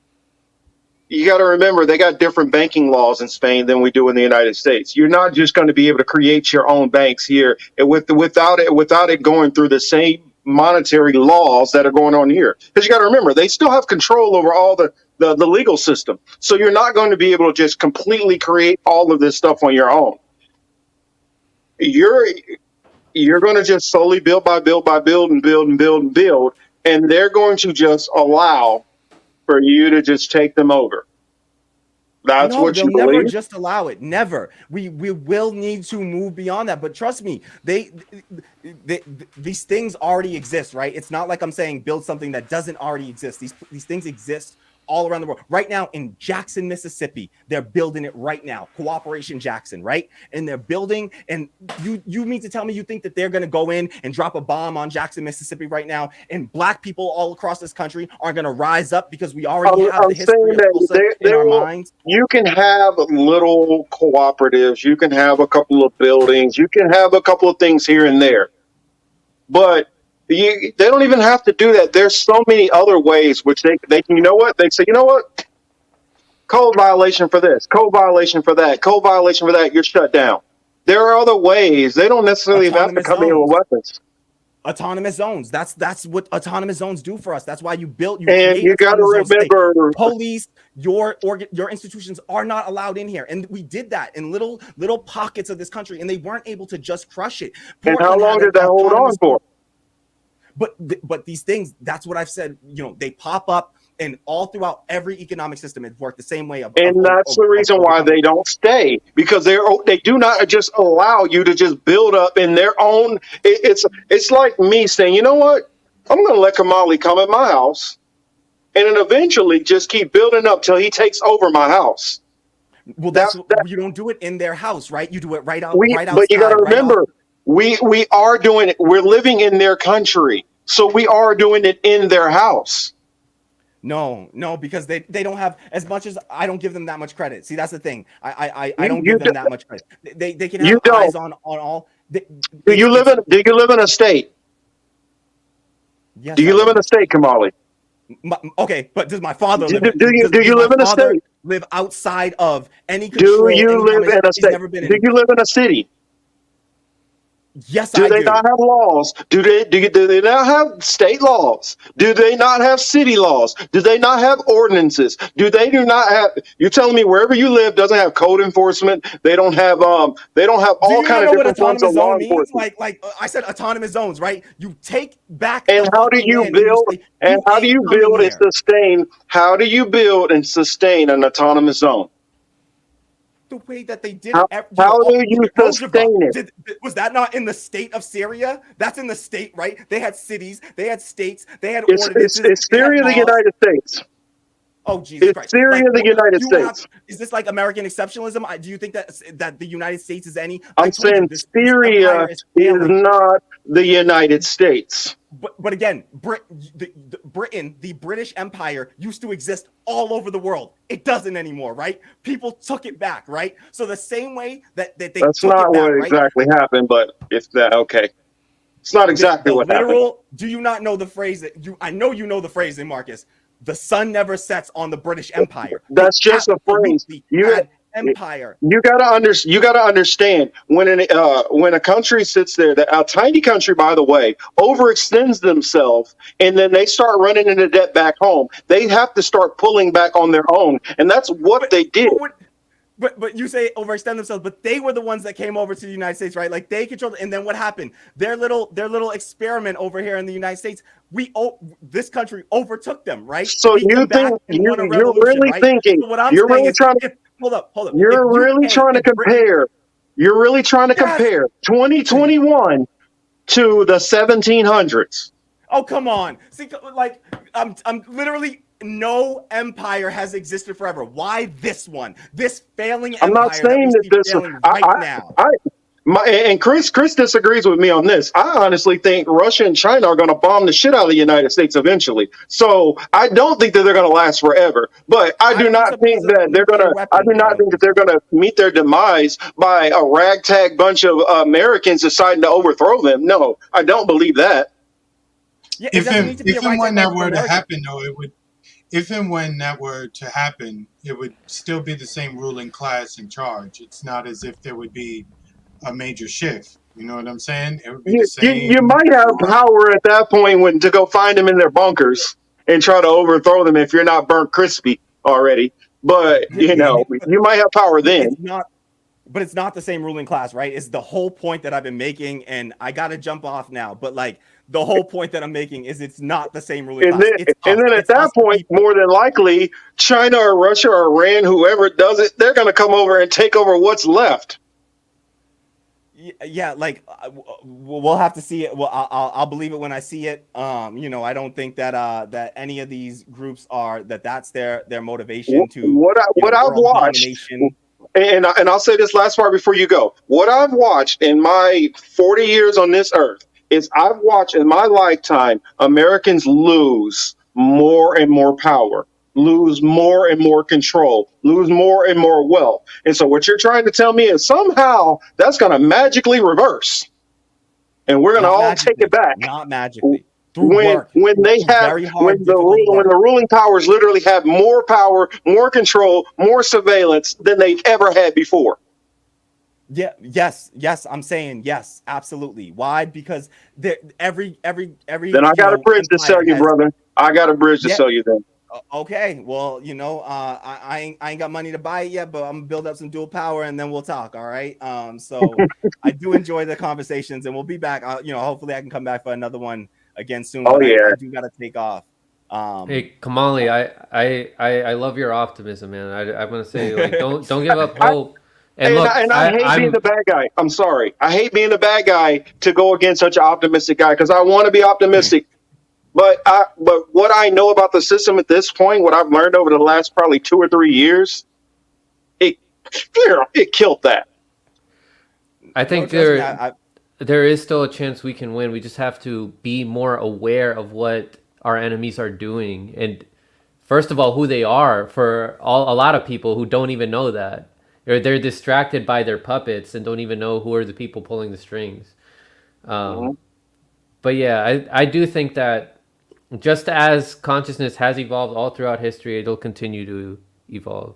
You got to remember, they got different banking laws in Spain than we do in the United States. You're not just going to be able to create your own banks here without it going through the same monetary laws that are going on here. Because you got to remember, they still have control over all the legal system. So you're not going to be able to just completely create all of this stuff on your own. You're going to just slowly build by build and build, and they're going to just allow for you to just take them over. That's what you believe? Never just allow it. Never. We will need to move beyond that. But trust me, these things already exist, right? It's not like I'm saying build something that doesn't already exist. These things exist all around the world. Right now in Jackson, Mississippi, they're building it right now. Cooperation Jackson, right? And they're building, and you mean to tell me you think that they're going to go in and drop a bomb on Jackson, Mississippi right now, and black people all across this country aren't going to rise up because we already have the history in our minds? You can have little cooperatives, you can have a couple of buildings, you can have a couple of things here and there, but they don't even have to do that. There's so many other ways which they can, you know what? They say, you know what? Code violation for this, code violation for that, code violation for that, you're shut down. There are other ways. They don't necessarily have to come in with weapons. Autonomous zones. That's what autonomous zones do for us. That's why you got to remember, police, your institutions are not allowed in here, and we did that in little pockets of this country, and they weren't able to just crush it. And how long did that hold on for? But these things, that's what I've said, you know, they pop up, and all throughout every economic system, it worked the same way. And that's the reason why they don't stay, because they do not just allow you to just build up in their own. It's like me saying, you know what, I'm going to let Kamali come at my house, and then eventually just keep building up till he takes over my house. Well, you don't do it in their house, right? You do it right outside. But you got to remember, we are doing it. We're living in their country, so we are doing it in their house. No, because they don't have as much as I don't give them that much credit. See, that's the thing. I don't give them that much credit. They can have eyes on all. Do you live in a state? Yes. Do you live in a state, Kamali? Okay, but does my father live? Do you live in a state? Live outside of any control? Do you live in a state? Do you live in a city? Yes, Do I they do. not have laws? Do they not have state laws? Do they not have city laws? Do they not have ordinances? Do not have? You're telling me wherever you live doesn't have code enforcement? They don't have Do all you kind not of know what different forms of autonomous law zone means? enforcement. I said, autonomous zones, right? You take back And the how do fucking you land and you build? say, And you how do ain't you coming build and here. sustain? How do you build and sustain an autonomous zone? The way that they did How it, how do you Rojava, sustain it? was that not in the state of Syria? That's in the state, right? They had cities, they had states, they had ordinances, It's they had Syria, the laws. United States. Oh, Jesus It's Christ! Syria, Like the United you have, States. is this like American exceptionalism? Do you think that the United States is any? I I'm told you saying this Syria empire is is failing. not the United States. But again, Britain, the British Empire, used to exist all over the world. It doesn't anymore, right? People took it back, right? So the same way that they That's took it not back, what right? exactly happened, but if that okay. It's not exactly The what happened. literal. Do you not know the phrase that you? I know you know the phrase, Marcus. The sun never sets on the British Empire. They That's just a phrase. absolutely You had empire. you gotta understand when a country sits there, that a tiny country, by the way, overextends themselves, and then they start running into debt back home. They have to start pulling back on their own, and that's what But they did. but what? But you say overextend themselves, but they were the ones that came over to the United States, right? Like they controlled, and then what happened? Their little experiment over here in the United States, this country overtook them, right? So Beat you them think back and won a you're revolution, really right? thinking So what I'm you're saying really is, trying if hold up, if you're really UK, trying to if Britain, compare you're really trying to yes, compare 2021 to the 1700s. oh come on, see, like I'm literally. No empire has existed forever. Why this one? This failing I'm not empire that we saying that see this. failing I, right now. I, and Chris disagrees with me on this. I honestly think Russia and China are going to bomb the shit out of the United States eventually. So I don't think that they're going to last forever. But I I do don't think not so because think of that they're going nuclear to. I weapons. do I not don't think that think they're so. going to meet their demise by a ragtag bunch of Americans deciding to overthrow them. No, I don't believe that. Yeah, it doesn't need to be a If and ragtag when bunch that of were to Americans. happen, though, it would. If and when that were to happen, it would still be the same ruling class in charge. It's not as if there would be a major shift. You know what I'm saying? It would be the You same. might have power at that point when to go find them in their bunkers and try to overthrow them if you're not burnt crispy already. But Yeah, you might have power but then. it's not. But it's not the same ruling class, right? It's the whole point that I've been making, and I gotta jump off now. But like the whole point that I'm making is it's not the same ruling And class. then, It's and us. then at It's that us, the point, people. more than likely, China or Russia or Iran, whoever does it, they're going to come over and take over what's left. Yeah, like we'll have to see it. Well, I'll believe it when I see it. I don't think that any of these groups are that's their motivation to What I've world watched, domination. and I'll say this last part before you go. What I've watched in my 40 years on this earth is I've watched in my lifetime Americans lose more and more power, lose more and more control, lose more and more wealth. And so what you're trying to tell me is somehow that's going to magically reverse, and we're going to Not all take it magically, back not magically. Through work, when they through have very hard, difficult when work. the ruling powers literally have more power, more control, more surveillance than they've ever had before. Yeah, yes, I'm saying yes, absolutely. Why? Because every Then I got a bridge to sell empire you, has. brother. I got a bridge to Yeah, sell you then. okay, well, I ain't got money to buy it yet, but I'm gonna build up some dual power and then we'll talk. All right. So I do enjoy the conversations, and we'll be back. Hopefully I can come back for another one again soon. Oh But yeah. I do gotta take off. Hey, Kamali, I love your optimism, man. I'm gonna say, like, don't give up hope. And look, I hate being I'm the bad guy. I'm sorry. I hate being the bad guy to go against such an optimistic guy because I want to be optimistic. But what I know about the system at this point, what I've learned over the last probably 2 or 3 years, it killed that. I think No, trust me, there is still a chance we can win. We just have to be more aware of what our enemies are doing, and first of all, who they are. For a lot of people who don't even know that, or they're distracted by their puppets and don't even know who are the people pulling the strings. Mhm. But yeah, I do think that just as consciousness has evolved all throughout history, it'll continue to evolve.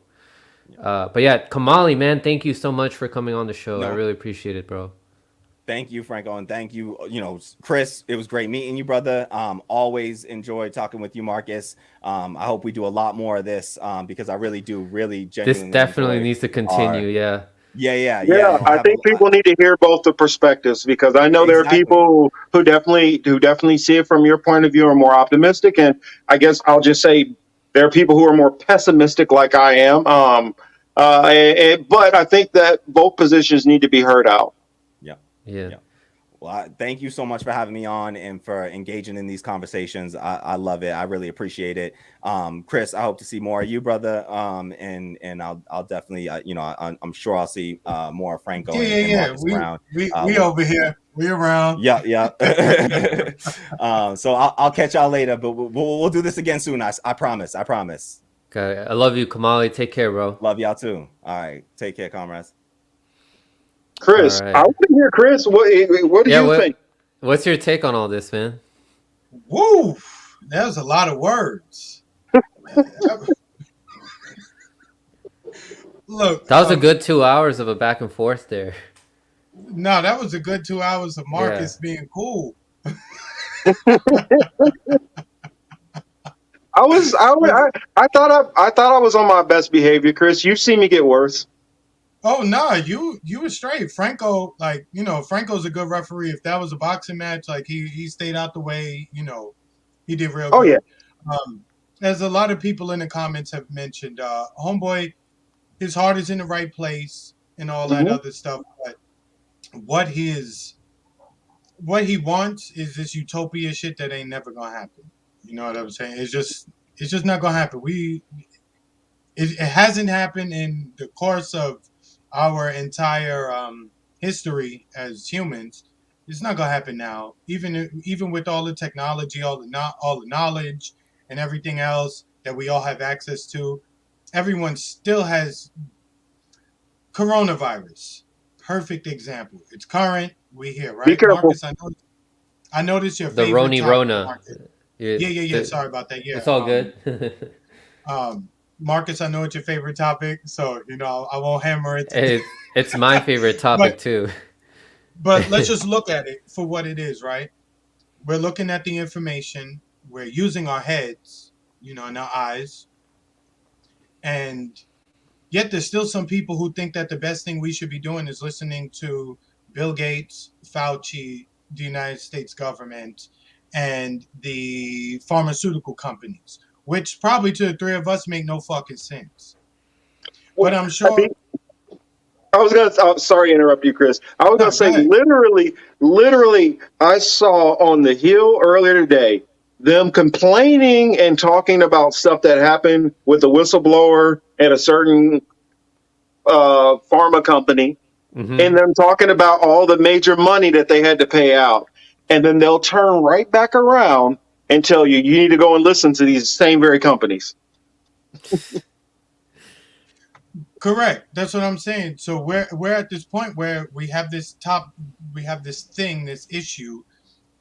But yeah, Kamali, man, thank you so much for coming on the show. I No. really appreciate it, bro. Thank you, Franco, and thank you, Chris. It was great meeting you, brother. Always enjoy talking with you, Marcus. I hope we do a lot more of this because I really do, really This genuinely definitely enjoy needs to our. continue. Yeah. Yeah, I I have a think people need to hear both the perspectives because I know there are exactly. people who definitely see it from your point of view are more optimistic, and I guess I'll just say there are people who are more pessimistic, like I am. But I think that both positions need to be heard out. Yeah, Yeah. yeah. Well, thank you so much for having me on and for engaging in these conversations. I love it. I really appreciate it. Chris, I hope to see more of you, brother. And I'll definitely, I'm sure I'll see more of Franco Yeah, yeah, and yeah. Marcus We around. we over here. We around. Yeah, yeah. So I'll catch y'all later, but we'll do this again soon. I promise. I promise. Okay. I love you, Kamali. Take care, bro. Love y'all too. All right. Take care, comrades. All Chris, I right. want to hear Chris. What do Yeah. you think? What's your take on all this, man? Woo! That was a lot of words. Look, That was a good 2 hours of a back and forth there. no, that was a good 2 hours of Yeah. Marcus being cool. I thought I was on my best behavior, Chris. You've seen me get worse. Oh no, you were straight. Franco, Franco's a good referee. If that was a boxing match, like he stayed out the way, he did real Oh yeah. good. As a lot of people in the comments have mentioned, homeboy, his heart is in the right place and all that Hmm. other stuff. But what what he wants is this utopia shit that ain't never gonna happen. You know what I'm saying? It's just not gonna happen. It hasn't happened in the course of our entire history as humans. It's not gonna happen now. Even with all the technology, all the knowledge, and everything else that we all have access to, everyone still has coronavirus. Perfect example. It's current. We here, Be right, careful. Marcus? I noticed your The favorite Roni topic, Rona. Marcus. Yeah, Yeah, yeah, yeah. Sorry about that. Yeah. it's all good. Marcus, I know it's your favorite topic, so I won't hammer it. It's my favorite but topic too. but let's just look at it for what it is, right? We're looking at the information. We're using our heads, and our eyes, and yet there's still some people who think that the best thing we should be doing is listening to Bill Gates, Fauci, the United States government, and the pharmaceutical companies, which probably to the three of us make no fucking sense. But I'm I sure. mean, sorry to interrupt you, Chris. I was No, gonna go say ahead. literally, I saw on the Hill earlier today them complaining and talking about stuff that happened with the whistleblower at a certain pharma company, Hmm. and them talking about all the major money that they had to pay out, and then they'll turn right back around and tell you need to go and listen to these same very companies. Correct. That's what I'm saying. So we're at this point where we have this thing, this issue,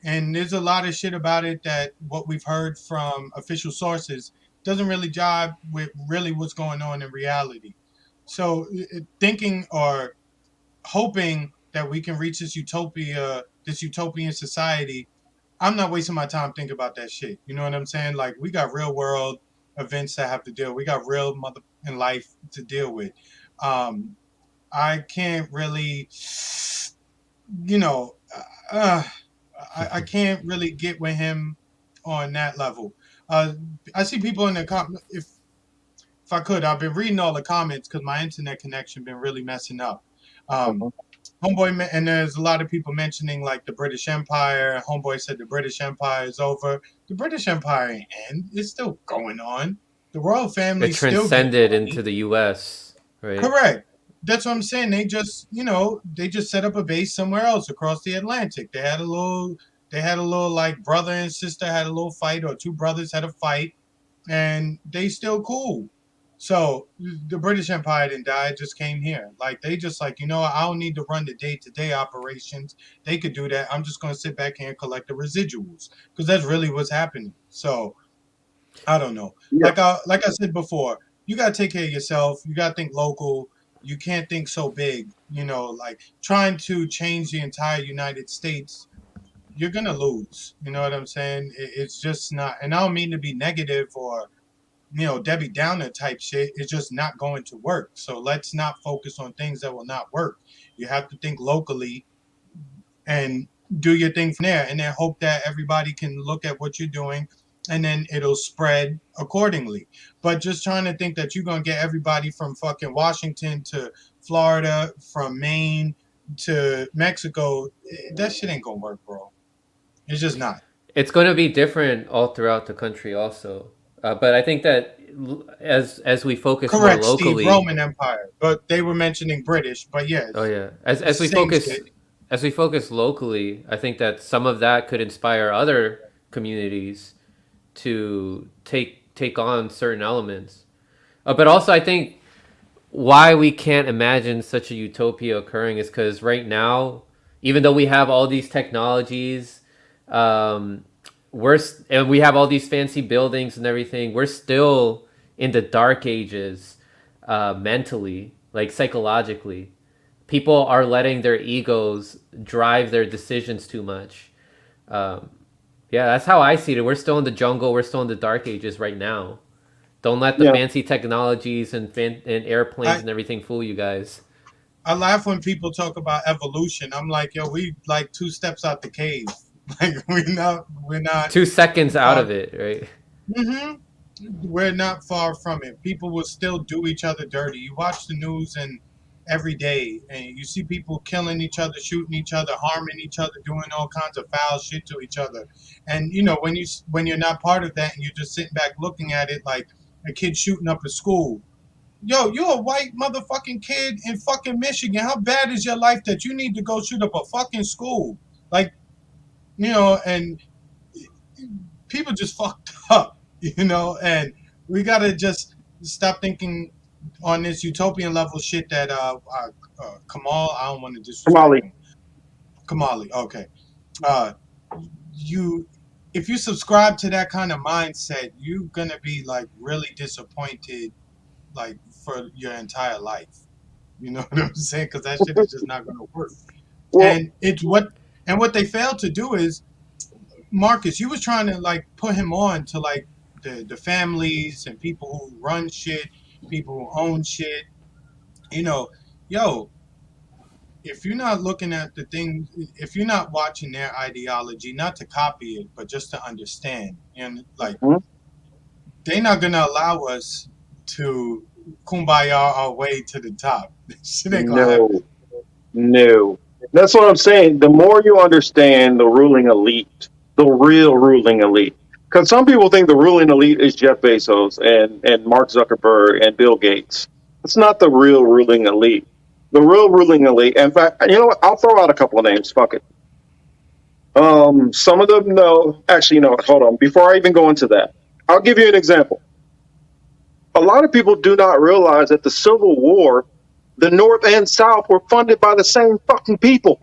and there's a lot of shit about it that what we've heard from official sources doesn't really jive with really what's going on in reality. So thinking or hoping that we can reach this utopian society, I'm not wasting my time thinking about that shit. You know what I'm saying? Like we got real world events that have to deal. We got real mother in life to deal with. Um, I can't really, you know, uh, I can't really get with him on that level. I see people in the if I could, I've been reading all the comments because my internet connection been really messing up. Um, Mhm. Homeboy, and there's a lot of people mentioning like the British Empire. Homeboy said the British Empire is over. The British Empire ain't end. It's still going on. The royal It family's still getting transcended into money. the U.S. Right? Correct. That's what I'm saying. They just set up a base somewhere else across the Atlantic. They had a little like brother and sister had a little fight, or two brothers had a fight, and they still cool. So the British Empire didn't die; it just came here. Like they just like I don't need to run the day-to-day operations. They could do that. I'm just gonna sit back here and collect the residuals because that's really what's happening. So I don't know. Yeah. Like I said before, you gotta take care of yourself. You gotta think local. You can't think so big, like trying to change the entire United States. You're gonna lose. You know what I'm saying? It's just not. And I don't mean to be negative or Debbie Downer type shit. It's just not going to work. So let's not focus on things that will not work. You have to think locally and do your thing from there, and then hope that everybody can look at what you're doing, and then it'll spread accordingly. But just trying to think that you're gonna get everybody from fucking Washington to Florida, from Maine to Mexico, that shit ain't gonna work, bro. It's just not. It's going to be different all throughout the country, also. But I think that as we focus more Correct, Steve. locally, Roman Empire, but they were mentioning British. But oh yes, yeah, it's the same shit. as we focus locally, I think that some of that could inspire other communities to take on certain elements. But also, I think why we can't imagine such a utopia occurring is because right now, even though we have all these technologies, um, and we have all these fancy buildings and everything, we're still in the dark ages, mentally, like psychologically. People are letting their egos drive their decisions too much. Um, yeah, that's how I see it. We're still in the jungle. We're still in the dark ages right now. Don't let the Yeah. fancy technologies and airplanes I, and everything fool you guys. I laugh when people talk about evolution. I'm like, yo, we like 2 steps out the cave. Like we're not 2 seconds out far. of it, right? We're not far from it. People will still do each other dirty. You watch the news and every day, and you see people killing each other, shooting each other, harming each other, doing all kinds of foul shit to each other. And when you're not part of that, and you're just sitting back looking at it, like a kid shooting up a school. Yo, you're a white motherfucking kid in fucking Michigan. How bad is your life that you need to go shoot up a fucking school? Like, and people just fucked up, and we gotta just stop thinking on this utopian level shit that Kamal, I don't want to disrespect Kamali. him. Kamali, okay. Uh, you, if you subscribe to that kind of mindset, you're gonna be like really disappointed, like for your entire life. You know what I'm saying? Because that shit is just not gonna work. Well, And what they failed to do is, Marcus, you was trying to like put him on to like the families and people who run shit, people who own shit. You know, yo, if you're not looking at the thing, if you're not watching their ideology, not to copy it, but just to understand, and like mhm. they're not gonna allow us to kumbaya our way to the top. Shit ain't gonna happen. No, no. That's what I'm saying. The more you understand the ruling elite, the real ruling elite, because some people think the ruling elite is Jeff Bezos and Mark Zuckerberg and Bill Gates. It's not the real ruling elite. The real ruling elite. In fact, you know what? I'll throw out a couple of names. Fuck it. Some of them know. Actually, you know what? Hold on. Before I even go into that, I'll give you an example. A lot of people do not realize that the Civil War, the North and South were funded by the same fucking people.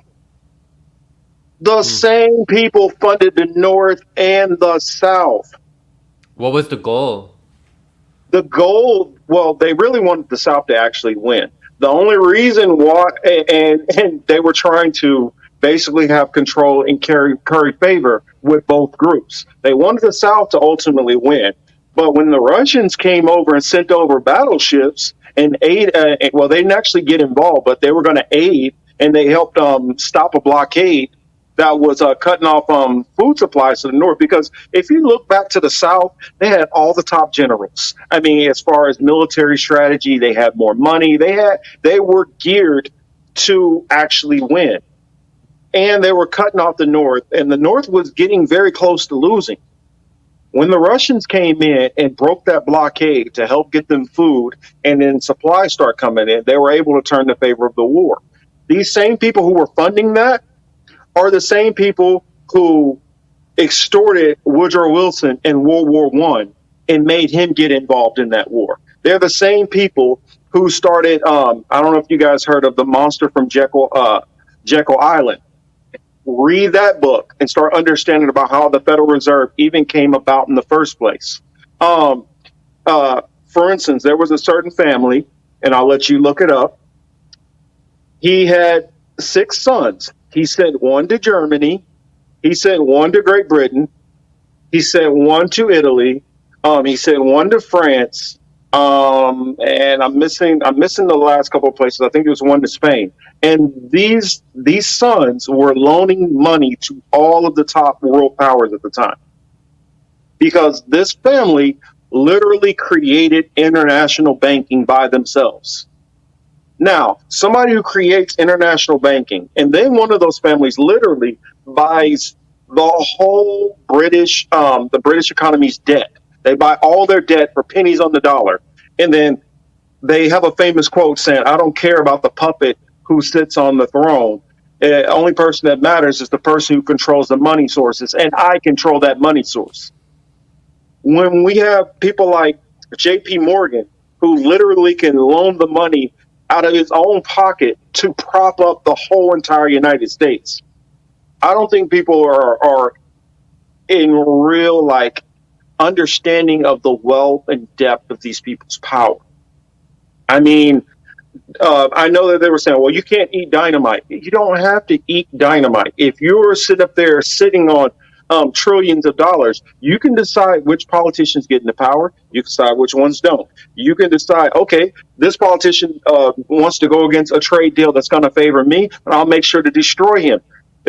The same people funded the North and the South. What was the goal? The goal, well, they really wanted the South to actually win. The only reason why, and they were trying to basically have control and curry favor with both groups. They wanted the South to ultimately win. But when the Russians came over and sent over battleships and aid, well, they didn't actually get involved, but they were going to aid, and they helped stop a blockade that was cutting off food supplies to the North. Because if you look back to the South, they had all the top generals. I mean, as far as military strategy, they had more money. They were geared to actually win. And they were cutting off the North, and the North was getting very close to losing. When the Russians came in and broke that blockade to help get them food, and then supplies start coming in, they were able to turn in favor of the war. These same people who were funding that are the same people who extorted Woodrow Wilson in World War I and made him get involved in that war. They're the same people who started, I don't know if you guys heard of The Monster from Jekyll Island. Read that book and start understanding about how the Federal Reserve even came about in the first place. For instance, there was a certain family, and I'll let you look it up. He had 6 sons. He sent one to Germany. He sent one to Great Britain. He sent one to Italy. He sent one to France. And I'm missing the last couple of places. I think it was one to Spain. And these sons were loaning money to all of the top world powers at the time, because this family literally created international banking by themselves. Now, somebody who creates international banking, and then one of those families literally buys the whole the British economy's debt. They buy all their debt for pennies on the dollar. And then they have a famous quote saying, "I don't care about the puppet who sits on the throne. The only person that matters is the person who controls the money sources, and I control that money source." When we have people like JP Morgan, who literally can loan the money out of his own pocket to prop up the whole entire United States, I don't think people are in real understanding of the wealth and depth of these people's power. I mean, I know that they were saying, well, you can't eat dynamite. You don't have to eat dynamite. If you're sitting on trillions of dollars, you can decide which politicians get into power. You can decide which ones don't. You can decide, okay, this politician wants to go against a trade deal that's going to favor me, and I'll make sure to destroy him.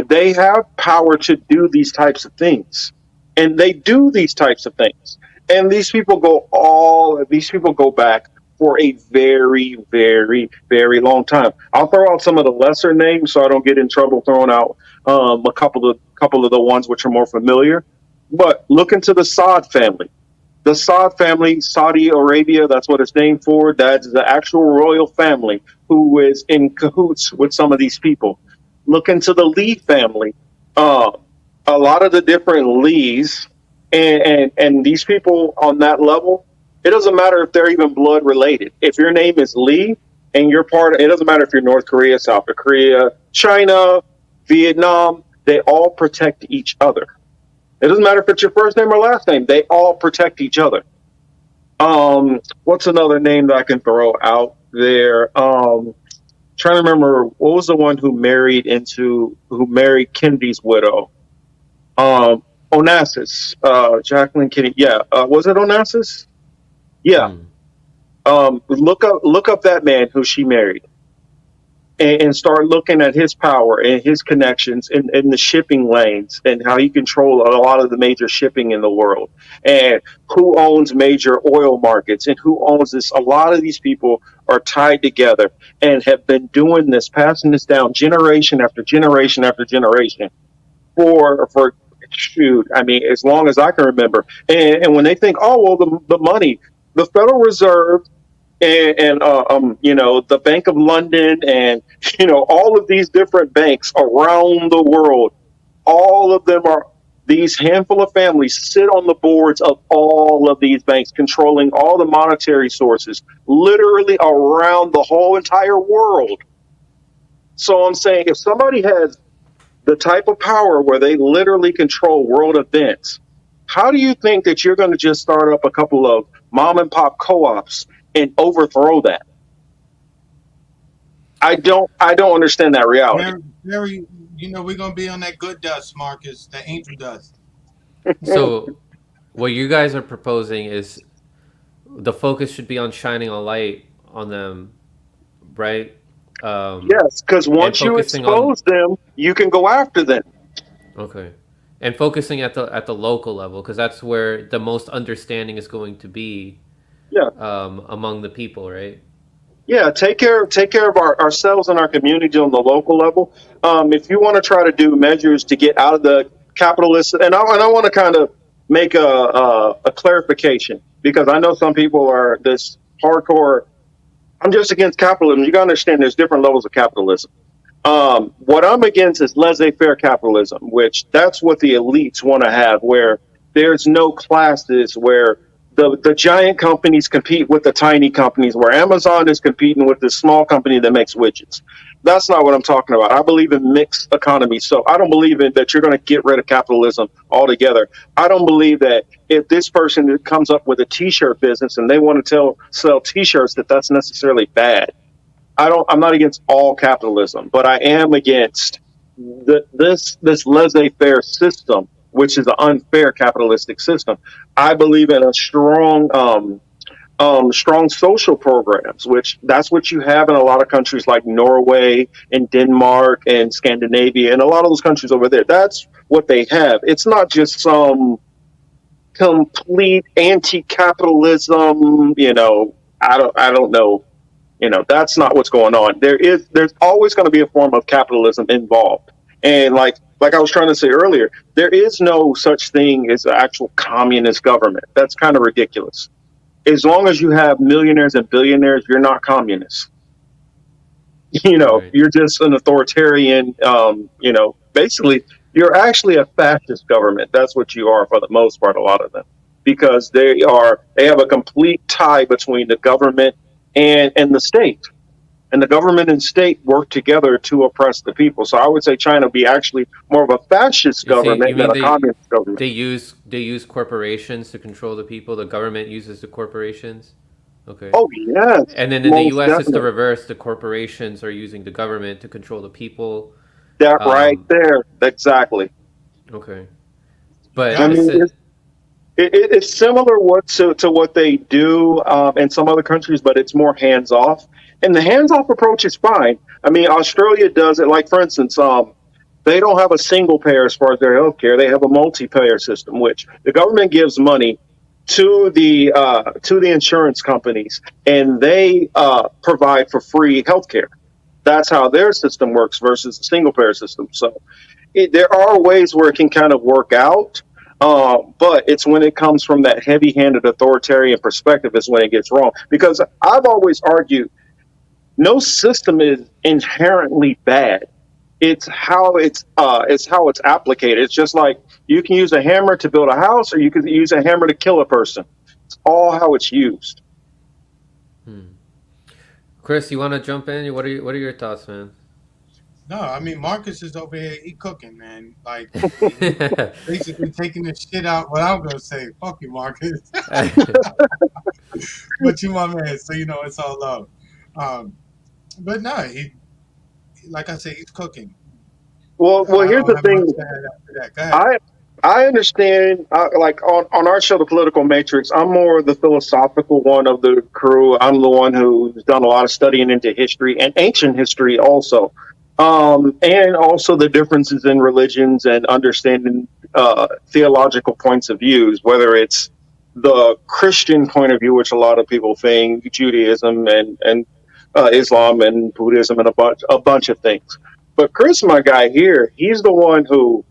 They have power to do these types of things, and they do these types of things. And these people go back for a very, very, very long time. I'll throw out some of the lesser names so I don't get in trouble throwing out a couple of the ones which are more familiar. But look into the Saud family. The Saud family, Saudi Arabia, that's what it's named for. That's the actual royal family who is in cahoots with some of these people. Look into the Lee family. A lot of the different Lees and these people on that level, it doesn't matter if they're even blood related. If your name is Lee and you're it doesn't matter if you're North Korea, South Korea, China, Vietnam, they all protect each other. It doesn't matter if it's your first name or last name. They all protect each other. What's another name that I can throw out there? Trying to remember, what was the one who married Kennedy's widow? Onassis, Jacqueline Kennedy. Yeah, was it Onassis? Yeah. Look up that man who she married, and start looking at his power and his connections in the shipping lanes and how he controls a lot of the major shipping in the world, and who owns major oil markets and who owns this. A lot of these people are tied together and have been doing this, passing this down generation after generation after generation for shoot, I mean, as long as I can remember. And when they think, oh, well, the money, the Federal Reserve and the Bank of London and, all of these different banks around the world, all of them are, these handful of families sit on the boards of all of these banks, controlling all the monetary sources, literally around the whole entire world. So I'm saying, if somebody has the type of power where they literally control world events, how do you think that you're going to just start up a couple of mom and pop co-ops and overthrow that? I don't understand that reality. Very, we're going to be on that good dust, Marcus, the angel dust. So what you guys are proposing is the focus should be on shining a light on them, right? Yes, because once you expose them, you can go after them. Okay. And focusing at the local level, because that's where the most understanding is going to be. Yeah. Among the people, right? Yeah, take care of ourselves and our community on the local level. If you want to try to do measures to get out of the capitalist, and I want to kind of make a clarification, because I know some people are this hardcore, I'm just against capitalism. You got to understand there's different levels of capitalism. What I'm against is laissez-faire capitalism, which that's what the elites want to have, where there's no classes, where the giant companies compete with the tiny companies, where Amazon is competing with this small company that makes widgets. That's not what I'm talking about. I believe in mixed economies. So I don't believe in that you're going to get rid of capitalism altogether. I don't believe that if this person comes up with a T-shirt business and they want to sell T-shirts, that's necessarily bad. I'm not against all capitalism, but I am against this laissez-faire system, which is an unfair capitalistic system. I believe in a strong social programs, which that's what you have in a lot of countries like Norway and Denmark and Scandinavia and a lot of those countries over there. That's what they have. It's not just some complete anti-capitalism. I don't know. That's not what's going on. There's always going to be a form of capitalism involved, and like I was trying to say earlier, there is no such thing as an actual communist government. That's kind of ridiculous. As long as you have millionaires and billionaires, you're not communist. Right. You're just an authoritarian. Basically, you're actually a fascist government. That's what you are for the most part. A lot of them, because they have a complete tie between the government and the state, and the government and state work together to oppress the people. So I would say China would be actually more of a fascist You see, you government than mean a communist government. they use corporations to control the people. The government uses the corporations. Okay. Oh yes, And then in the most U.S., it's the definitely. reverse. The corporations are using the government to control the people. That right Um, there, exactly. okay. But I Got it. mean, it's similar to what they do in some other countries, but it's more hands off. And the hands off approach is fine. I mean, Australia does it. Like for instance, they don't have a single payer as far as their health care. They have a multi payer system, which the government gives money to the insurance companies, and they provide for free health care. That's how their system works versus the single payer system. So there are ways where it can kind of work out, but it's when it comes from that heavy-handed authoritarian perspective is when it gets wrong. Because I've always argued no system is inherently bad. It's how it's applicated. It's just like you can use a hammer to build a house, or you can use a hammer to kill a person. It's all how it's used. hmm. Chris, you want to jump in? What are your thoughts, man? No, I mean Marcus is over here. He cooking, man. Like he basically taking the shit out. What I'm gonna say, fuck you, Marcus. But you my man, so you know it's all love. Um, but no, he like I say, he's cooking. Well, I here's don't the have much thing. to add after that. Go ahead. I I understand. Like on our show, The Political Matrix, I'm more the philosophical one of the crew. I'm the one who's done a lot of studying into history and ancient history also, and also the differences in religions and understanding theological points of views, whether it's the Christian point of view, which a lot of people think, Judaism and Islam and Buddhism and a bunch of things. But Chris, my guy here, he's the one who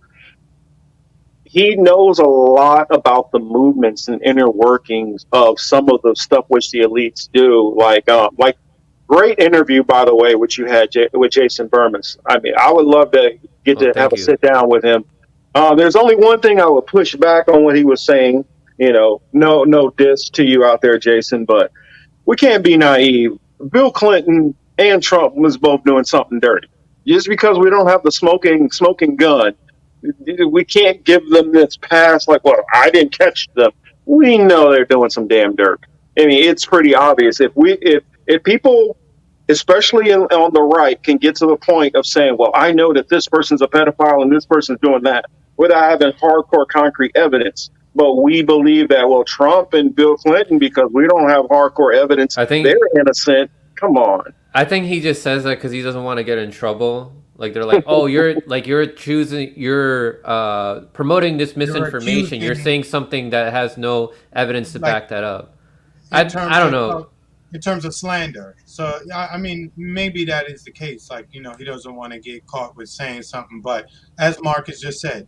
he knows a lot about the movements and inner workings of some of the stuff which the elites do. Like great interview, by the way, which you had with Jason Bermas. I mean, I would love to get Oh, to have thank a you. sit down with him. There's only one thing I would push back on what he was saying. No diss to you out there, Jason, but we can't be naive. Bill Clinton and Trump was both doing something dirty. Just because we don't have the smoking gun, we can't give them this pass. Like, well, I didn't catch them. We know they're doing some damn dirt. I mean, it's pretty obvious. If people, especially on the right, can get to the point of saying, well, I know that this person's a pedophile and this person's doing that, without having hardcore concrete evidence. But we believe that, well, Trump and Bill Clinton, because we don't have hardcore evidence, I they're think innocent. Come on. I think he just says that because he doesn't want to get in trouble. Like they're like, oh, you're promoting this You're misinformation. You're accusing saying something that has no evidence to like back that up. in I terms don't of know. in terms of slander. So I mean, maybe that is the case. Like he doesn't want to get caught with saying something. But as Marcus just said,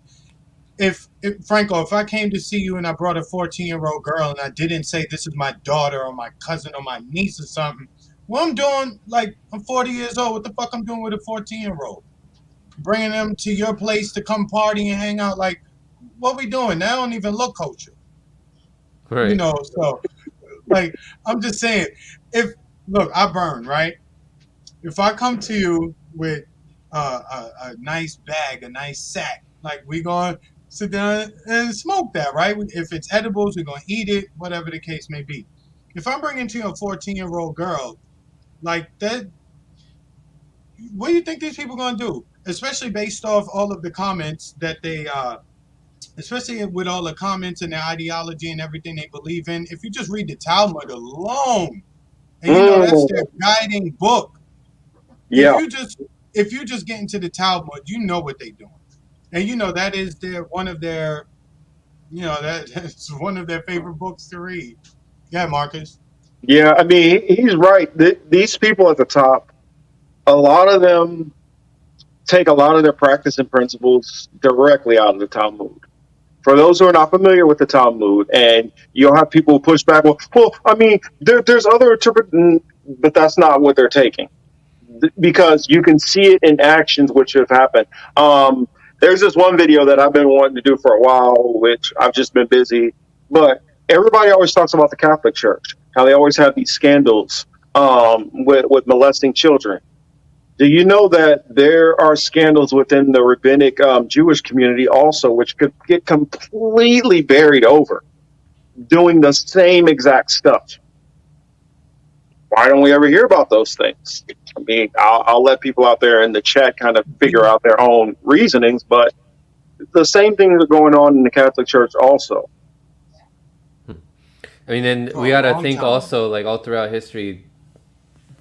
if Franco, if I came to see you and I brought a 14-year-old girl and I didn't say this is my daughter or my cousin or my niece or something, what I'm doing, like I'm 40 years old. What the fuck I'm doing with a 14-year-old? Bringing them to your place to come party and hang out. Like, what we doing? That don't even look culture. Right. So like I'm just saying, if look, I burn, right? If I come to you with a nice bag, a nice sack, like we gonna sit down and smoke that, right? If it's edibles, we're gonna eat it, whatever the case may be. If I'm bringing to you a 14-year-old girl, like that, what do you think these people gonna do? Especially based off all of the comments that they, especially with all the comments and their ideology and everything they believe in. If you just read the Talmud alone, and you know that's their Mm, guiding book. If yeah, you just if you just get into the Talmud, you know what they're doing, and you know that is one of their, that's one of their favorite books to read. Yeah, Marcus. yeah. I mean, he's right. These people at the top, a lot of them take a lot of their practice and principles directly out of the Talmud. For those who are not familiar with the Talmud, and you'll have people push back. Well, I mean, there's other but that's not what they're taking, because you can see it in actions which have happened. There's this one video that I've been wanting to do for a while, which I've just been busy. But everybody always talks about the Catholic Church, how they always have these scandals with molesting children. Do you know that there are scandals within the rabbinic Jewish community also, which could get completely buried over doing the same exact stuff? Why don't we ever hear about those things? I mean, I'll let people out there in the chat kind of figure out their own reasonings, but the same things are going on in the Catholic Church also. I mean, then For we a gotta long think time. also, like all throughout history,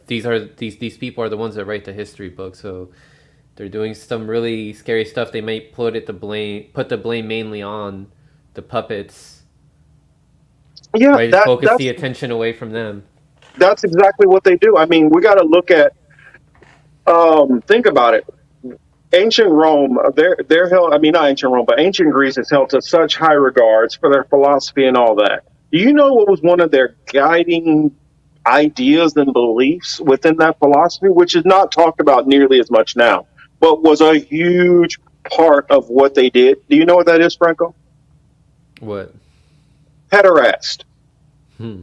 these people are the ones that write the history book. So they're doing some really scary stuff. They might put the blame mainly on the puppets, Yeah, right? Focus the attention away from them. that's exactly what they do. I mean, we got to look at think about it. Ancient Rome, they're held. I mean, not ancient Rome, but ancient Greece is held to such high regards for their philosophy and all that. Do you know what was one of their guiding ideas and beliefs within that philosophy, which is not talked about nearly as much now, but was a huge part of what they did? Do you know what that is, Franco? What? Pederast. Hmm.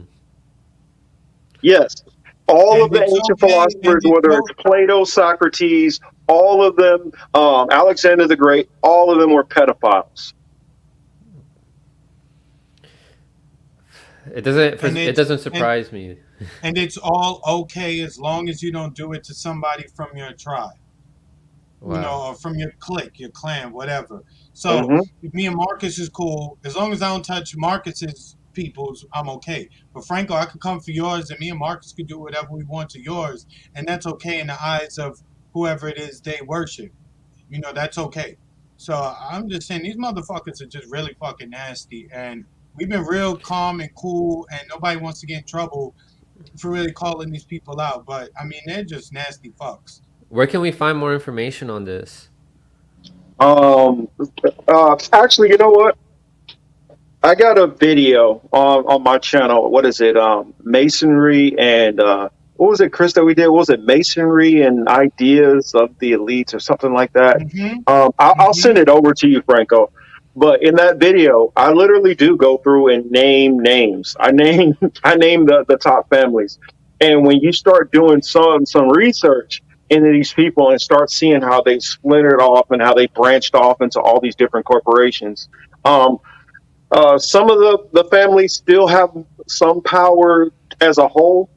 Yes. All of And the it's ancient okay, and philosophers, it's whether it's so Plato, Socrates, all of them, Alexander the Great, all of them were pedophiles. and It it's doesn't and surprise me. and it's all okay as long as you don't do it to somebody from your tribe, Wow. or from your clique, your clan, whatever. So Hmm. if me and Marcus is cool, as long as I don't touch Marcus's people's, I'm okay. But Franco, I could come for yours, and me and Marcus could do whatever we want to yours, and that's okay in the eyes of whoever it is they worship. That's okay. So I'm just saying these motherfuckers are just really fucking nasty, and we've been real calm and cool, and nobody wants to get in trouble for really calling these people out. But I mean, they're just nasty fucks. Where can we find more information on this? Um, Actually, you know what? I got a video on my channel. What is it? Masonry and what was it, Chris, that we did? What was it? Masonry and ideas of the elites or something like that. Mm-hmm. I'll Mm-hmm. send it over to you, Franco. But in that video, I literally do go through and name names. I name I name the top families. And when you start doing some research into these people and start seeing how they splintered off and how they branched off into all these different corporations, um, some of the families still have some power as a whole.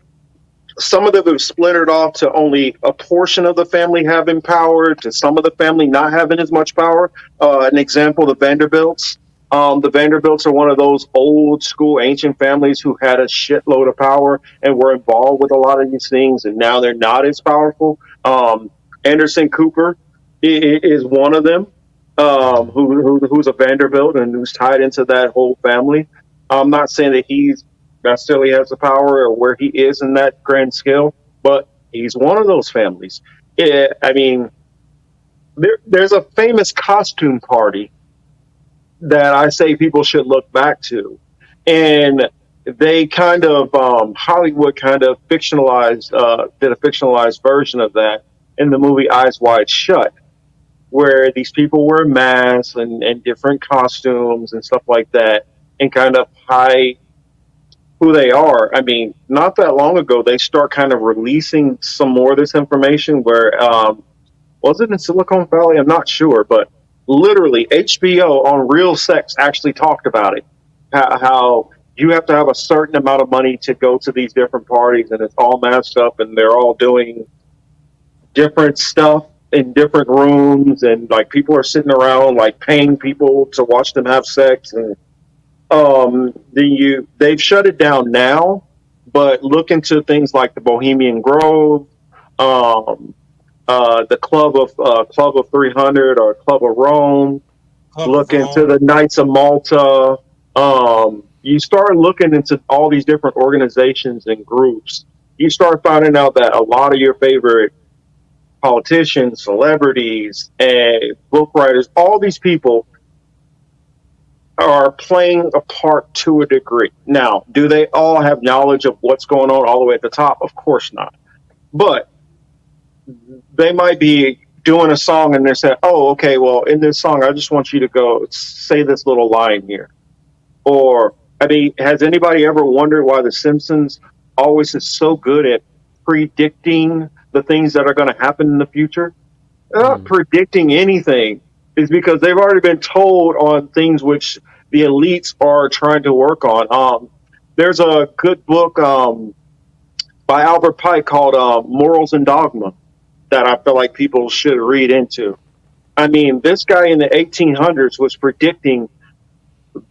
Some of them have splintered off to only a portion of the family having power, to some of the family not having as much power. An example, the Vanderbilts. The Vanderbilts are one of those old school ancient families who had a shitload of power and were involved with a lot of these things, and now they're not as powerful. Anderson Cooper is one of them, who's a Vanderbilt and who's tied into that whole family. I'm not saying that he's necessarily has the power or where he is in that grand scale, but he's one of those families. I mean, there's a famous costume party that I say people should look back to, and they kind of Hollywood kind of did a fictionalized version of that in the movie Eyes Wide Shut, where these people wear masks and different costumes and stuff like that, and kind of hide who they are. I mean, not that long ago, they start kind of releasing some more of this information. Where was it in Silicon Valley? I'm not sure, but literally HBO on Real Sex actually talked about it. How you have to have a certain amount of money to go to these different parties, and it's all masked up, and they're all doing different stuff in different rooms, and like people are sitting around like paying people to watch them have sex, and they've shut it down now, but look into things like the Bohemian Grove, um, the Club of 300 or Club of Rome. Club of Look into Rome. the Knights of Malta. You start looking into all these different organizations and groups. You start finding out that a lot of your favorite politicians, celebrities, and book writers, all these people are playing a part to a degree. Now, do they all have knowledge of what's going on all the way at the top? Of course not. But they might be doing a song and they say, oh, okay, well, in this song, I just want you to go say this little line here. Or, I mean, has anybody ever wondered why The Simpsons always is so good at predicting the things that are going to happen in the future? They're not predicting anything. It's because they've already been told on things which the elites are trying to work on. There's a good book by Albert Pike called Morals and Dogma that I feel like people should read into. I mean, this guy in the 1800s was predicting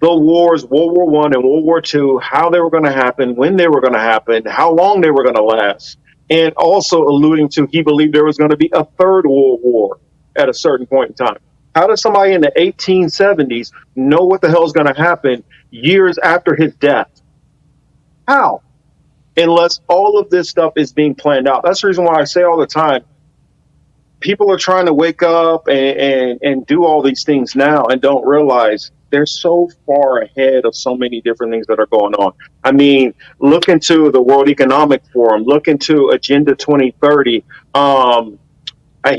the wars, World War One and World War Two, how they were going to happen, when they were going to happen, how long they were going to last, and also alluding to he believed there was going to be a third World War at a certain point in time. How does somebody in the 1870s know what the hell is going to happen years after his death? How? Unless all of this stuff is being planned out. That's the reason why I say all the time, people are trying to wake up and do all these things now and don't realize they're so far ahead of so many different things that are going on. I mean, look into the World Economic Forum, look into Agenda 2030.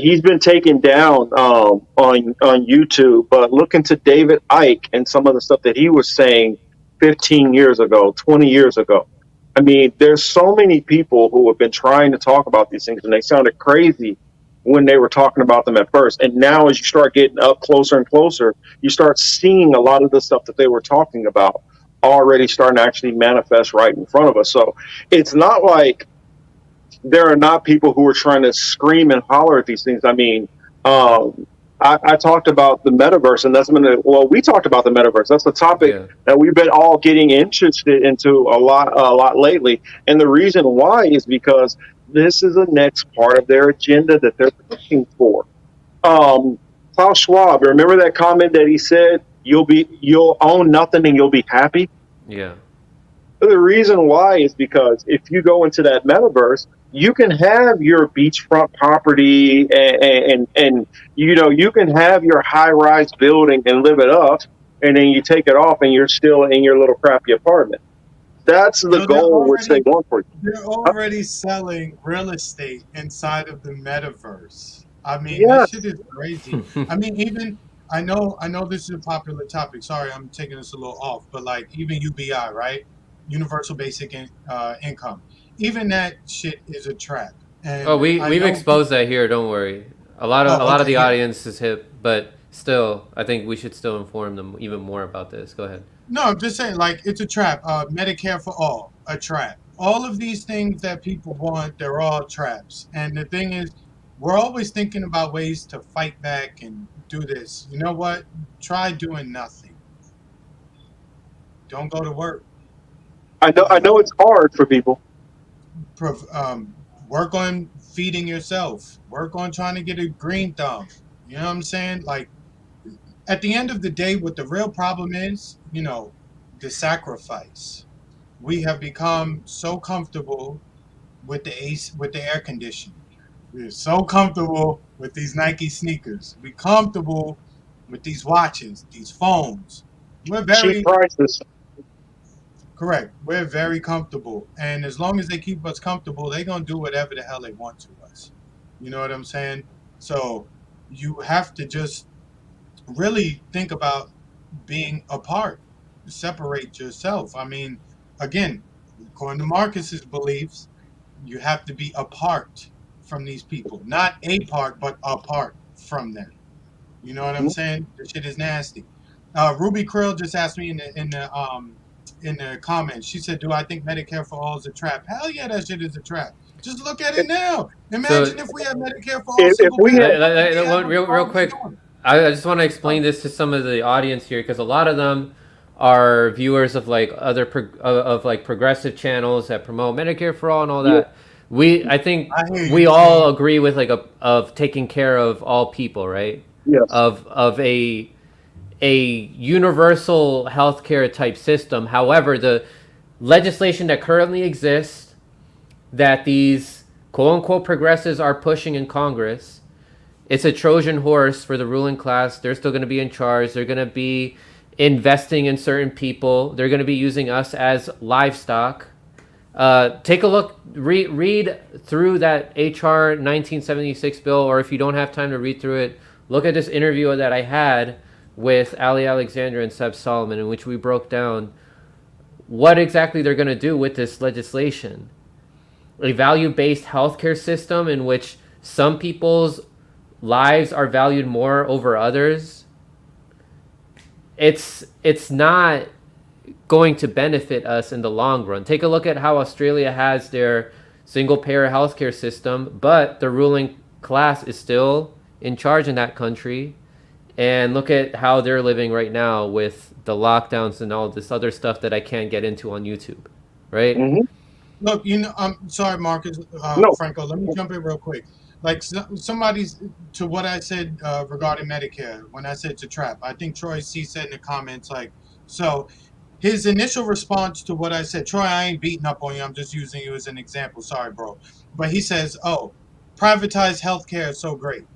He's been taken down on YouTube, but look into David Icke and some of the stuff that he was saying 15 years ago, 20 years ago. I mean, there's so many people who have been trying to talk about these things, and they sounded crazy when they were talking about them at first. And now as you start getting up closer and closer, you start seeing a lot of the stuff that they were talking about already starting to actually manifest right in front of us. So it's not like there are not people who are trying to scream and holler at these things. I mean, I talked about the metaverse, and we talked about the metaverse. That's the topic that we've been all getting interested into a lot lately. And the reason why is because this is the next part of their agenda that they're pushing for. Klaus Schwab, remember that comment that he said, you'll own nothing and you'll be happy? Yeah. The reason why is because if you go into that metaverse, you can have your beachfront property and you can have your high-rise building and live it up, and then you take it off and you're still in your little crappy apartment. That's the goal which they want for you. They're already selling real estate inside of the metaverse. I mean, that shit is crazy. I mean, even I know this is a popular topic. Sorry, I'm taking this a little off, but like even UBI, right? Universal Basic Income. Even that shit is a trap. And we've exposed that here. Don't worry. A lot of the audience is hip, but still, I think we should still inform them even more about this. Go ahead. No, I'm just saying, like, it's a trap. Medicare for all, a trap. All of these things that people want, they're all traps. And the thing is, we're always thinking about ways to fight back and do this. You know what? Try doing nothing. Don't go to work. I know it's hard for people. Work on feeding yourself. Work on trying to get a green thumb. You know what I'm saying? Like, at the end of the day, what the real problem is, the sacrifice. We have become so comfortable with the air conditioning. We're so comfortable with these Nike sneakers. We're comfortable with these watches, these phones. We're very cheap prices. Correct. We're very comfortable. And as long as they keep us comfortable, they're going to do whatever the hell they want to us. You know what I'm saying? So you have to just really think about being apart, separate yourself. I mean, again, according to Marcus's beliefs, you have to be apart from these people, not a part, but apart from them. You know what I'm saying? This shit is nasty. Ruby Krill just asked me in the comments. She said, "Do I think Medicare for all is a trap?" Hell yeah, that shit is a trap. Just look at it now. So Imagine if we had Medicare for all If single we parents. had, real quick, I just want to explain this to some of the audience here because a lot of them are viewers of like of like progressive channels that promote Medicare for all and all that. I think I hear we you, all Shane. agree with like of taking care of all people, right? yes, Of a universal healthcare type system. However, the legislation that currently exists that these quote unquote progressives are pushing in Congress, it's a Trojan horse for the ruling class. They're still going to be in charge. They're going to be investing in certain people. They're going to be using us as livestock. Take a look, read through that HR 1976 bill, or if you don't have time to read through it, look at this interview that I had with Ali Alexander and Seb Solomon, in which we broke down what exactly they're going to do with this legislation. A value-based healthcare system in which some people's lives are valued more over others. It's not going to benefit us in the long run. Take a look at how Australia has their single-payer healthcare system, but the ruling class is still in charge in that country. And look at how they're living right now with the lockdowns and all this other stuff that I can't get into on YouTube, right? hmm Look, I'm sorry, Marcus, no, Franco. Let me jump in real quick. Like somebody's to what I said regarding Medicare when I said to trap. I think Troy C said in the comments like, so his initial response to what I said, Troy, I ain't beating up on you. I'm just using you as an example. Sorry, bro. But he says, oh, privatized healthcare is so great.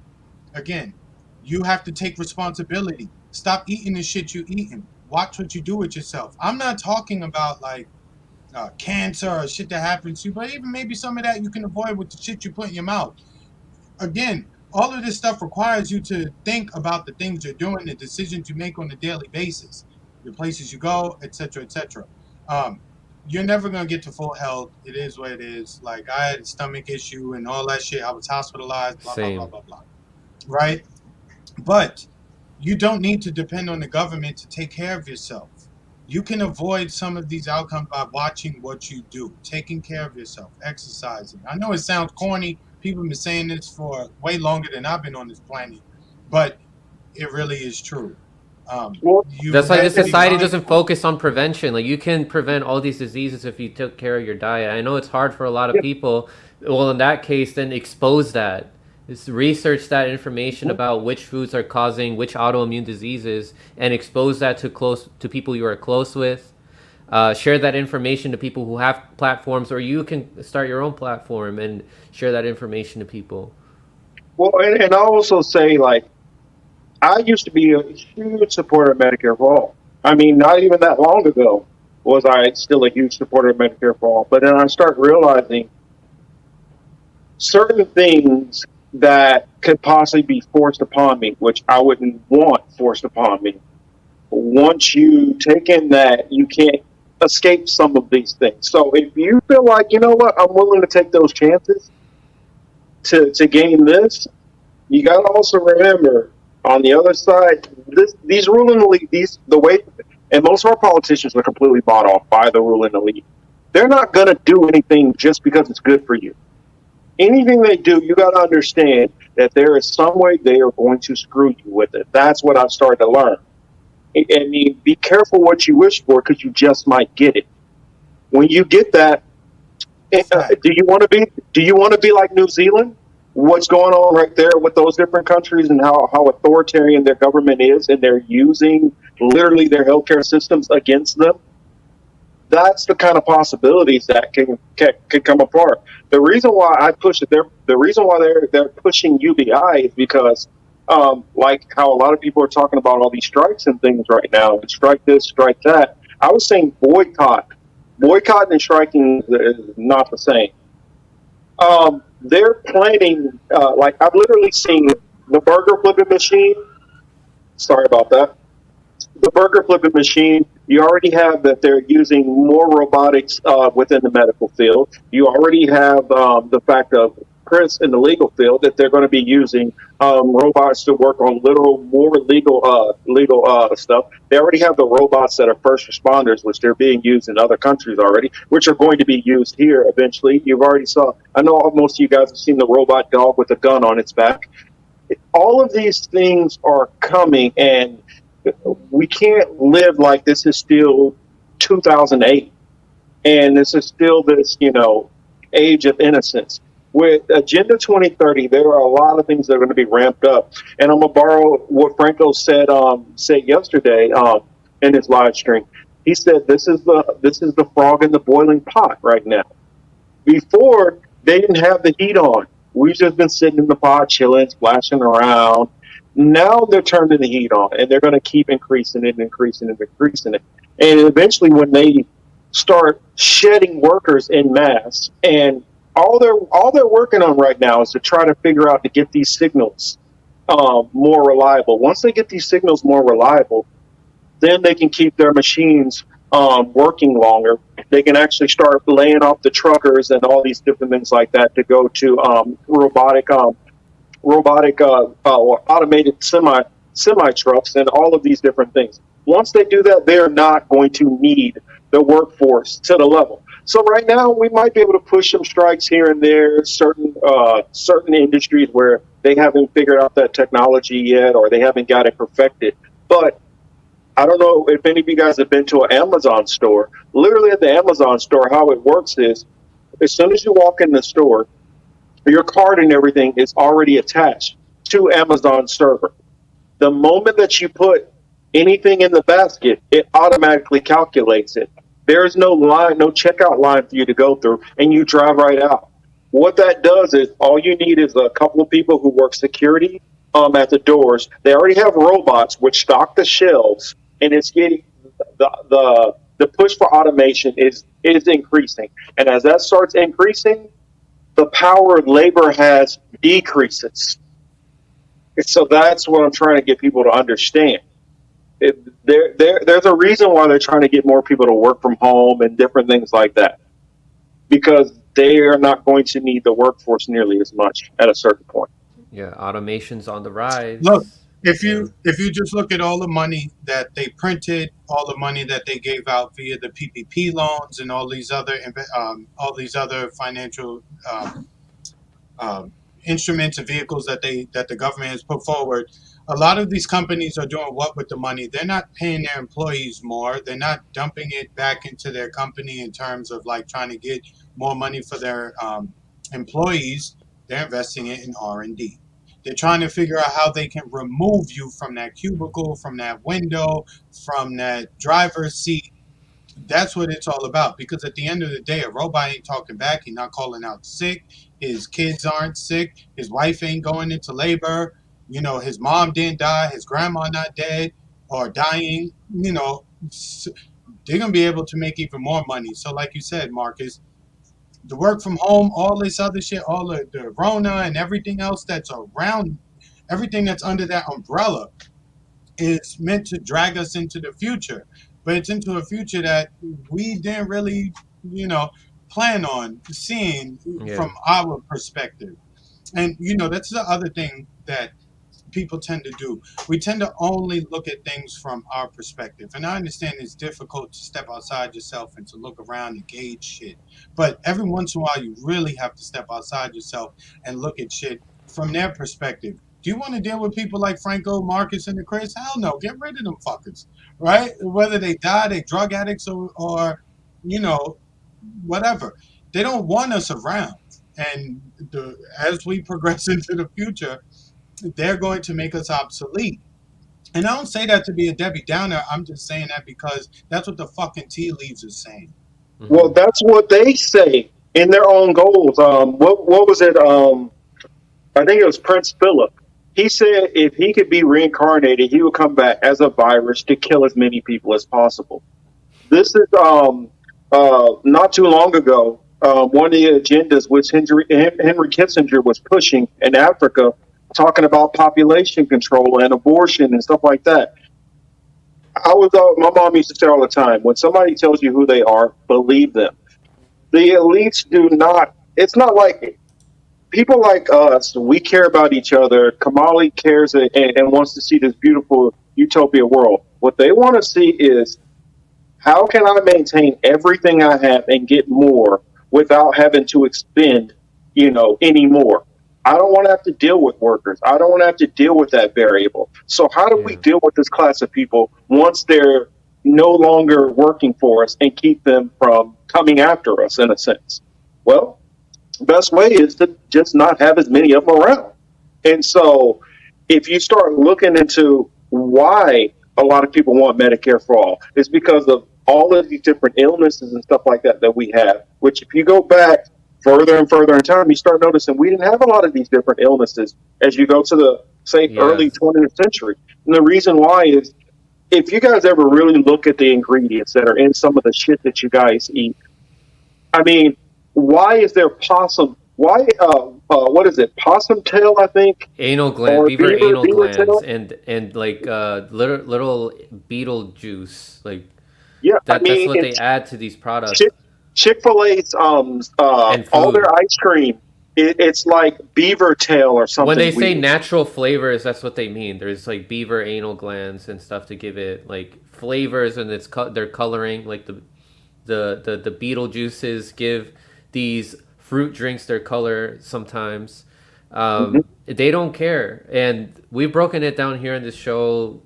Again, you have to take responsibility. Stop eating the shit you eating. Watch what you do with yourself. I'm not talking about like cancer or shit that happens to you, but even maybe some of that you can avoid with the shit you put in your mouth. Again, all of this stuff requires you to think about the things you're doing, the decisions you make on a daily basis, the places you go, etc., etc. You're never gonna get to full health. It is what it is. Like I had a stomach issue and all that shit. I was hospitalized. Blah blah blah Same. blah blah. Right? But you don't need to depend on the government to take care of yourself. You can avoid some of these outcomes by watching what you do, taking care of yourself, exercising. I know it sounds corny. People have been saying this for way longer than I've been on this planet, but it really is true. well, You That's why have this to be society doesn't mindful. focus on prevention. Like you can prevent all these diseases if you took care of your diet. I know it's hard for a lot of yeah, people. Well, in that case, then expose that. Just research that information about which foods are causing which autoimmune diseases, and expose that to people you are close with. Share that information to people who have platforms, or you can start your own platform and share that information to people. well, and I also say like I used to be a huge supporter of Medicare for all. I mean, not even that long ago was I still a huge supporter of Medicare for all. But then I start realizing certain things that could possibly be forced upon me, which I wouldn't want forced upon me. Once you take in that, you can't escape some of these things. So if you feel like, you know what, I'm willing to take those chances to gain this, you got to also remember on the other side, these ruling elite, the way, and most of our politicians are completely bought off by the ruling elite. They're not going to do anything just because it's good for you. Anything they do, you got to understand that there is some way they are going to screw you with it. That's what I've started to learn. I mean, be careful what you wish for because you just might get it. When you get that, Fact. do you want to be? Do you want to be like New Zealand? What's going on right there with those different countries and how authoritarian their government is, and they're using literally their healthcare systems against them. That's the kind of possibilities that can come apart. The reason why I push it, the reason why they're pushing UBI is because, like how a lot of people are talking about all these strikes and things right now, strike this, strike that. I was saying boycott and striking is not the same. They're planning, like I've literally seen the burger flipping machine. Sorry about that. The burger flipping machine, you already have that they're using more robotics within the medical field. You already have the fact of Chris, in the legal field, that they're going to be using robots to work on more legal stuff. They already have the robots that are first responders, which they're being used in other countries already, which are going to be used here eventually. You've already saw. I know most of you guys have seen the robot dog with a gun on its back. All of these things are coming, and we can't live like this is still 2008, and this is still this, age of innocence. With Agenda 2030, there are a lot of things that are going to be ramped up, and I'm gonna borrow what Franco said yesterday in his live stream. He said, "This is the frog in the boiling pot right now." Before, they didn't have the heat on. We've just been sitting in the pot, chilling, splashing around. Now they're turning the heat on, and they're going to keep increasing it, increasing it, increasing it. And eventually, when they start shedding workers en masse, and all they're working on right now is to try to figure out to get these signals more reliable. Once they get these signals more reliable, then they can keep their machines working longer. They can actually start laying off the truckers and all these different things like that to go to robotic or automated semi trucks and all of these different things. Once they do that, they're not going to need the workforce to the level. So right now, we might be able to push some strikes here and there, certain industries where they haven't figured out that technology yet, or they haven't got it perfected. But I don't know if any of you guys have been to an Amazon store. Literally at the Amazon store, how it works is, as soon as you walk in the store, your card and everything is already attached to Amazon server. The moment that you put anything in the basket, it automatically calculates it. There's no line, no checkout line for you to go through, and you drive right out. What that does is, all you need is a couple of people who work security at the doors. They already have robots which stock the shelves, and it's getting the push for automation is increasing. And as that starts increasing, the power of labor has decreases. So that's what I'm trying to get people to understand. There's a reason why they're trying to get more people to work from home and different things like that, because they are not going to need the workforce nearly as much at a certain point. Yeah, automation's on the rise. Look, if Yeah. you just look at all the money that they printed, all the money that they gave out via the PPP loans and all these other financial instruments and vehicles that the government has put forward, a lot of these companies are doing what with the money? They're not paying their employees more. They're not dumping it back into their company in terms of like trying to get more money for their employees. They're investing it in R&D. They're trying to figure out how they can remove you from that cubicle, from that window, from that driver's seat. That's what it's all about. Because at the end of the day, a robot ain't talking back. He's not calling out sick. His kids aren't sick. His wife ain't going into labor. His mom didn't die. His grandma not dead or dying. They're going to be able to make even more money. So like you said, Marcus, the work from home, all this other shit, all the Rona and everything else that's around, everything that's under that umbrella is meant to drag us into the future. But it's into a future that we didn't really, plan on seeing from our perspective. And, that's the other thing that people tend to do. We tend to only look at things from our perspective. And I understand it's difficult to step outside yourself and to look around and gauge shit. But every once in a while, you really have to step outside yourself and look at shit from their perspective. Do you want to deal with people like Franco, Marcus, and the Chris? Hell no. Get rid of them fuckers, right? Whether they die, they drug addicts or whatever. They don't want us around. And as we progress into the future, they're going to make us obsolete. And I don't say that to be a Debbie Downer. I'm just saying that because that's what the fucking tea leaves is saying. Mm-hmm. Well, that's what they say in their own goals. What was it? I think it was Prince Philip. He said if he could be reincarnated, he would come back as a virus to kill as many people as possible. This is not too long ago. One of the agendas which Henry Kissinger was pushing in Africa, talking about population control and abortion and stuff like that. My mom used to say all the time, when somebody tells you who they are, believe them. The elites do not. It's not like people like us, we care about each other. Kamali cares and wants to see this beautiful utopia world. What they want to see is, how can I maintain everything I have and get more without having to expend, any more? I don't want to have to deal with workers. I don't want to have to deal with that variable. So how do we Yeah. deal with this class of people once they're no longer working for us and keep them from coming after us in a sense? Well, the best way is to just not have as many of them around. And so if you start looking into why a lot of people want Medicare for all, it's because of all of these different illnesses and stuff like that we have, which if you go back further and further in time, you start noticing we didn't have a lot of these different illnesses as you go to the, say, Yeah. early 20th century. And the reason why is, if you guys ever really look at the ingredients that are in some of the shit that you guys eat, I mean, why is there possum? Why, what is it? Possum tail, I think, Anal gland, or beaver anal beaver glands, tail? and like little beetle juice, like Yeah, I that's mean, what they add to these products. Chick-fil-A's, And all their food. ice cream, it's like beaver tail or When they something say weird. natural flavors, that's what they mean. There's like beaver anal glands and stuff to give it like flavors, and they're coloring. Like the beetle juices give these fruit drinks their color sometimes. Mhm. They don't care, and we've broken it down here in this show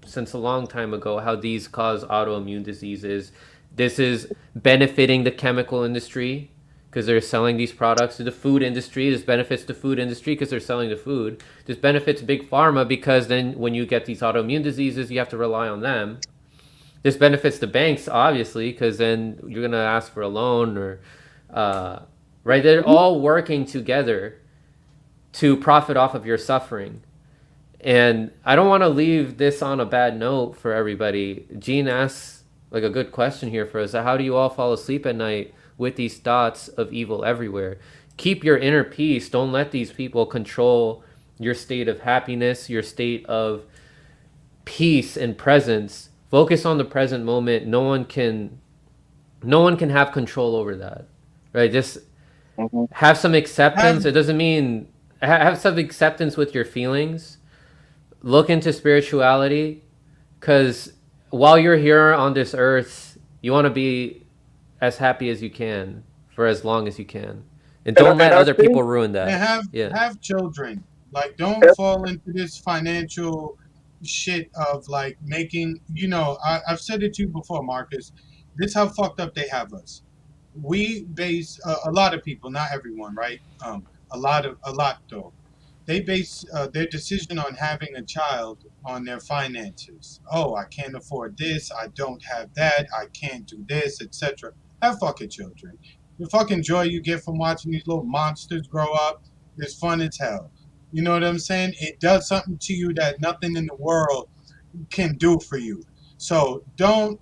since a long time ago how these cause autoimmune diseases. This is benefiting the chemical industry because they're selling these products to the food industry. This benefits the food industry because they're selling the food. This benefits big pharma because then when you get these autoimmune diseases, you have to rely on them. This benefits the banks, obviously, because then you're going to ask for a loan or, right? They're all working together to profit off of your suffering. And I don't want to leave this on a bad note for everybody. Gene asks like a good question here for us. How do you all fall asleep at night with these thoughts of evil everywhere? Keep your inner peace. Don't let these people control your state of happiness, your state of peace and presence. Focus on the present moment. No one can have control over that. Right? Just Mhm. have some acceptance. Have It doesn't mean have some acceptance with your feelings. Look into spirituality, because while you're here on this earth, you want to be as happy as you can for as long as you can, and And don't let I other think, people ruin and that. Yeah. have children. Like, don't fall into this financial shit of like making. I've said it to you before, Marcus. This how fucked up they have us. We base a lot of people, not everyone, right? A lot though. They base their decision on having a child on their finances. Oh, I can't afford this. I don't have that. I can't do this, etc. Have fucking children. The fucking joy you get from watching these little monsters grow up is fun as hell. You know what I'm saying? It does something to you that nothing in the world can do for you. So don't,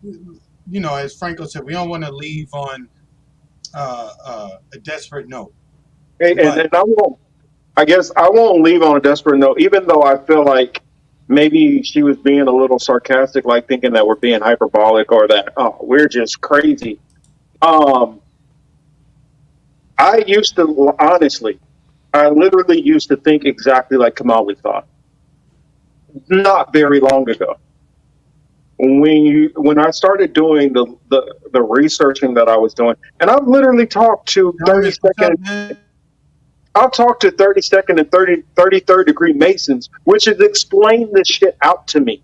as Franco said, we don't want to leave on a desperate note. and But I won't. I guess I won't leave on a desperate note, even though I feel like maybe she was being a little sarcastic, like thinking that we're being hyperbolic or that, oh, we're just crazy. Um, I used to, honestly, I literally used to think exactly like Kamali thought, not very long ago. When I started doing the researching that I was doing, and I've literally talked to Thomas, what's up, man? I'll talk to 32nd and 33rd degree Masons, which has explained this shit out to me.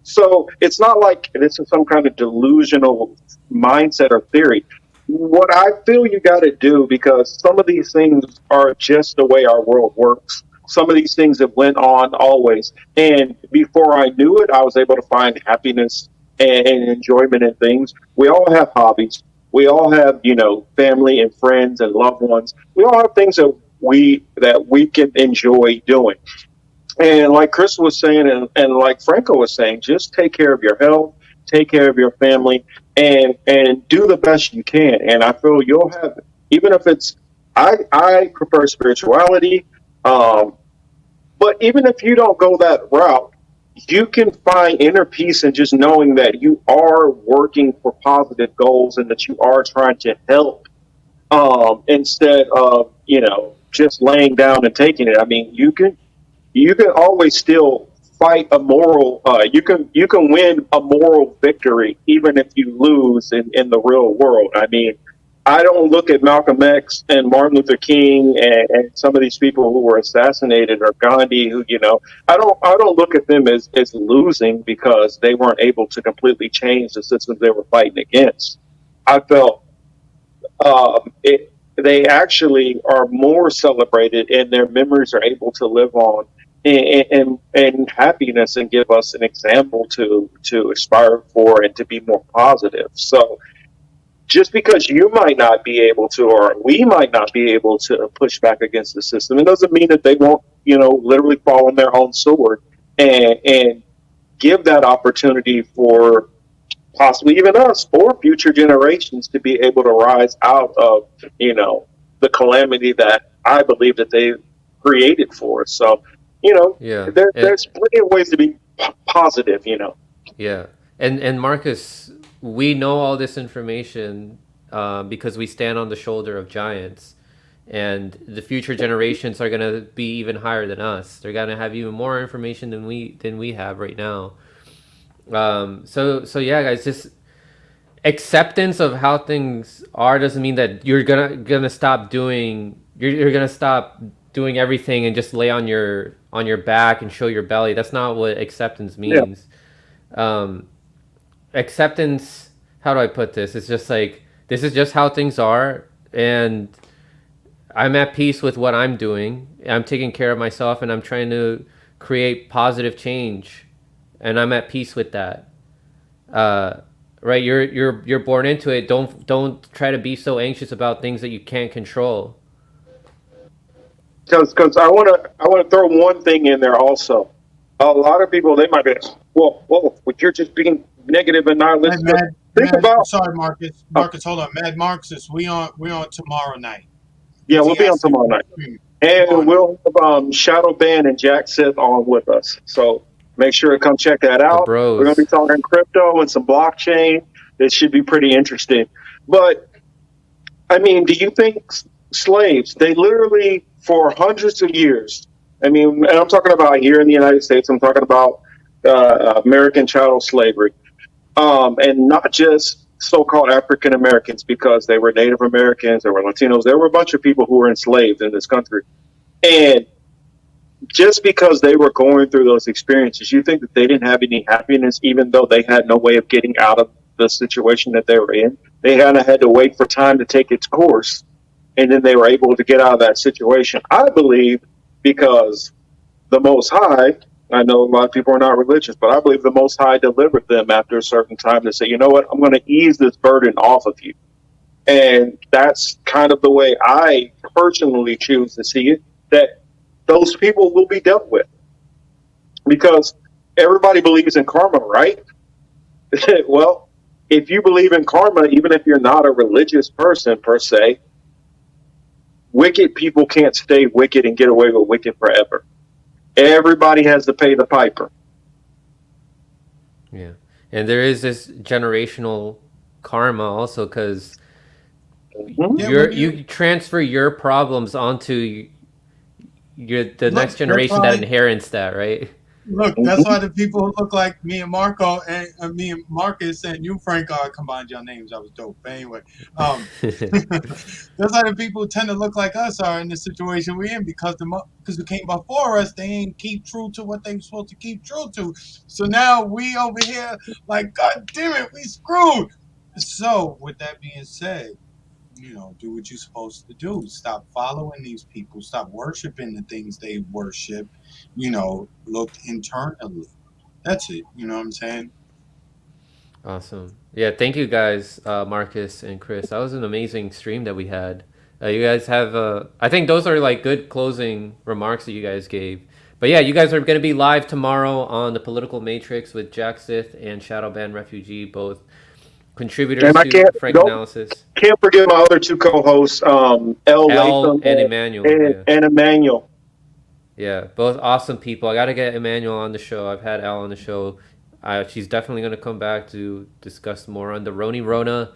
So it's not like this is some kind of delusional mindset or theory. What I feel you got to do, because some of these things are just the way our world works. Some of these things have went on always. And before I knew it, I was able to find happiness and enjoyment in things. We all have hobbies. We all have, family and friends and loved ones. We all have things that we can enjoy doing. And like Chris was saying, and like Franco was saying, just take care of your health, take care of your family, and do the best you can. And I feel you'll have, even if it's, I prefer spirituality, but even if you don't go that route, you can find inner peace in just knowing that you are working for positive goals and that you are trying to help, instead of just laying down and taking it. I mean, you can always still fight a moral. You can win a moral victory even if you lose in the real world. I mean, I don't look at Malcolm X and Martin Luther King and some of these people who were assassinated, or Gandhi, who, I don't look at them as losing because they weren't able to completely change the systems they were fighting against. I felt they actually are more celebrated, and their memories are able to live on in happiness and give us an example to aspire for and to be more positive. So just because you might not be able to, or we might not be able to push back against the system, it doesn't mean that they won't, literally fall on their own sword and give that opportunity for possibly even us or future generations to be able to rise out of, the calamity that I believe that they created for us. So, Yeah. there's plenty of ways to be positive, Yeah. And Marcus, we know all this information because we stand on the shoulder of giants, and the future generations are gonna be even higher than us. They're gonna have even more information than we have right now. So yeah, guys, just acceptance of how things are doesn't mean that you're gonna stop doing. You're gonna stop doing everything and just lay on your back and show your belly. That's not what acceptance means. Acceptance, how do I put this? It's just like, this is just how things are, and I'm at peace with what I'm doing. I'm taking care of myself, and I'm trying to create positive change, and I'm at peace with that. Right? You're born into it. Don't try to be so anxious about things that you can't control. Because I want to throw one thing in there also. A lot of people, they might be, well, you're just being negative and Hey, nihilistic. Think about, sorry, Marcus. Marcus, hold on. Mad Marxist, we on tomorrow night. yeah, we'll He be on asked if tomorrow we night. stream And tomorrow we'll have Shadow Band and Jack Sith on with us. So make sure to come check that The out. We're going to be bros. talking crypto and some blockchain. It should be pretty interesting. But, I mean, do you think slaves, they literally, for hundreds of years, I mean, and I'm talking about here in the United States, I'm talking about American chattel slavery, and not just so-called African Americans, because they were Native Americans, there were Latinos, there were a bunch of people who were enslaved in this country. And just because they were going through those experiences, you think that they didn't have any happiness, even though they had no way of getting out of the situation that they were in? They kind of had to wait for time to take its course, and then they were able to get out of that situation. I believe because the Most High, I know a lot of people are not religious, but I believe the Most High delivered them after a certain time to say, you know what, I'm going to ease this burden off of you. And that's kind of the way I personally choose to see it, that those people will be dealt with. Because everybody believes in karma, right? Well, if you believe in karma, even if you're not a religious person per se, wicked people can't stay wicked and get away with wicked forever. Everybody has to pay the piper. Yeah. And there is this generational karma also, because Yeah, you transfer your problems onto the Look, next generation that's that why- inherits that, right? Look, that's why the people who look like me and Marco and me and Marcus and you, Frank, I combined your names. I was dope. But anyway, that's why the people who tend to look like us are in the situation we're in, because because who came before us, they ain't keep true to what they were supposed to keep true to. So now we over here like, God damn it, we screwed. So with that being said, do what you're supposed to do. Stop following these people. Stop worshiping the things they worship. Look internally. That's it. You know what I'm saying? Awesome. Yeah, thank you guys, Marcus and Chris. That was an amazing stream that we had. You guys have, I think those are like good closing remarks that you guys gave. But yeah, you guys are going to be live tomorrow on the Political Matrix with Jack Sith and Shadowban Refugee, both contributors And I to Frank Analysis. can't forget my other two co-hosts, L. L Latham and Emmanuel. and Emmanuel. Yeah, both awesome people. I got to get Emmanuel on the show. I've had Al on the show. She's definitely going to come back to discuss more on the Rona.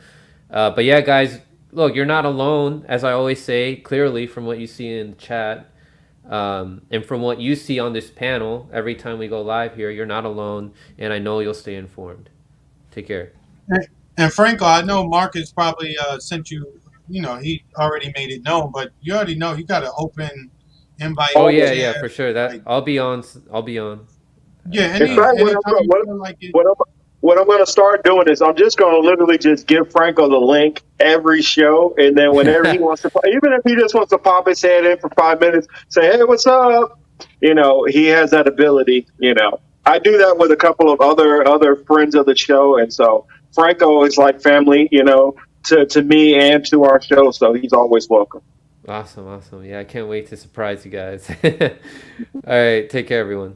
But yeah, guys, look, you're not alone, as I always say, clearly from what you see in the chat, and from what you see on this panel every time we go live here. You're not alone, and I know you'll stay informed. Take care. And Franco, I know Marcus probably sent you. You know, he already made it known, but you already know you got an open invite. Oh Oh, yeah, Share, for sure. That like, I'll be on. I'll be on. yeah. in fact, Anytime you feel like it. what I'm going to start doing is I'm just going to literally just give Franco the link every show, and then whenever he wants to, even if he just wants to pop his head in for 5 minutes, say, "Hey, what's up?" You know, he has that ability. You know, I do that with a couple of other friends of the show, and so Franco is like family. You know, to me and to our show, so he's always welcome. Awesome. Yeah, I can't wait to surprise you guys. All right, take care, everyone.